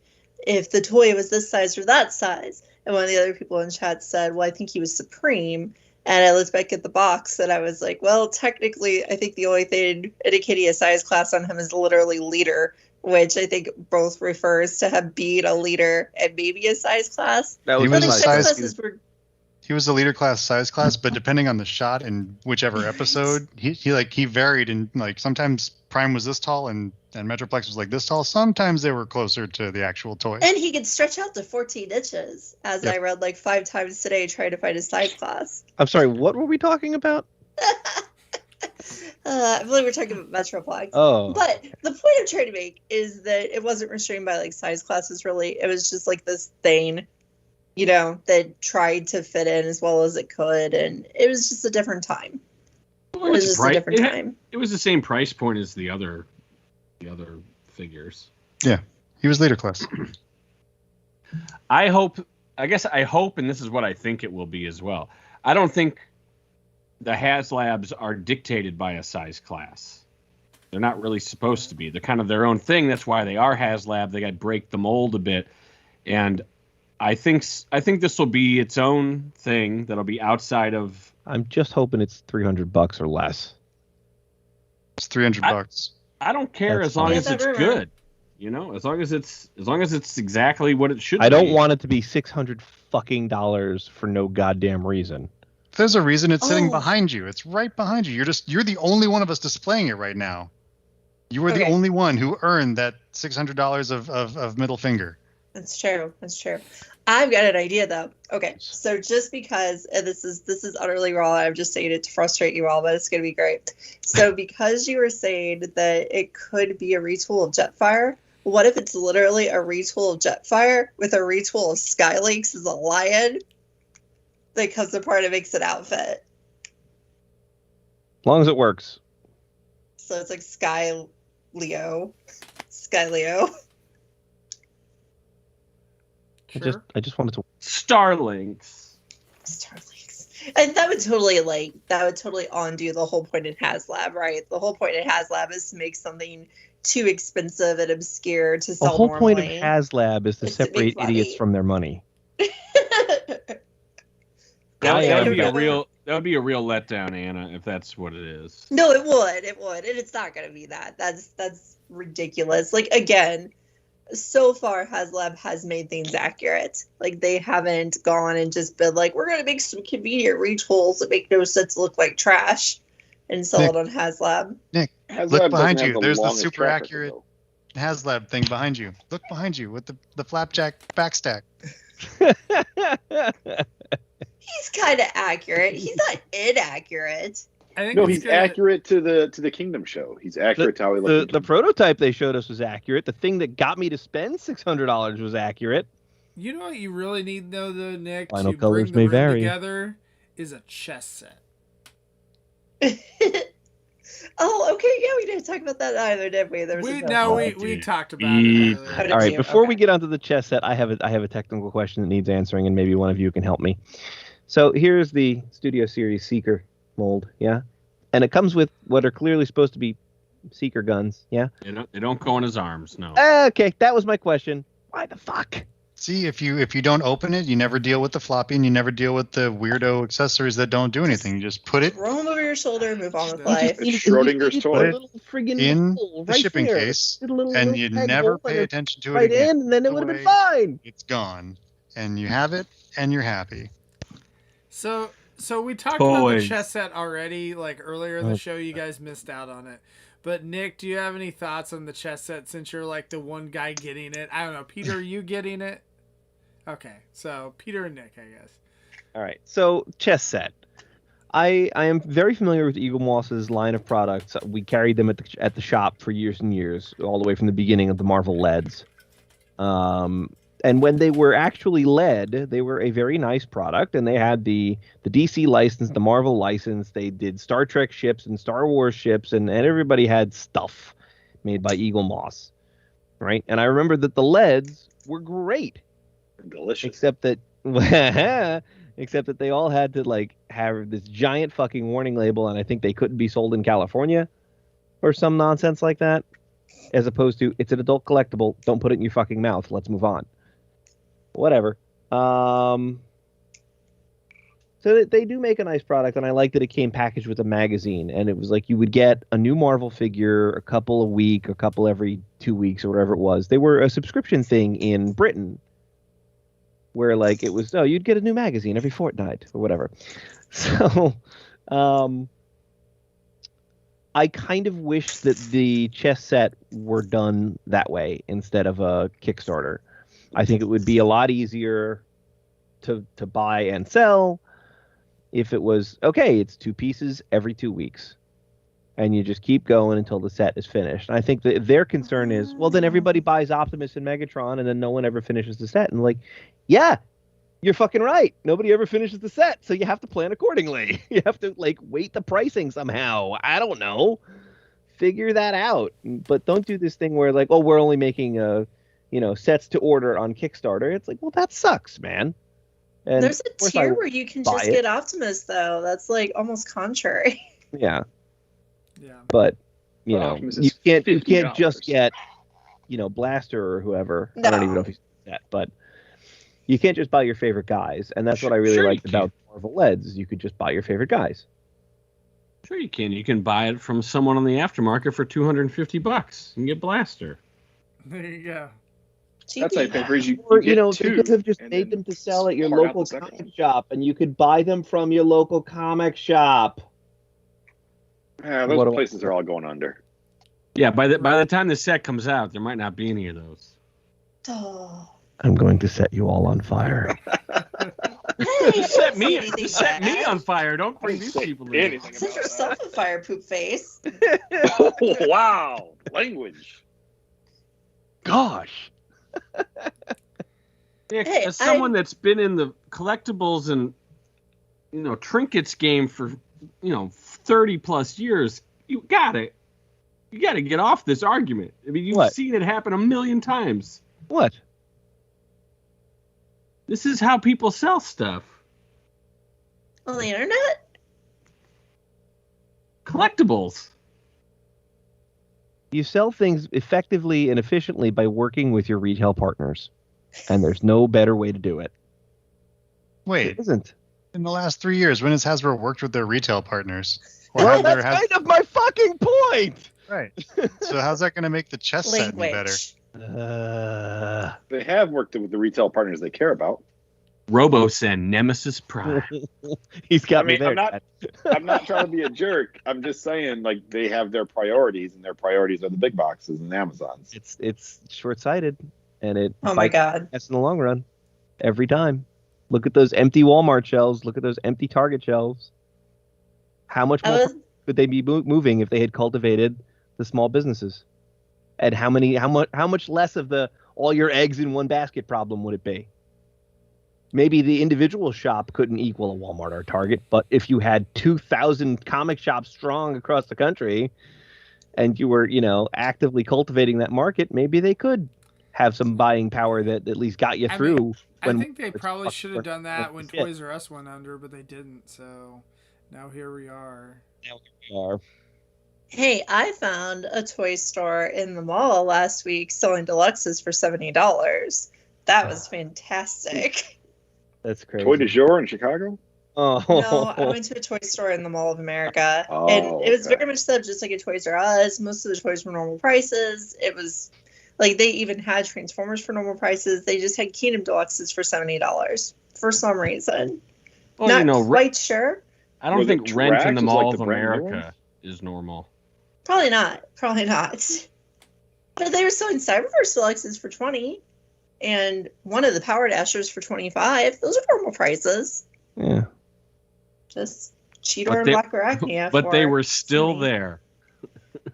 if the toy was this size or that size? And one of the other people in chat said, well, I think he was Supreme. And I looked back at the box and I was like, well, technically, I think the only thing indicating a size class on him is literally leader, which I think both refers to him being a leader and maybe a size class. That He was was I a think nice. size size- classes were He was the leader class, size class, but depending on the shot and whichever episode, he varied, and like sometimes Prime was this tall and Metroplex was like this tall. Sometimes they were closer to the actual toy. And he could stretch out to 14 inches, as Yep. I read like 5 times today trying to find his size class. I'm sorry, what were we talking about? I believe we're talking about Metroplex. Oh. But the point I'm trying to make is that it wasn't restrained by like size classes, really. It was just like this thing, you know, that tried to fit in as well as it could. And it was just a different time. It was just a different time. It was the same price point as the other figures. He was leader class. I hope, and this is what I think it will be as well. I don't think the HasLabs are dictated by a size class. They're not really supposed to be. They're kind of their own thing. That's why they are HasLab. They got to break the mold a bit. And I think this will be its own thing that'll be outside of. I'm just hoping it's $300 or less. It's $300. I don't care That's as long fine. as it's Yeah, that good. You know, as long as it's exactly what it should be. I don't want it to be $600 for no goddamn reason. If there's a reason, it's sitting Oh. behind you. It's right behind you. You're the only one of us displaying it right now. You were the Okay. only one who earned that $600 of middle finger. That's true. That's true. I've got an idea though. Okay, so just because and this is utterly raw, I'm just saying it to frustrate you all, but it's gonna be great. So because you were saying that it could be a retool of Jetfire, what if it's literally a retool of Jetfire with a retool of Skylinks as a lion that comes apart and makes an outfit? As long as it works. So it's like Sky Leo. Sure. I just wanted to. Starlinks. Starlinks. And that would totally undo the whole point in HasLab, right? The whole point in HasLab is to make something too expensive and obscure to The sell whole point of normally. HasLab is to It's to make separate money. idiots from their money. That Yeah, would be a yeah. real letdown, Anna, if that's what it is. No, it would, and it's not going to be that. That's ridiculous. Like again, so far HasLab has made things accurate. Like they haven't gone and just been like, we're going to make some convenient retools that make no sense look like trash and sell it on HasLab. Nick, HasLab look behind doesn't you. have There's the longest super track record, accurate though. HasLab thing behind you. Look behind you with the flapjack backstack. He's kind of accurate. He's not inaccurate. I think No, it's he's gonna- accurate to the Kingdom show. He's accurate to how he the looked. the prototype they showed us was accurate. The thing that got me to spend $600 was accurate. You know what you really need though, Nick, Final to colors bring the may room vary. together is a chess set. Oh, okay. Yeah, we didn't talk about that either, did we? There was We a we talked about it earlier. How did All right, you? before we Okay. get onto the chess set, I have a technical question that needs answering, and maybe one of you can help me. So here's the Studio Series Seeker mold, yeah, and it comes with what are clearly supposed to be Seeker guns, yeah. They don't go in his arms, no. Okay, that was my question. Why the fuck? See, if you don't open it, you never deal with the floppy, and you never deal with the weirdo accessories that don't do anything. You just put it Throw him over your shoulder, move on with You life. It's Schrodinger's It's toy. a little friggin' in hole the right shipping there. case, Did a little- and little you tag never hole pay and attention to it right again. in, and then it would have been fine. It's gone, and you have it, and you're happy. So we talked about the Toys. chess set already, like earlier in the Oh. show. You guys missed out on it. But Nick, do you have any thoughts on the chess set since you're like the one guy getting it? I don't know. Peter, are you getting it? Okay, so Peter and Nick, I guess. All right, so chess set. I am very familiar with Eagle Moss's line of products. We carried them at the shop for years and years, all the way from the beginning of the Marvel LEDs. And when they were actually LED, they were a very nice product, and they had the DC license, the Marvel license. They did Star Trek ships and Star Wars ships, and everybody had stuff made by Eagle Moss, right? And I remember that the LEDs were great. Delicious. Except that they all had to like have this giant fucking warning label, and I think they couldn't be sold in California or some nonsense like that, as opposed to it's an adult collectible, don't put it in your fucking mouth, let's move on. Whatever. So they do make a nice product, and I like that it came packaged with a magazine, and it was like you would get a new Marvel figure a couple a week, a couple every 2 weeks, or whatever it was. They were a subscription thing in Britain, where like it was, you'd get a new magazine every fortnight or whatever. So I kind of wish that the chess set were done that way instead of a Kickstarter. I think it would be a lot easier to buy and sell if it was, okay, it's 2 pieces every 2 weeks. And you just keep going until the set is finished. And I think that their concern is, well, then everybody buys Optimus and Megatron, and then no one ever finishes the set. And like, yeah, you're fucking right. Nobody ever finishes the set, so you have to plan accordingly. You have to like weight the pricing somehow. I don't know. Figure that out. But don't do this thing where like, oh, we're only making sets to order on Kickstarter. It's like, well, that sucks, man. And There's a of course I tier where you can buy just it. get Optimus, though. That's like almost contrary. Yeah, Yeah. but Optimus you is can't just $50. get Blaster or whoever. I don't even know if he's that, but You can't just buy your favorite guys, and that's what I really Sure you liked about Marvel Leds. You could just buy your favorite guys. Sure you can. You can buy it from someone on the aftermarket for $250 and get Blaster. There you go. That's how you pay for it. Or, get you two, could have just and made then them to sell at your part out local the second comic one. shop, and you could buy them from your local comic shop. Yeah, What those do I- places are all going under. Yeah, by the time the set comes out, there might not be any of those. Oh. I'm going to set you all on fire. Hey, Set don't me say anything set me bad. on fire. Don't bring I these didn't say people in. anything Set about yourself on fire, poop face. Oh, wow. Language. Gosh. Yeah, Hey, as someone that's been in the collectibles and trinkets game for 30 plus years, you gotta get off this argument. I mean, you've What? seen it happen a million times. What? This is how people sell stuff. On the internet? Collectibles. You sell things effectively and efficiently by working with your retail partners. And there's no better way to do it. Wait, It isn't. in the last 3 years, when has Hasbro worked with their retail partners? Or Well, have there that's kind of my fucking point. Right. So how's that going to make the chess set any better? Language. They have worked with the retail partners they care about. RoboSend, Nemesis Prime. He's got I mean, me there. I'm not- Dad. I'm not trying to be a jerk. I'm just saying, like, they have their priorities, and their priorities are the big boxes and Amazons. It's short-sighted, and it Oh my bites god. ass in the long run. Every time. Look at those empty Walmart shelves. Look at those empty Target shelves. How much I more was could they be moving if they had cultivated the small businesses? And how much less of the all your eggs in one basket problem would it be? Maybe the individual shop couldn't equal a Walmart or Target, but if you had 2,000 comic shops strong across the country and you were, actively cultivating that market, maybe they could have some buying power that at least got you I through. mean, I when think they probably should have done that when Yeah. Toys R Us went under, but they didn't. So now here we are. Hey, I found a toy store in the mall last week selling deluxes for $70. That was fantastic. That's crazy. Toy de jour in Chicago? Oh. No, I went to a toy store in the Mall of America, Oh, and it was okay. very much so just like a Toys R Us. Most of the toys were normal prices. It was like they even had Transformers for normal prices. They just had Kingdom Deluxes for $70 for some reason. Well, Not quite sure. I don't Was think it rent in Drax? the Was like Mall the of brand new America is normal. Probably not. Probably not. But they were selling Cyberverse Deluxes for $20, and one of the Power Dashers for $25. Those are normal prices. Yeah. Just Cheetor But and they- Black Arachnia. But they for were still $20. there.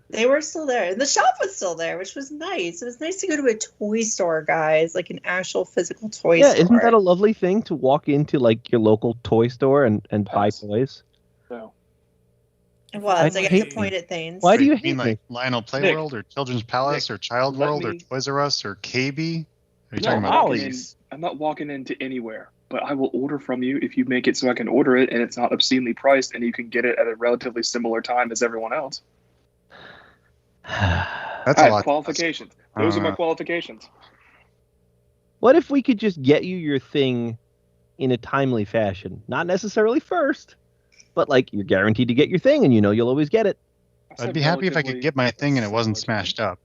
They were still there. And the shop was still there, which was nice. It was nice to go to a toy store, guys, like an actual physical toy Yeah, store. isn't that a lovely thing to walk into like your local toy store and buy Yes. toys? No. It was. I I got hate to point at things. Why do you You hate mean me? like Lionel Playworld or Children's Palace or Child let World or me- Toys R Us or KB? Are you No, talking about? Ollie's. I'm not walking into anywhere, but I will order from you if you make it so I can order it and it's not obscenely priced and you can get it at a relatively similar time as everyone else. That's I a have lot. qualifications. Those are my Uh, qualifications. What if we could just get you your thing in a timely fashion? Not necessarily first, but like you're guaranteed to get your thing and you'll always get it. I'd be happy if I could get my thing and it wasn't smashed up.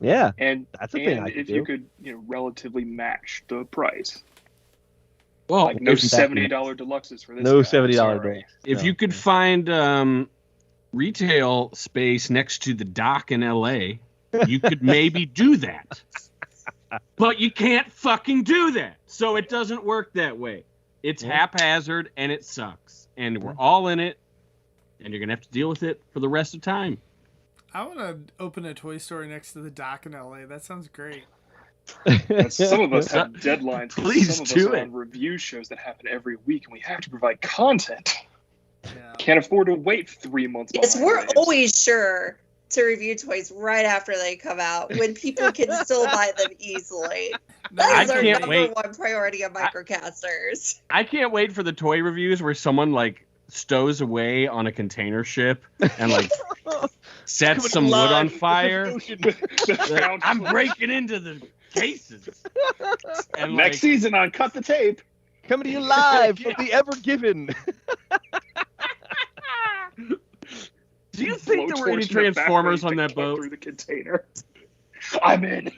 Yeah, And that's a thing and I could if do. you could, relatively match the price, Well, like no if, $70 deluxes for this. No guy, $70 sorry. deluxe. if No. you could find retail space next to the dock in LA, you could maybe do that. But you can't fucking do that. So it doesn't work that way. It's haphazard and it sucks. And we're all in it. And you're going to have to deal with it for the rest of time. I want to open a toy store next to the dock in LA. That sounds great. Some of us have deadlines. Please Some of do us are it. on review shows that happen every week, and we have to provide content. Yeah. Can't afford to wait 3 months. Yes, behind we're waves. always sure to review toys right after they come out when people can still buy them easily. No, That is I our can't number wait. one priority of microcasters. I can't wait for the toy reviews where someone like stows away on a container ship and like sets some wood on fire. The found I'm footage. breaking into the cases. And Next season on Cut the Tape. Coming to you live from the Ever Given. Do you think there were any Transformers on that boat? Through the container. I'm in.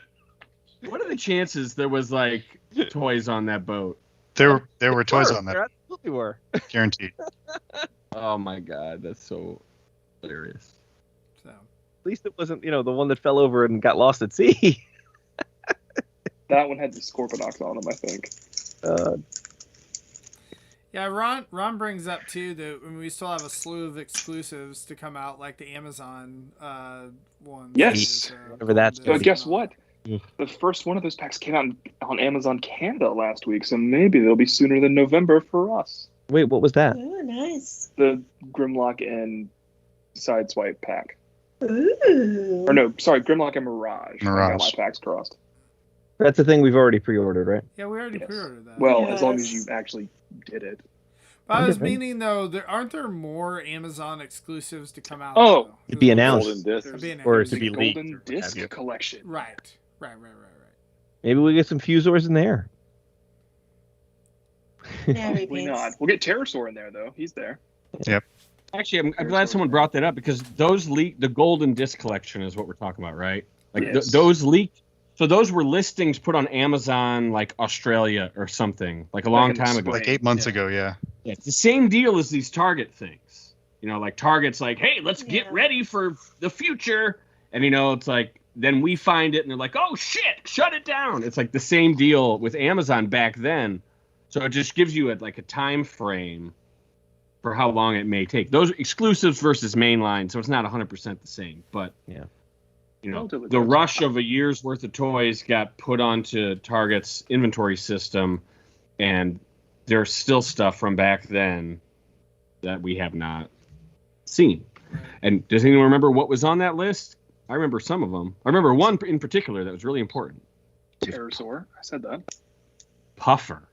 What are the chances there was like toys on that boat? There were toys on that. There absolutely were. Guaranteed. Oh my god, that's so hilarious. So At least it wasn't, the one that fell over and got lost at sea. That one had the Scorponok on them, I think. yeah, Ron brings up too that we still have a slew of exclusives to come out, like the Amazon ones. Yes. Whatever that's But gonna guess what? The first one of those packs came out on Amazon Canada last week, so maybe they'll be sooner than November for us. Wait, what was that? Oh, nice. The Grimlock and Sideswipe pack. Ooh. Or no, sorry, Grimlock and Mirage. I got Mirage. my packs crossed. That's the thing we've already pre-ordered, right? Yeah, we already Yes. pre-ordered that. Well, as long as Yes. you actually did it. But I was Okay. meaning though, aren't there more Amazon exclusives to come out? Oh, though? to be announced. Golden Disc. There's Being Or announced. to the be leaked. Golden or what have Disc you. collection. Right. Maybe we get some Fusors in there. Yeah, Probably not. We'll get Pterosaur in there, though. He's there. Actually, I'm glad someone brought that up because those leaked. The Golden Disc collection is what we're talking about, right? Like Yes. those leaked. So those were listings put on Amazon, like Australia or something, like a long in the time ago. spring. Like 8 months ago, yeah. Yeah, it's the same deal as these Target things. Like Target's like, hey, let's get Yeah. ready for the future. And, it's like, then we find it and they're like, oh, shit, shut it down. It's like the same deal with Amazon back then. So it just gives you a time frame for how long it may take. Those exclusives versus mainline, so it's not 100% the same. But, Yeah. Relatively the close. rush of a year's worth of toys got put onto Target's inventory system. And there's still stuff from back then that we have not seen. And does anyone remember what was on that list? I remember some of them. I remember one in particular that was really important. Pterosaur. I said that. Puffer.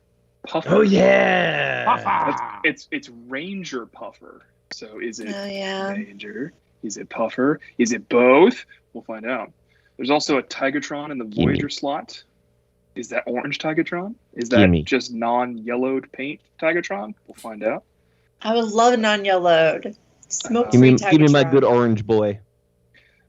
Puffer. Oh yeah. Puffer. It's Ranger Puffer. So is it Oh, yeah. Ranger? Is it Puffer? Is it both? We'll find out. There's also a Tigatron in the Gimme. Voyager slot. Is that orange Tigatron? Is that Gimme. just non-yellowed paint Tigatron? We'll find out. I would love a non-yellowed. Smoke Give free me my good orange boy.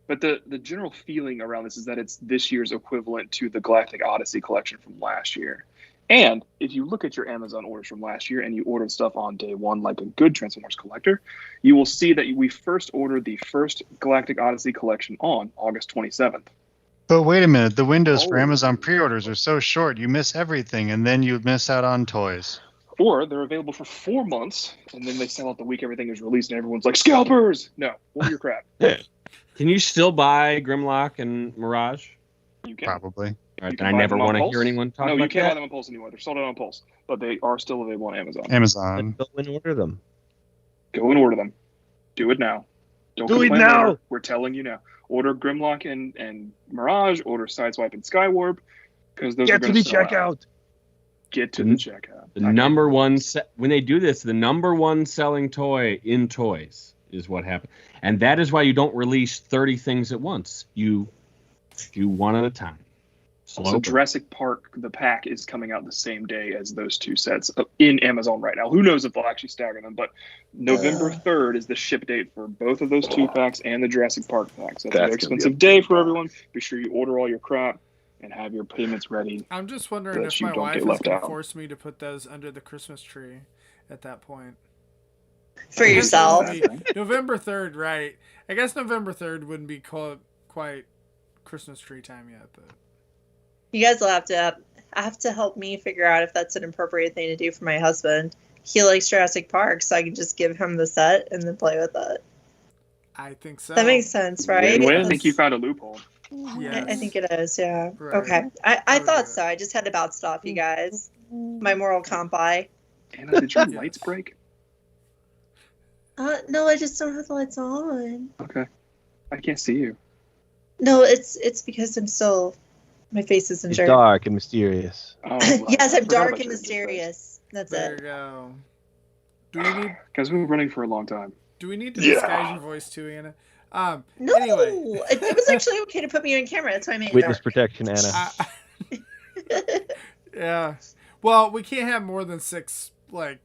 But the general feeling around this is that it's this year's equivalent to the Galactic Odyssey collection from last year. And if you look at your Amazon orders from last year and you ordered stuff on day one like a good Transformers collector, you will see that we first ordered the first Galactic Odyssey collection on August 27th. But wait a minute, the windows for Oh. Amazon pre-orders are so short, you miss everything, and then you miss out on toys. Or they're available for 4 months, and then they sell out the week everything is released, and everyone's like, scalpers! No, hold your crap. Can you still buy Grimlock and Mirage? You can. Probably. All right, You then can I buy never them on want to Pulse. hear anyone talk No, about you can't buy that. them on Pulse anymore. They're sold out on Pulse, but they are still available on Amazon. Amazon. Go and order them. Go and order them. Do it now. Don't Do it complain now! later. We're telling you now. Order Grimlock and Mirage. Order Sideswipe and Skywarp, because those are Get to going the to sell out. checkout. Get to the checkout. The number one when they do this, the number one selling toy in toys is what happened, and that is why you don't release 30 things at once. You do one at a time. Slow So burn. Jurassic Park, the pack is coming out the same day as those two sets in Amazon right now. Who knows if they'll actually stagger them, but November 3rd is the ship date for both of those two packs and the Jurassic Park pack. So it's a That's very gonna be expensive a day big for box. everyone. Be sure you order all your crap and have your payments ready. I'm just wondering That if you my don't wife get is left going to out. force me to put those under the Christmas tree at that point. For yourself. November 3rd, right. I guess November 3rd wouldn't be quite Christmas tree time yet, but You guys will have to help me figure out if that's an appropriate thing to do for my husband. He likes Jurassic Park, so I can just give him the set and then play with it. I think so. That makes sense, right? Win-win. I think you found a loophole. Yes. I think it is, yeah. Right. Okay. I would thought do it. so. I just had to bounce it off you guys. My moral compi. Anna, did your Yes. lights break? No, I just don't have the lights on. Okay. I can't see you. No, it's because my face is in It's dirt. dark and mysterious. Oh, Yes, I I'm forgot dark about and your mysterious. That's There you it. go. Do we need Guys, we've been running for a long time. to Yeah. disguise your voice too, Anna? No, Anyway. it was actually okay to put me on camera. That's why I made it Witness dark. protection, Anna. Yeah. Well, we can't have more than 6 like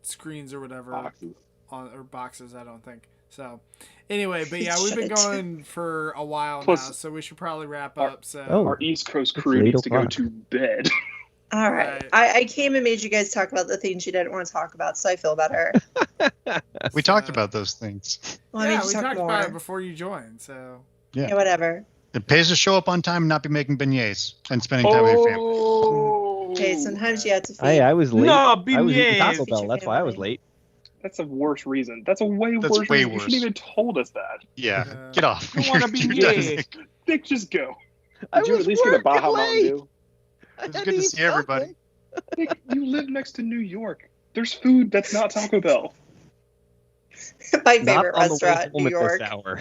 screens or whatever Boxes. on or boxes. I don't think so. Anyway, but yeah, we've been Shit. going for a while Plus- now, so we should probably wrap Our- up. So Oh. Our East Coast It's crew 8 needs to go o'clock. to bed. All right. Right. I came and made you guys talk about the things you didn't want to talk about, so I feel better. We talked about those things. Well, I yeah, made you we talk talked more. about it before you joined. So Yeah, whatever. It pays to show up on time and not be making beignets and spending time with your family. Oh, Okay, sometimes you have to feed. I was late. No, I was eating beignets. Taco Feed Bell. your That's why I was family. late. that's a worse reason. That's a way That's worse way reason. You worse. shouldn't even told us that. Yeah, Yeah. get off. I wanna be You're done, gay. Nick. Nick, just go. I Did you was at least get a working Baja Mountain late. Dew? I It's had good to eat see everybody. something. Nick, you live next to New York. There's food that's not Taco Bell. My Not favorite on the way restaurant, home New at York. this hour.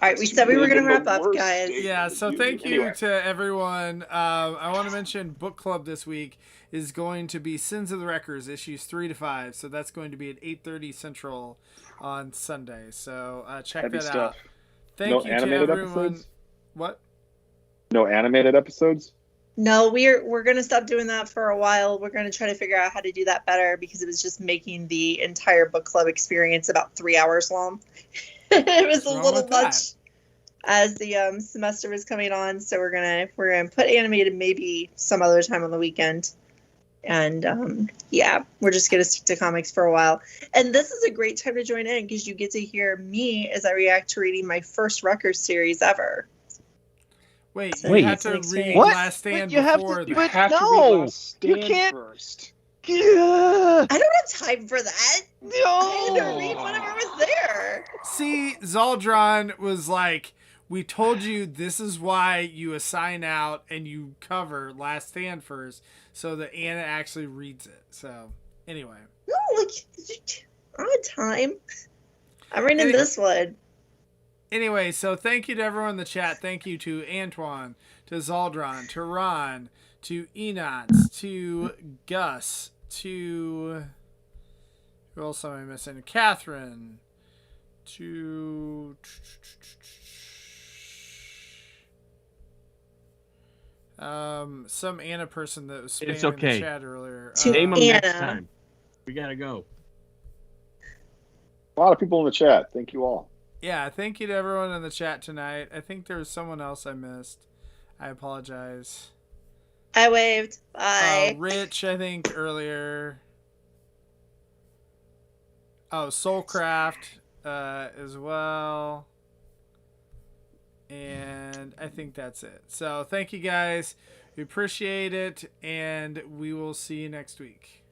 All right, we said we were going to Living the wrap up, worst guys. state. yeah, so thank you Anyway. to everyone. I want to mention book club this week is going to be Sins of the Wreckers issues 3 to 5. So that's going to be at 8:30 Central on Sunday. So check Heavy that stuff. out. Thank No you to animated everyone. episodes? What? No animated episodes? No, we're going to stop doing that for a while. We're going to try to figure out how to do that better because it was just making the entire book club experience about 3 hours long. It was What's a wrong little with that? much as the semester was coming on, so we're gonna put animated maybe some other time on the weekend. And yeah, we're just gonna stick to comics for a while. And this is a great time to join in because you get to hear me as I react to reading my first Wreckers series ever. Wait, So you Wait. had it's an to experience. read What? Last Stand But you have to- before You that. have to no, read Last you Stand can't- first. Yeah. I don't have time for that. I had to No. read whatever was there. See, Zaldron was like, we told you this is why you assign out and you cover Last Stand first, so that Anna actually reads it. So, anyway. No, like I don't have time. I'm reading Any- this one. Anyway, so thank you to everyone in the chat. Thank you to Antoine, to Zaldron, to Ron, to Enots, to Gus, to... Who else am I missing? Catherine, to... some Anna person that was spamming It's okay. the chat earlier. To Name them next Anna. time. We gotta go. A lot of people in the chat. Thank you all. Yeah, thank you to everyone in the chat tonight. I think there was someone else I missed. I apologize. I waved. Bye. Rich, I think earlier. Oh, Soulcraft as well. And I think that's it. So thank you guys. We appreciate it, and we will see you next week.